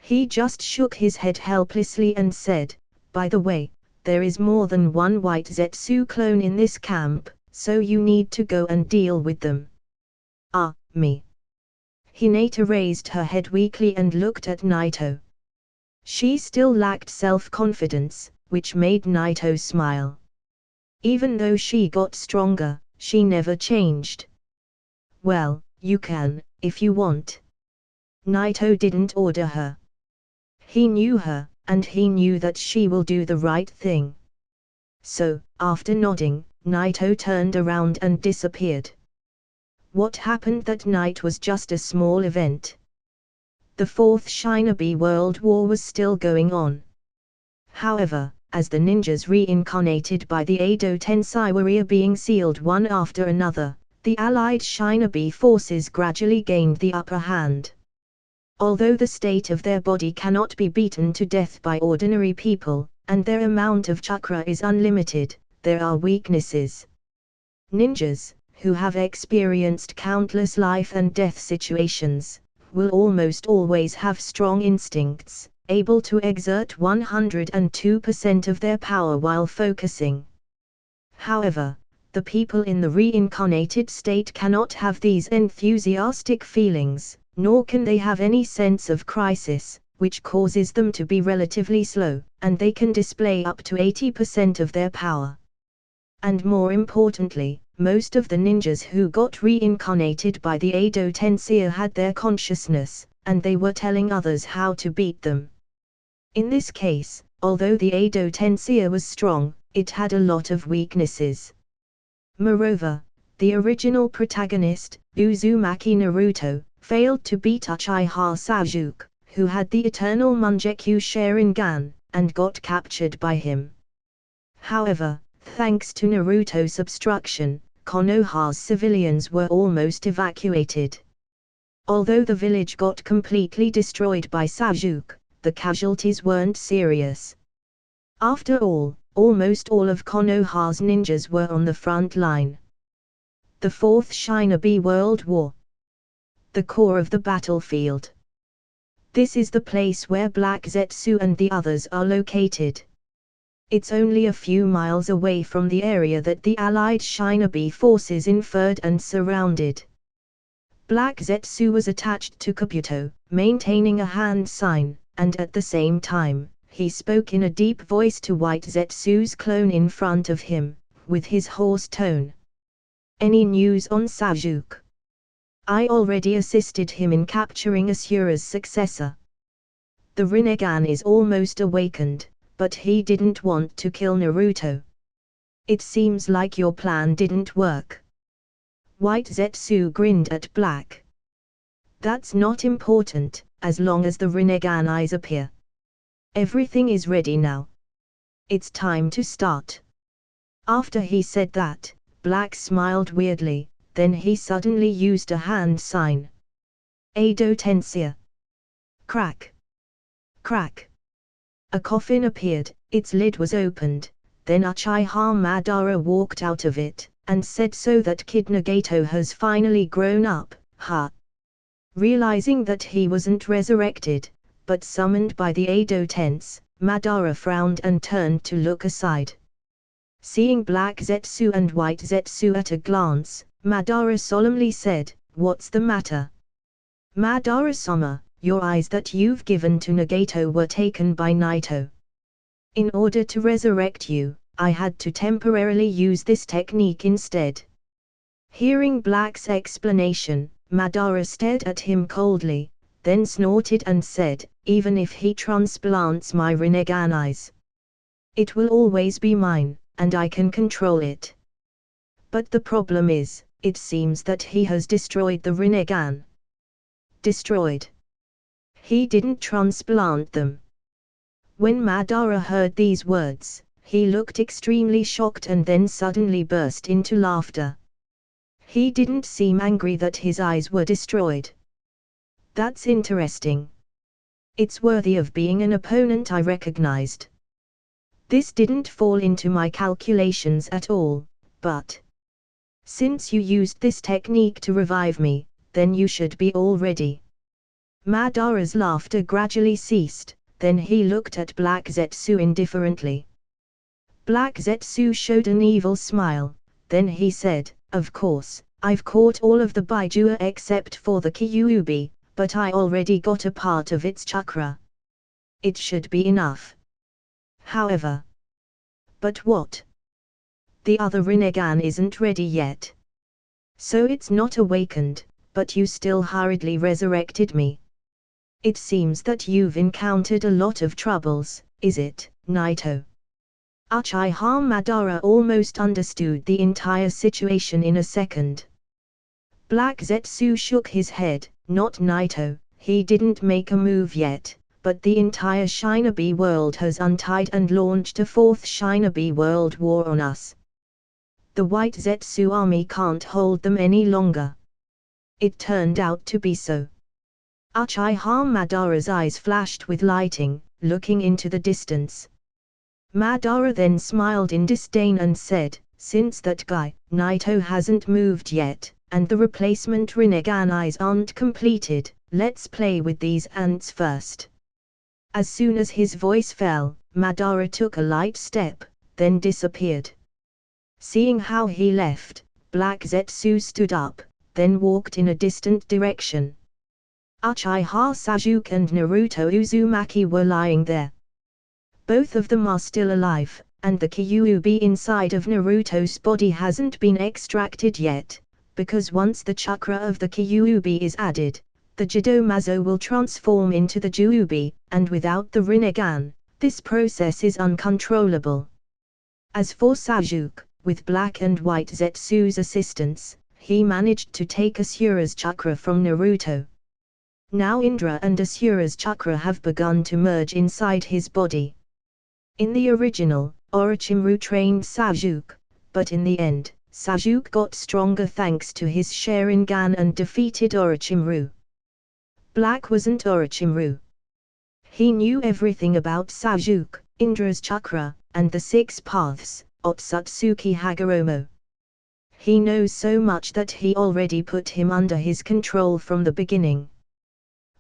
He just shook his head helplessly and said, by the way, there is more than one White Zetsu clone in this camp, so you need to go and deal with them. Ah, me. Hinata raised her head weakly and looked at Naito. She still lacked self-confidence, which made Naito smile. Even though she got stronger, she never changed. Well, you can, if you want. Naito didn't order her. He knew her, and he knew that she will do the right thing. So, after nodding, Naito turned around and disappeared. What happened that night was just a small event. The Fourth Shinobi World War was still going on. However, as the ninjas reincarnated by the Edo Tensei were being sealed one after another, the allied Shinobi forces gradually gained the upper hand. Although the state of their body cannot be beaten to death by ordinary people, and their amount of chakra is unlimited, there are weaknesses. Ninjas, who have experienced countless life and death situations, will almost always have strong instincts, able to exert 102% of their power while focusing. However, the people in the reincarnated state cannot have these enthusiastic feelings, nor can they have any sense of crisis, which causes them to be relatively slow, and they can display up to 80% of their power. And more importantly, most of the ninjas who got reincarnated by the Edo Tensei had their consciousness, and they were telling others how to beat them. In this case, although the Edo Tensei was strong, it had a lot of weaknesses. Moreover, the original protagonist, Uzumaki Naruto, failed to beat Uchiha Sasuke, who had the eternal Mangekyou Sharingan, and got captured by him. However, thanks to Naruto's obstruction, Konoha's civilians were almost evacuated. Although the village got completely destroyed by Sasuke, the casualties weren't serious. After all, almost all of Konoha's ninjas were on the front line. The Fourth Shinobi World War. The core of the battlefield. This is the place where Black Zetsu and the others are located. It's only a few miles away from the area that the allied Shinobi forces inferred and surrounded. Black Zetsu was attached to Kabuto, maintaining a hand sign, and at the same time, he spoke in a deep voice to White Zetsu's clone in front of him, with his hoarse tone. Any news on Sasuke? I already assisted him in capturing Asura's successor. The Rinnegan is almost awakened, but he didn't want to kill Naruto. It seems like your plan didn't work. White Zetsu grinned at Black. That's not important, as long as the Rinnegan eyes appear. Everything is ready now. It's time to start. After he said that, Black smiled weirdly, then he suddenly used a hand sign. Edo Tensei. Crack. Crack. A coffin appeared, its lid was opened, then Uchiha Madara walked out of it, and said, so that Kid Nagato has finally grown up, huh? Realizing that he wasn't resurrected, but summoned by the Edo Tensei, Madara frowned and turned to look aside. Seeing Black Zetsu and White Zetsu at a glance, Madara solemnly said, "What's the matter? Madara-sama, your eyes that you've given to Nagato were taken by Naito. In order to resurrect you, I had to temporarily use this technique instead." Hearing Black's explanation, Madara stared at him coldly, then snorted and said, "Even if he transplants my Rinnegan eyes, it will always be mine, and I can control it. But the problem is, it seems that he has destroyed the Rinnegan." "Destroyed? He didn't transplant them." When Madara heard these words, he looked extremely shocked and then suddenly burst into laughter. He didn't seem angry that his eyes were destroyed. "That's interesting. It's worthy of being an opponent I recognized. This didn't fall into my calculations at all, but since you used this technique to revive me, then you should be all ready." Madara's laughter gradually ceased, then he looked at Black Zetsu indifferently. Black Zetsu showed an evil smile, then he said, "Of course, I've caught all of the Baijua except for the Kyuubi, but I already got a part of its chakra. It should be enough. However." "But what? The other Rinnegan isn't ready yet. So it's not awakened, but you still hurriedly resurrected me. It seems that you've encountered a lot of troubles, is it, Naito?" Uchiha Madara almost understood the entire situation in a second. Black Zetsu shook his head, "Not Naito, he didn't make a move yet, but the entire Shinobi world has untied and launched a fourth Shinobi world war on us. The White Zetsu army can't hold them any longer." It turned out to be so. Uchiha Madara's eyes flashed with lighting, looking into the distance. Madara then smiled in disdain and said, "Since that guy, Naito hasn't moved yet, and the replacement Rinnegan eyes aren't completed, let's play with these ants first." As soon as his voice fell, Madara took a light step, then disappeared. Seeing how he left, Black Zetsu stood up, then walked in a distant direction. Uchiha Sasuke and Naruto Uzumaki were lying there. Both of them are still alive, and the Kyuubi inside of Naruto's body hasn't been extracted yet, because once the chakra of the Kyuubi is added, the Jidomazo will transform into the Juubi, and without the Rinnegan, this process is uncontrollable. As for Sasuke, with Black and White Zetsu's assistance, he managed to take Asura's chakra from Naruto. Now Indra and Asura's chakra have begun to merge inside his body. In the original, Orochimaru trained Sasuke, but in the end, Sasuke got stronger thanks to his Sharingan and defeated Orochimaru. Black wasn't Orochimaru. He knew everything about Sasuke, Indra's chakra, and the 6 paths, Otsutsuki Hagoromo. He knows so much that he already put him under his control from the beginning.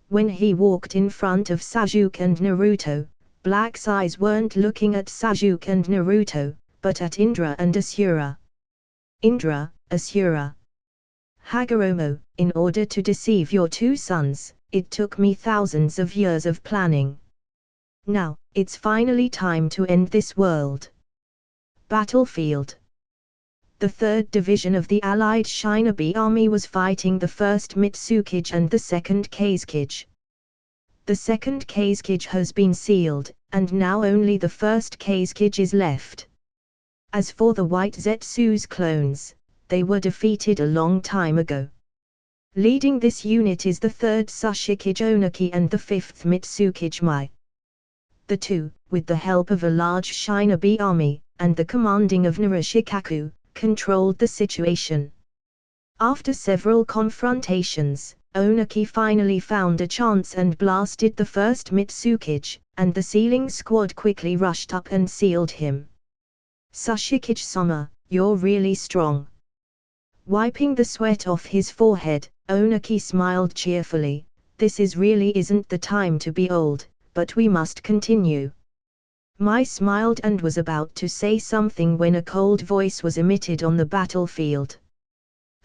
When he walked in front of Sasuke and Naruto, Black's eyes weren't looking at Sasuke and Naruto, but at Indra and Asura. "Indra, Asura, Hagoromo, in order to deceive your 2 sons, it took me thousands of years of planning. Now, it's finally time to end this world." Battlefield. The 3rd Division of the Allied Shinobi Army was fighting the 1st Mitsukage and the 2nd Kazekage. The 2nd Kazekage has been sealed, and now only the 1st Kazekage is left. As for the White Zetsu's clones, they were defeated a long time ago. Leading this unit is the 3rd Sushikage Onaki and the 5th Mitsukage Mai. The two, with the help of a large Shinobi army, and the commanding of Narashikaku, controlled the situation. After several confrontations, Onaki finally found a chance and blasted the 1st Mitsukage, and the sealing squad quickly rushed up and sealed him. "Sushikage-sama, you're really strong." Wiping the sweat off his forehead, Onaki smiled cheerfully. "This really isn't the time to be old, but we must continue." Mai smiled and was about to say something when a cold voice was emitted on the battlefield.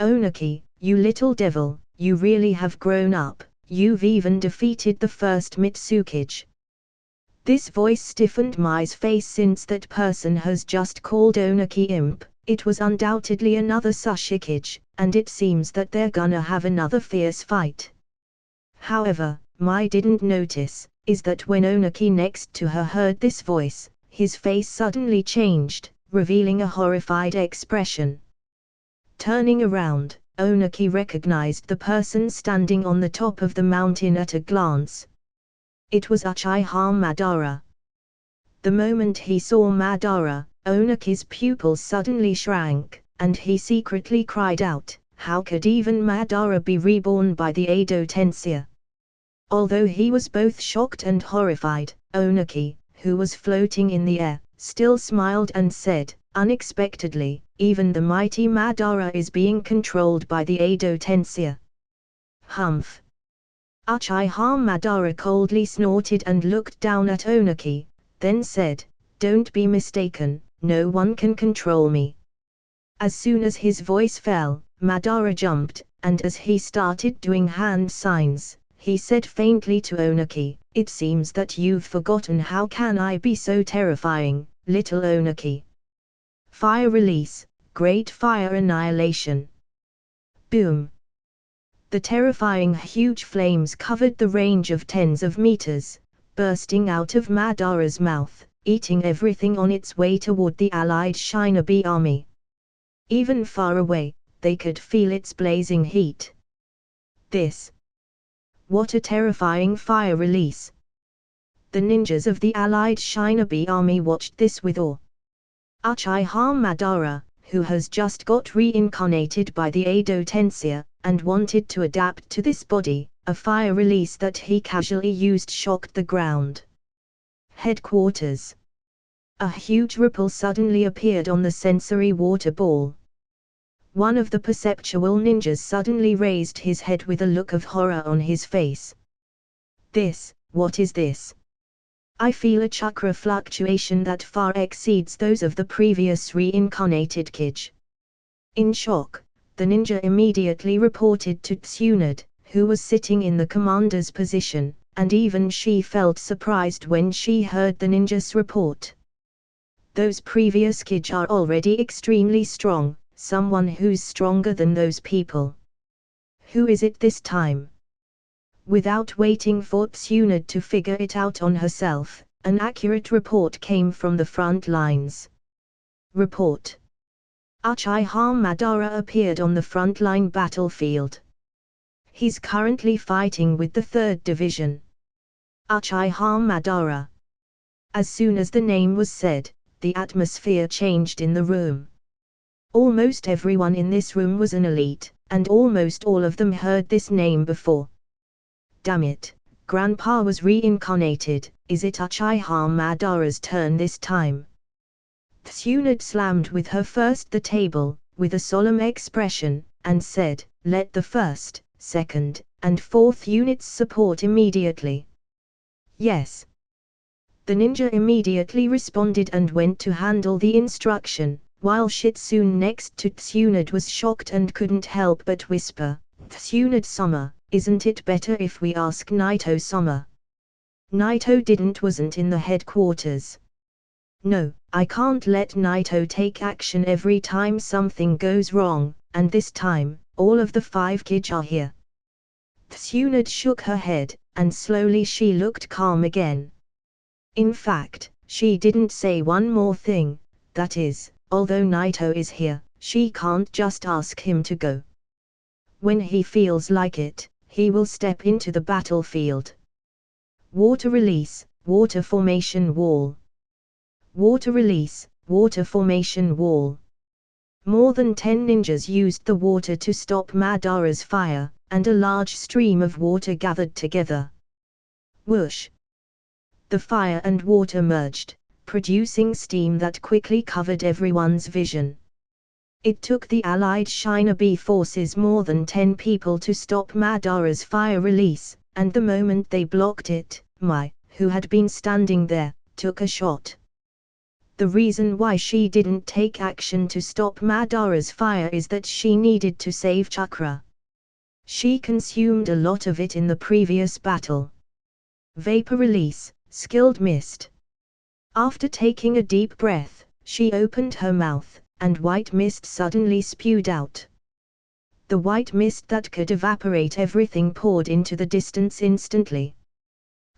"Onaki, you little devil, you really have grown up, you've even defeated the first Mitsukage. This voice stiffened Mai's face. Since that person has just called Oniki imp, it was undoubtedly another Sushikage, and it seems that they're gonna have another fierce fight. However, Mai didn't notice, is that when Oniki next to her heard this voice, his face suddenly changed, revealing a horrified expression. Turning around, Oniki recognized the person standing on the top of the mountain at a glance. It was Uchiha Madara. The moment he saw Madara, Oniki's pupils suddenly shrank, and he secretly cried out, "How could even Madara be reborn by the Edo Tensei?" Although he was both shocked and horrified, Oniki, who was floating in the air, still smiled and said, unexpectedly, "Even the mighty Madara is being controlled by the Edo Tensei." Humph! Uchiha Madara coldly snorted and looked down at Oniki, then said, "Don't be mistaken, no one can control me." As soon as his voice fell, Madara jumped, and as he started doing hand signs, he said faintly to Oniki, "It seems that you've forgotten how can I be so terrifying, little Oniki." Fire release, great fire annihilation. Boom! The terrifying huge flames covered the range of tens of meters, bursting out of Madara's mouth, eating everything on its way toward the allied Shinobi army. Even far away, they could feel its blazing heat. What a terrifying fire release! The ninjas of the allied Shinobi army watched this with awe. Uchiha Madara, who has just got reincarnated by the Edo Tensei, and wanted to adapt to this body, a fire release that he casually used shocked the ground. Headquarters. A huge ripple suddenly appeared on the sensory water ball. One of the perceptual ninjas suddenly raised his head with a look of horror on his face. What is this? I feel a chakra fluctuation that far exceeds those of the previous reincarnated Kage. In shock, the ninja immediately reported to Tsunade, who was sitting in the commander's position, and even she felt surprised when she heard the ninja's report. Those previous Kage are already extremely strong, someone who's stronger than those people. Who is it this time? Without waiting for Tsunade to figure it out on herself, an accurate report came from the front lines. Report. Uchiha Madara appeared on the frontline battlefield. He's currently fighting with the 3rd Division. Uchiha Madara. As soon as the name was said, the atmosphere changed in the room. Almost everyone in this room was an elite, and almost all of them heard this name before. Damn it, Grandpa was reincarnated. Is it Uchiha Madara's turn this time? Tsunade slammed with her first the table, with a solemn expression, and said, "Let the 1st, 2nd, and 4th units support immediately." Yes. The ninja immediately responded and went to handle the instruction, while Shitsune next to Tsunade was shocked and couldn't help but whisper, "Tsunade-sama, isn't it better if we ask Naito-sama?" Naito wasn't in the headquarters. No, I can't let Naito take action every time something goes wrong, and this time, all of the 5 Kage are here. Tsunade shook her head, and slowly she looked calm again. In fact, she didn't say one more thing, that is, although Naito is here, she can't just ask him to go. When he feels like it, he will step into the battlefield. Water release, water formation wall. Water release, water formation wall. More than 10 ninjas used the water to stop Madara's fire, and a large stream of water gathered together. Whoosh! The fire and water merged, producing steam that quickly covered everyone's vision. It took the allied Shinobi forces more than 10 people to stop Madara's fire release, and the moment they blocked it, Mai, who had been standing there, took a shot. The reason why she didn't take action to stop Madara's fire is that she needed to save chakra. She consumed a lot of it in the previous battle. Vapor release, skilled mist. After taking a deep breath, she opened her mouth, and white mist suddenly spewed out. The white mist that could evaporate everything poured into the distance instantly.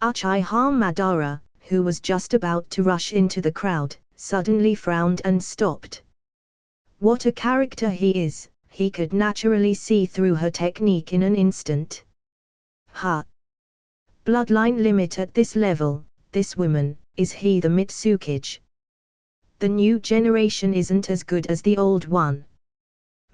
Uchiha Madara, who was just about to rush into the crowd, suddenly frowned and stopped. What a character he is, he could naturally see through her technique in an instant. Ha! Bloodline limit at this level, this woman, is he the Mitsukage? The new generation isn't as good as the old one.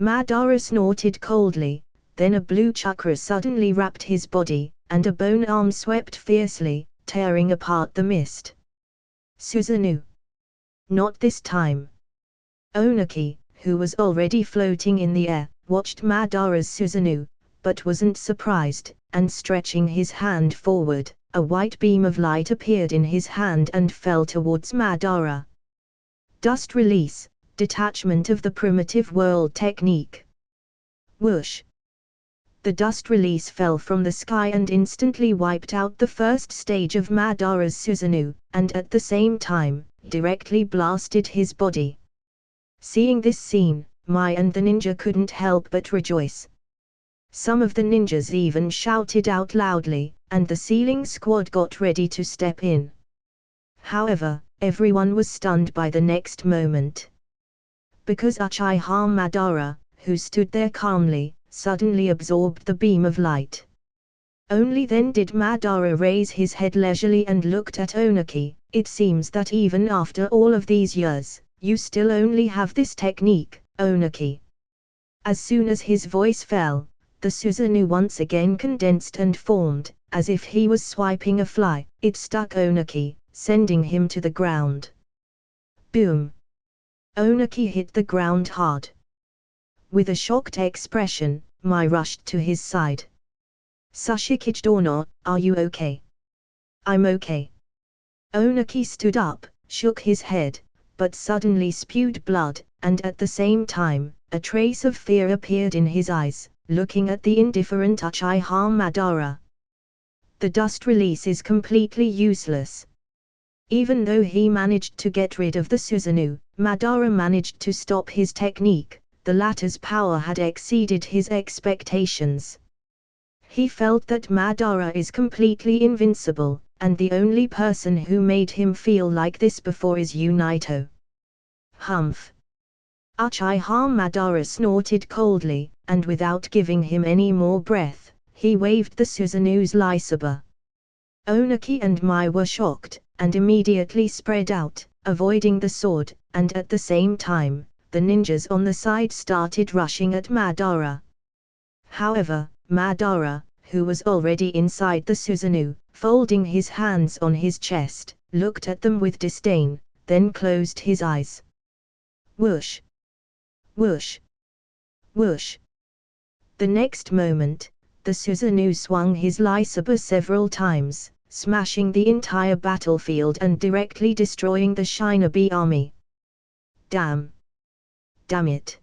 Madara snorted coldly, then a blue chakra suddenly wrapped his body, and a bone arm swept fiercely, tearing apart the mist. Susanoo! Not this time. Onuki, who was already floating in the air, watched Madara's Susanoo, but wasn't surprised, and stretching his hand forward, a white beam of light appeared in his hand and fell towards Madara. Dust release, detachment of the primitive world technique. Whoosh! The dust release fell from the sky and instantly wiped out the first stage of Madara's Susanoo, and at the same time, directly blasted his body. Seeing this scene, Mai and the ninja couldn't help but rejoice. Some of the ninjas even shouted out loudly, and the sealing squad got ready to step in. However, everyone was stunned by the next moment. Because Uchiha Madara, who stood there calmly, suddenly absorbed the beam of light. Only then did Madara raise his head leisurely and looked at Onuki. It seems that even after all of these years, you still only have this technique, Onuki. As soon as his voice fell, the Susanoo once again condensed and formed, as if he was swiping a fly. It stuck Onuki, sending him to the ground. Boom! Onuki hit the ground hard. With a shocked expression, Mai rushed to his side. Sashikage Dono, are you okay? I'm okay. Onuki stood up, shook his head, but suddenly spewed blood, and at the same time, a trace of fear appeared in his eyes, looking at the indifferent Uchiha Madara. The dust release is completely useless. Even though he managed to get rid of the Susanoo, Madara managed to stop his technique. The latter's power had exceeded his expectations. He felt that Madara is completely invincible, and the only person who made him feel like this before is Naruto. Humph! Uchiha Madara snorted coldly, and without giving him any more breath, he waved the Susanoo's lightsaber. Onuki and Mai were shocked, and immediately spread out, avoiding the sword, and at the same time, the ninjas on the side started rushing at Madara. However, Madara, who was already inside the Susanoo, folding his hands on his chest, looked at them with disdain, then closed his eyes. Whoosh! Whoosh! Whoosh! The next moment, the Susanoo swung his lightsaber several times, smashing the entire battlefield and directly destroying the Shinobi army. Damn! Damn it!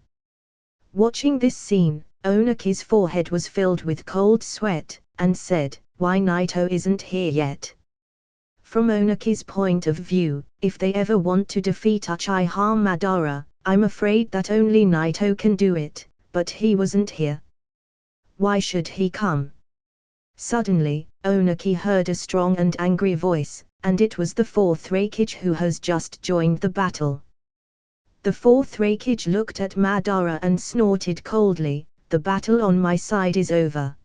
Watching this scene, Onuki's forehead was filled with cold sweat, and said, "Why Naruto isn't here yet?" From Onuki's point of view, if they ever want to defeat Uchiha Madara, I'm afraid that only Naruto can do it, but he wasn't here. Why should he come? Suddenly, Onuki heard a strong and angry voice, and it was the fourth Hokage who has just joined the battle. The fourth Hokage looked at Madara and snorted coldly, "The battle on my side is over.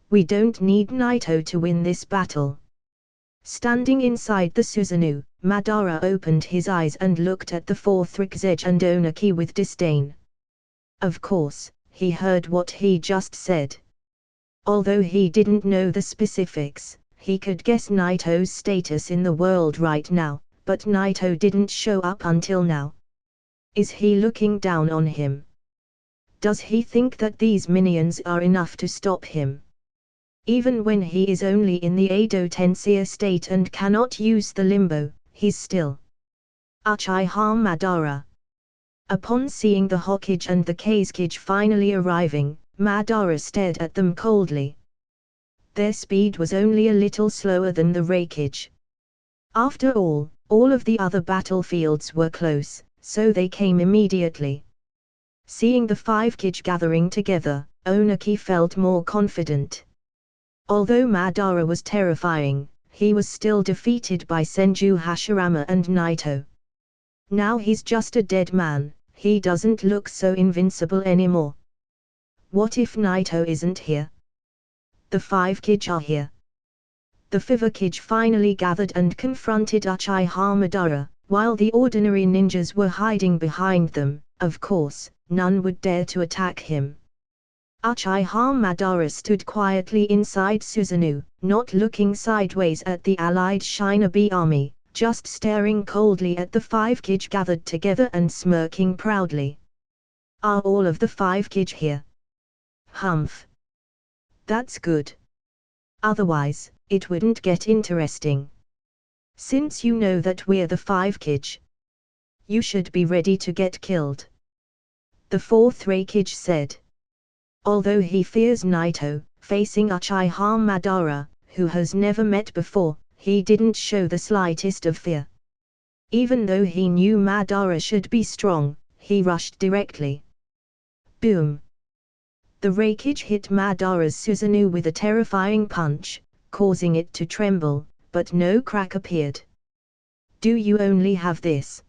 We don't need Naruto to win this battle." Standing inside the Susanoo, Madara opened his eyes and looked at the fourth Hokage and Onuki with disdain. Of course, he heard what he just said. Although he didn't know the specifics, he could guess Naruto's status in the world right now, but Naruto didn't show up until now. Is he looking down on him? Does he think that these minions are enough to stop him? Even when he is only in the Edo Tensei state and cannot use the limbo, he's still Uchiha Madara. Upon seeing the Hokage and the Kazekage finally arriving, Madara stared at them coldly. Their speed was only a little slower than the Raikage. After all of the other battlefields were close, so they came immediately. Seeing the 5 Kage gathering together, Onaki felt more confident. Although Madara was terrifying, he was still defeated by Senju Hashirama and Naito. Now he's just a dead man, he doesn't look so invincible anymore. What if Naito isn't here? The 5 Kage are here. The 5 Kage finally gathered and confronted Uchiha Madara, while the ordinary ninjas were hiding behind them. Of course, none would dare to attack him. Uchiha Madara stood quietly inside Susanoo, not looking sideways at the allied Shinobi army, just staring coldly at the 5 Kage gathered together and smirking proudly. Are all of the 5 Kage here? Humph. That's good. Otherwise, it wouldn't get interesting. Since you know that we're the 5 Kage, you should be ready to get killed. The 4th Raikage said. Although he fears Naito, facing Uchiha Madara, who has never met before, he didn't show the slightest of fear. Even though he knew Madara should be strong, he rushed directly. Boom! The Raikage hit Madara's Susanoo with a terrifying punch, causing it to tremble, but no crack appeared. Do you only have this?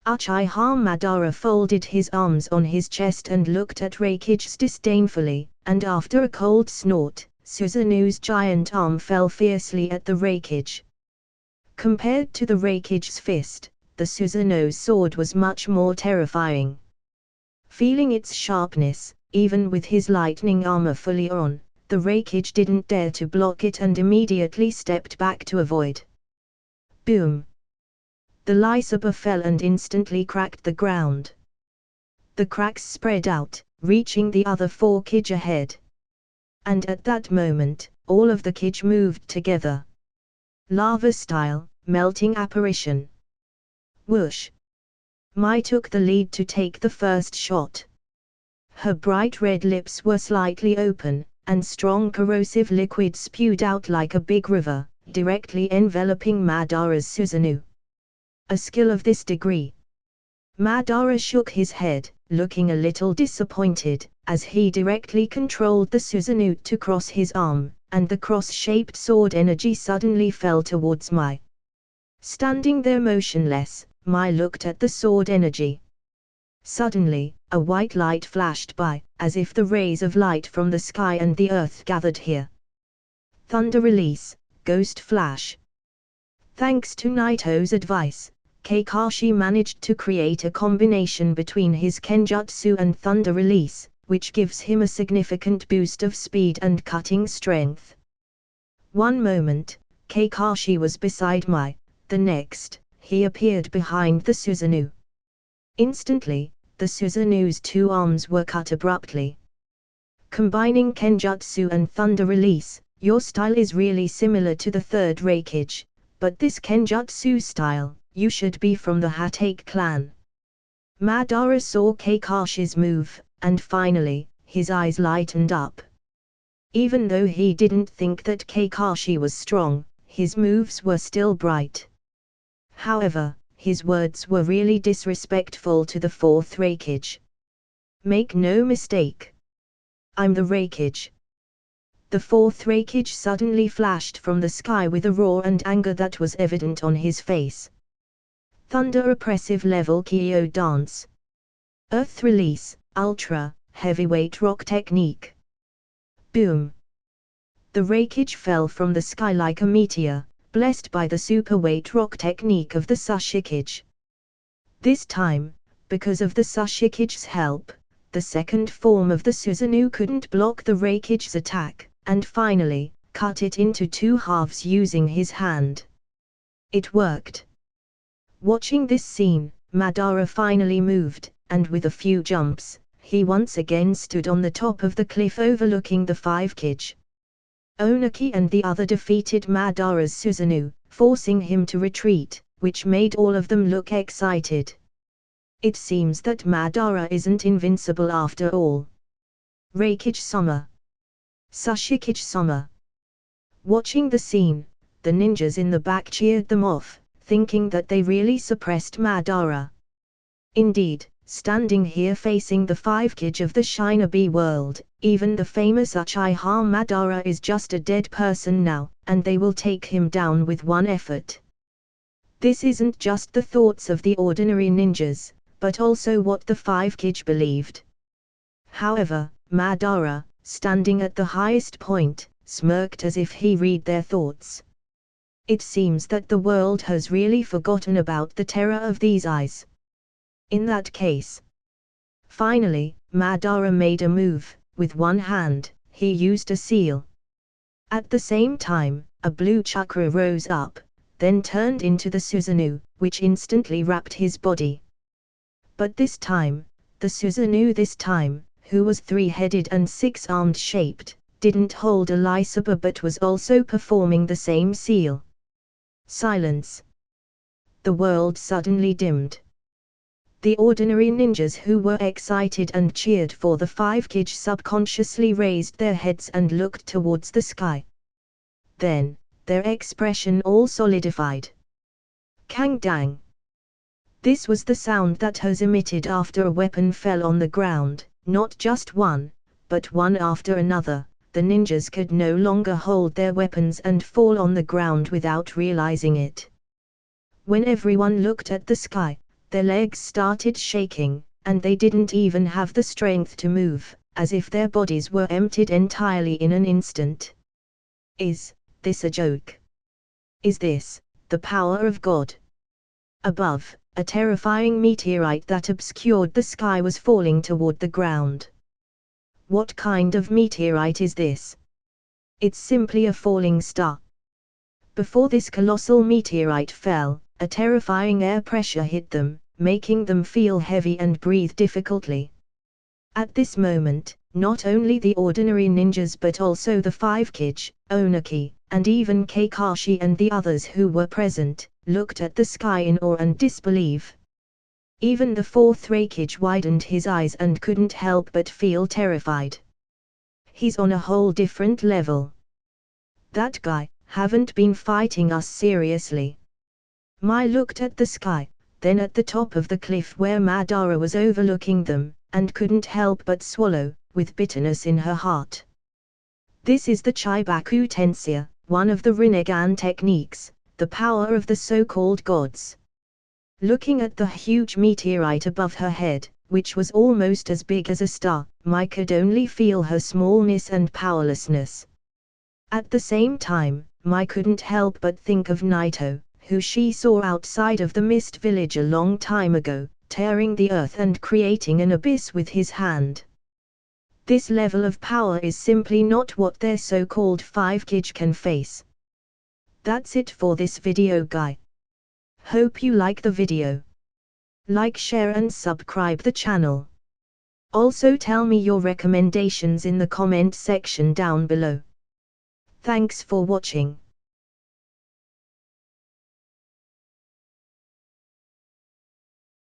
Uchiha Madara folded his arms on his chest and looked at Raikage disdainfully, and after a cold snort, Susanoo's giant arm fell fiercely at the Raikage. Compared to the Raikage's fist, the Susanoo's sword was much more terrifying. Feeling its sharpness, even with his lightning armor fully on, the Raikage didn't dare to block it and immediately stepped back to avoid. Boom! The lightsaber fell and instantly cracked the ground. The cracks spread out, reaching the other 4 Kage ahead. And at that moment, all of the Kage moved together. Lava-style, melting apparition. Whoosh! Mai took the lead to take the first shot. Her bright red lips were slightly open, and strong corrosive liquid spewed out like a big river, directly enveloping Madara's Susanoo. A skill of this degree. Madara shook his head, looking a little disappointed, as he directly controlled the Susanoo to cross his arm, and the cross-shaped sword energy suddenly fell towards Mai. Standing there motionless, Mai looked at the sword energy. Suddenly, a white light flashed by, as if the rays of light from the sky and the earth gathered here. Thunder release, ghost flash. Thanks to Naito's advice, Kakashi managed to create a combination between his Kenjutsu and Thunder Release, which gives him a significant boost of speed and cutting strength. One moment, Kakashi was beside Mai, the next, he appeared behind the Susanoo. Instantly, the Susanoo's 2 arms were cut abruptly. Combining Kenjutsu and Thunder Release, your style is really similar to the 3rd Raikage, but this Kenjutsu style, you should be from the Hatake clan. Madara saw Kakashi's move, and finally, his eyes lightened up. Even though he didn't think that Kakashi was strong, his moves were still bright. However, his words were really disrespectful to the 4th Raikage. Make no mistake. I'm the Raikage. The 4th Raikage suddenly flashed from the sky with a roar and anger that was evident on his face. Thunder oppressive level Kyo dance. Earth release, ultra, heavyweight rock technique. Boom. The Raikage fell from the sky like a meteor, blessed by the superweight rock technique of the Sushikage. This time, because of the Sushikage's help, the second form of the Susanoo couldn't block the Raikage's attack, and finally, cut it into 2 halves using his hand. It worked. Watching this scene, Madara finally moved, and with a few jumps, he once again stood on the top of the cliff overlooking the 5 Kage. Onaki and the other defeated Madara's Susanoo, forcing him to retreat, which made all of them look excited. It seems that Madara isn't invincible after all. Reikage-sama. Sushikage-sama. Watching the scene, the ninjas in the back cheered them off, thinking that they really suppressed Madara. Indeed, standing here facing the 5 Kage of the Shinobi world, even the famous Uchiha Madara is just a dead person now, and they will take him down with one effort. This isn't just the thoughts of the ordinary ninjas, but also what the 5 Kage believed. However, Madara, standing at the highest point, smirked as if he read their thoughts. It seems that the world has really forgotten about the terror of these eyes. In that case. Finally, Madara made a move. With one hand, he used a seal. At the same time, a blue chakra rose up, then turned into the Susanoo, which instantly wrapped his body. But this time, the Susanoo who was 3-headed and 6-armed shaped, didn't hold a lightsaber but was also performing the same seal. Silence. The world suddenly dimmed. The ordinary ninjas who were excited and cheered for the 5 Kage subconsciously raised their heads and looked towards the sky. Then, their expression all solidified. Kang dang. This was the sound that was emitted after a weapon fell on the ground, not just one, but one after another. The ninjas could no longer hold their weapons and fall on the ground without realizing it. When everyone looked at the sky, their legs started shaking, and they didn't even have the strength to move, as if their bodies were emptied entirely in an instant. Is this a joke? Is this the power of God? Above, a terrifying meteorite that obscured the sky was falling toward the ground. What kind of meteorite is this? It's simply a falling star. Before this colossal meteorite fell, a terrifying air pressure hit them, making them feel heavy and breathe difficultly. At this moment, not only the ordinary ninjas but also the 5 Kage, Oniki, and even Kakashi and the others who were present, looked at the sky in awe and disbelief. Even the 4th Reikage widened his eyes and couldn't help but feel terrified. He's on a whole different level. That guy haven't been fighting us seriously. Mai looked at the sky, then at the top of the cliff where Madara was overlooking them, and couldn't help but swallow, with bitterness in her heart. This is the Chibaku Tensei, one of the Rinnegan techniques, the power of the so-called gods. Looking at the huge meteorite above her head, which was almost as big as a star, Mai could only feel her smallness and powerlessness. At the same time, Mai couldn't help but think of Naito, who she saw outside of the Mist Village a long time ago, tearing the earth and creating an abyss with his hand. This level of power is simply not what their so-called 5 Kage can face. That's it for this video, guy. Hope you like the video. Like, share and subscribe the channel. Also tell me your recommendations in the comment section down below. Thanks for watching.